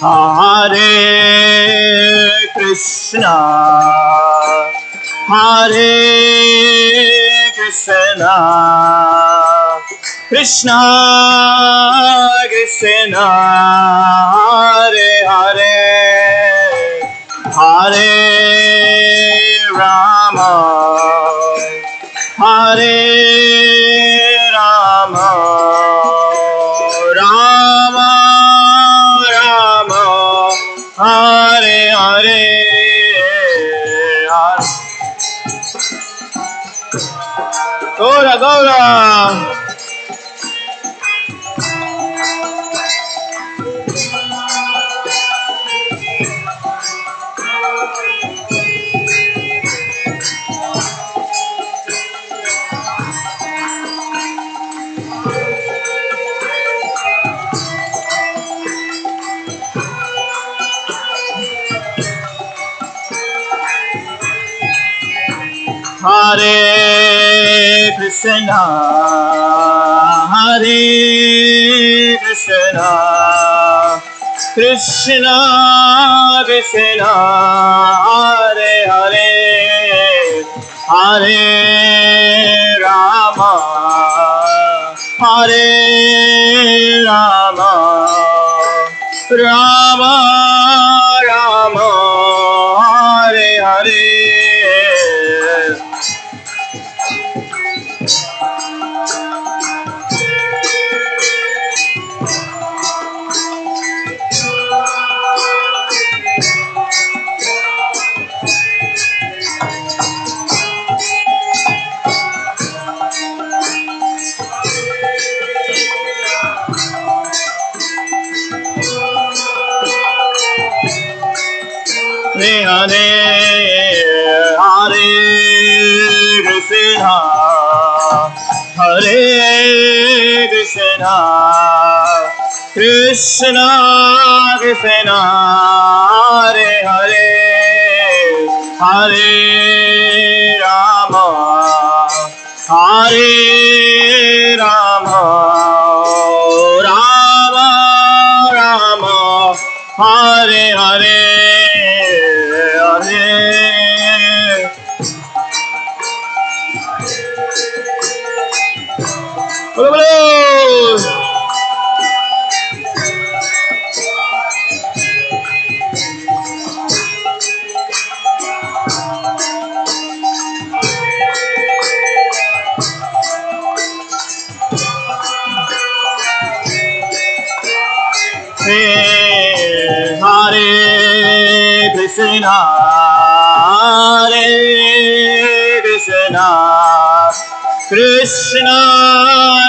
Hare Krishna, Hare Krishna, Krishna Krishna, Hare Hare, Hare Rama, Hare Rama, Rama Hare Krishna, Hare Krishna, Krishna Krishna, Hare Hare, Hare Rama, Hare Rama, Rama Rama, Hare Hare. Hare Hare, Hare Krishna, Hare Krishna, Krishna Krishna, Hare Hare, Hare Rama, Hare Rama, Rama Rama, Hare Hare. Bolo, bolo. Hare Krishna, Hare Krishna, Krishna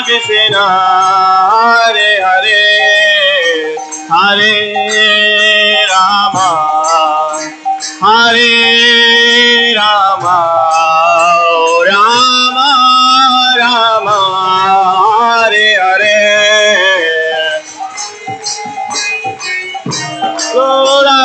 Krishna, Hare Hare, Hare Rama, Hare Rama, Rama Rama, Hare Hare. Hola.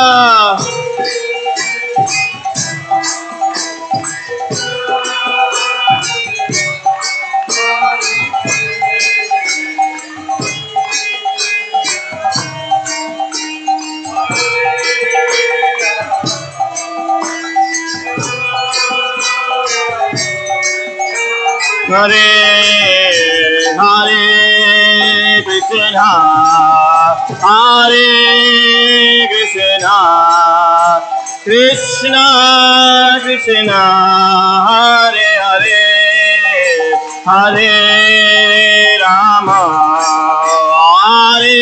Hare Hare Krishna, Hare Krishna, Krishna Krishna, Hare Hare, Hare Rama, Hare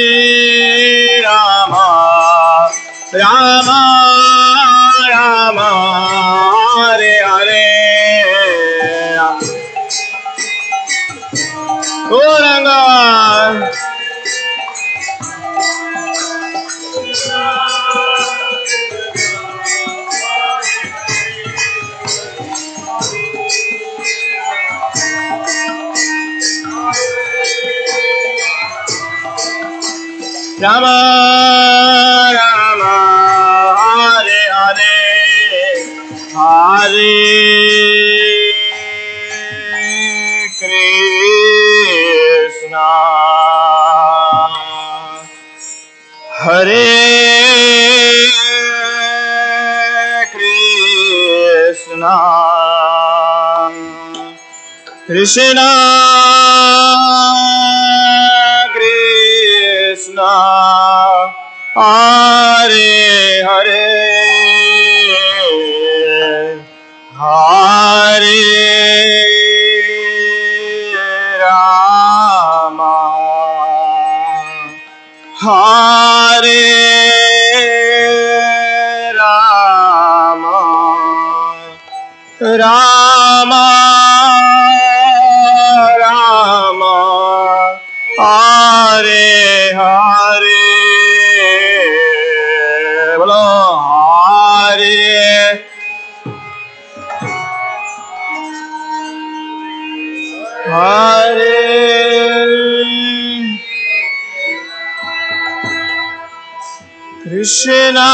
Rama, Rama Rama, Hare Hare. Goranga. Rama Rama, Hare Hare, Hare Krishna, Hare Krishna, Krishna Krishna, Hare Hare, Hare Rama, Hare Rama, Rama Hare Krishna,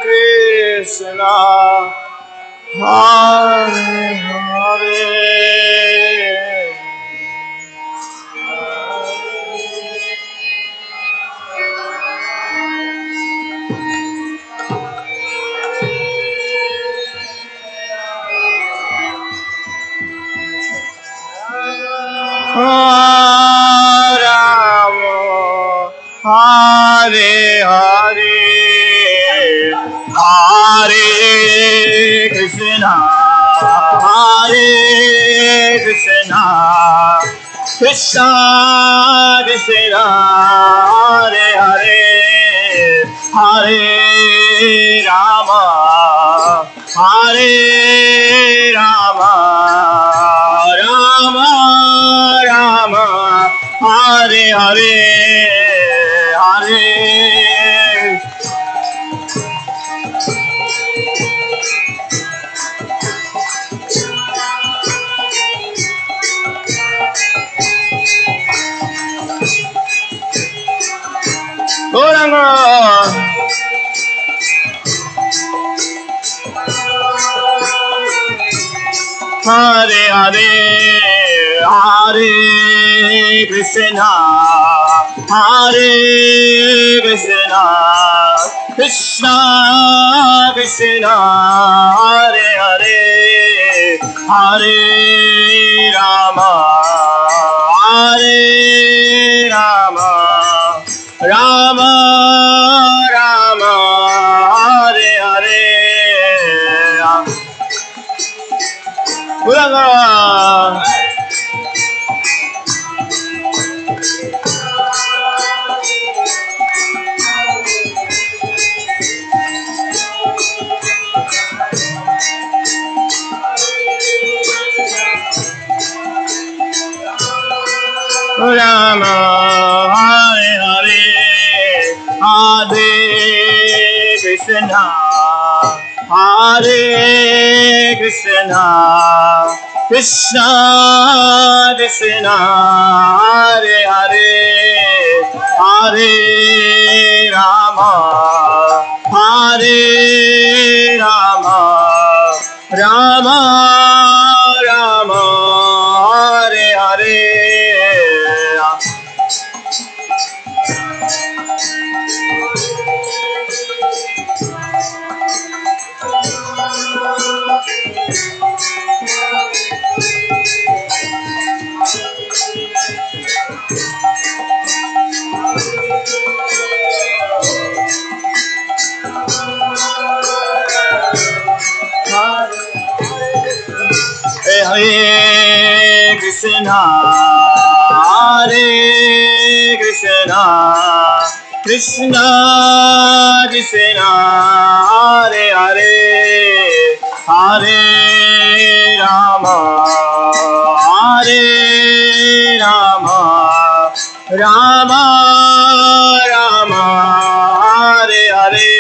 Krishna, Hare Hare. Rama, Hare Hare, Hare Krishna, Hare Krishna, Krishna Krishna, Hare Hare, Hare Rama, Hare Rama, Rama Rama, Hare Hare, Hare. Gauranga. Hare Hare, Hare Krishna, Hare Krishna, Krishna Krishna, Hare Hare, Hare Rama, Hare Rama, Rama Rama, Hare Hare. Gauranga. Rama, Hare Hare, Hare Krishna, Hare Krishna, Krishna Krishna, Hare Hare, Hare Rama, Hare Rama, Rama Rama, Hare Hare. Hare Krishna, Hare Krishna, Krishna Krishna, Hare Hare, Hare Rama, Hare Rama, Rama Rama, Hare Hare.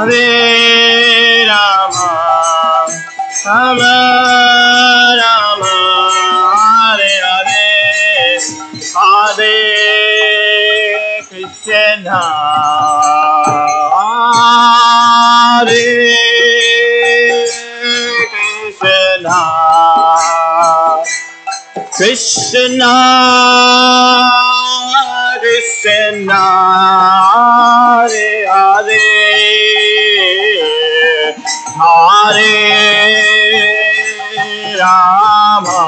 Hare Rama, Rama Rama, Hare Hare, Hare Krishna, Hare Krishna, Krishna Krishna, Hare Hare, Hare Rama,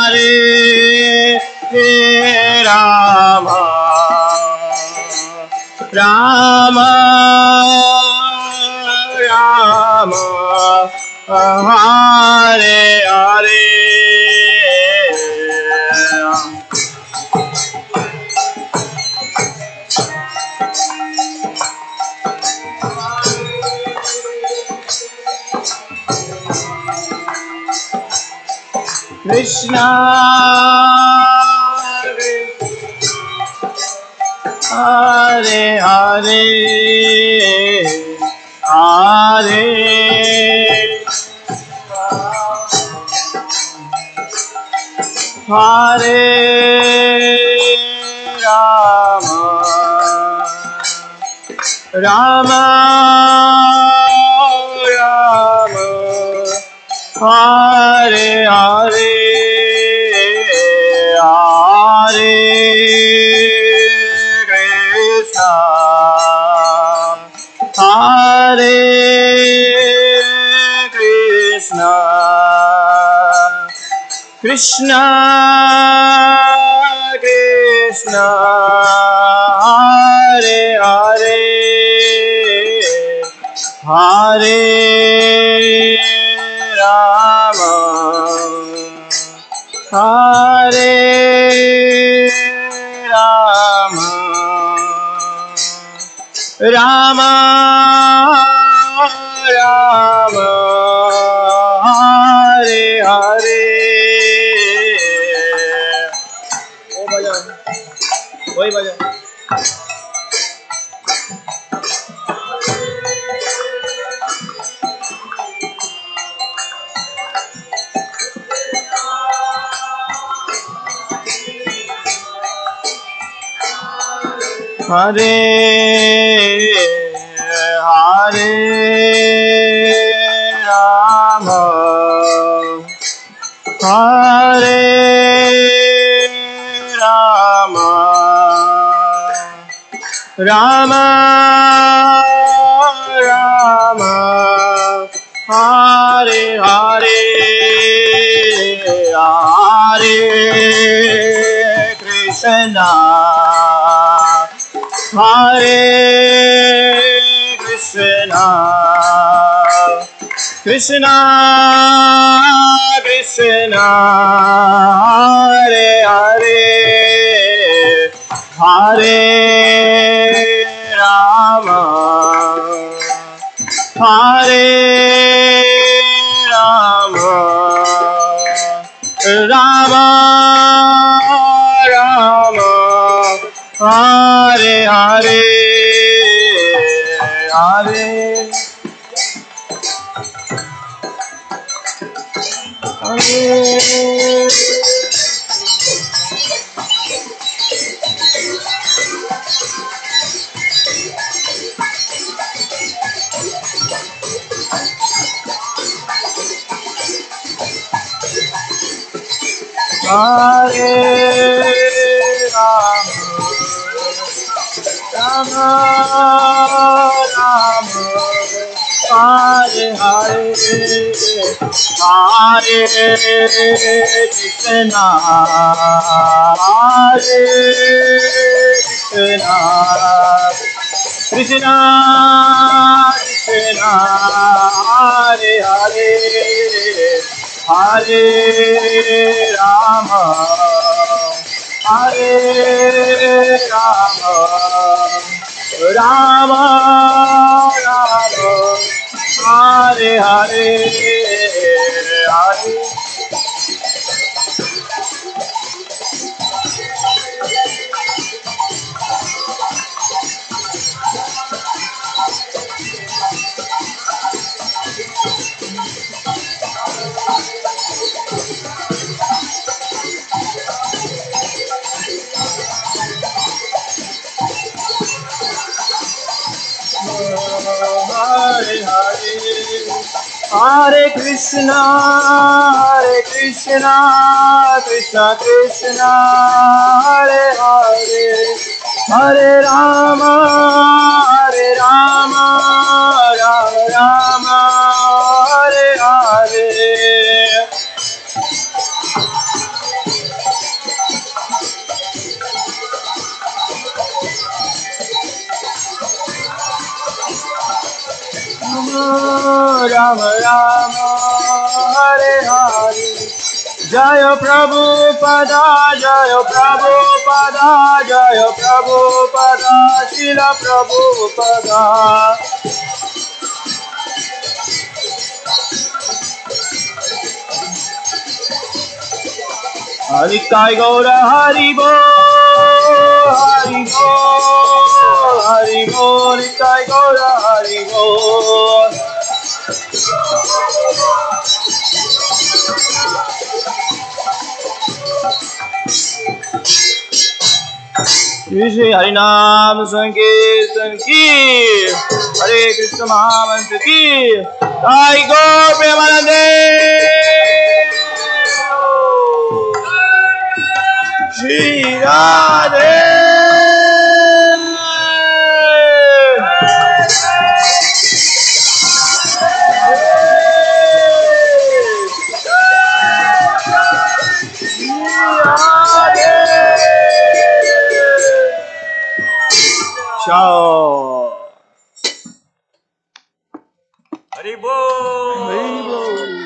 Hare Rama, Rama Rama, Hare Hare. Krishna Hare Hare Hare Hare Rama Rama Rama Hare Hare Hare Krishna Hare Krishna Krishna Krishna Hare Hare Hare Rama Hare Rama Rama Rama Hare Hare वही बजा हरे हरे राम हरे Ram Ram Ram Hare Hare Hare Krishna Hare Krishna Krishna Krishna Hare Hare Hare Rama Hare Rama Rama Rama Hare Hare Hare Hare Rama Rama Rama Hare Hare Hare Krishna Hare Krishna Krishna Krishna Hare Hare Hare Rama Hare Rama Rama Rama Hare Hare Hare Hare Hare Hare Krishna Krishna Krishna Hare Hare Hare Rama Rama Rama Hare Hare Rama Rama Hare Hare Jaya Prabhupada Jaya Prabhupada Jaya Prabhupada Srila Prabhupada Nitai Gaura Haribo, Haribo, Haribo, Nitai Gaura Haribo. Shri Harinam Sankirtan ki, Hare Krishna Mahamantra ki, Jai Gaur Premanande. Shri Radhe. Ciao. Haribo. Haribo.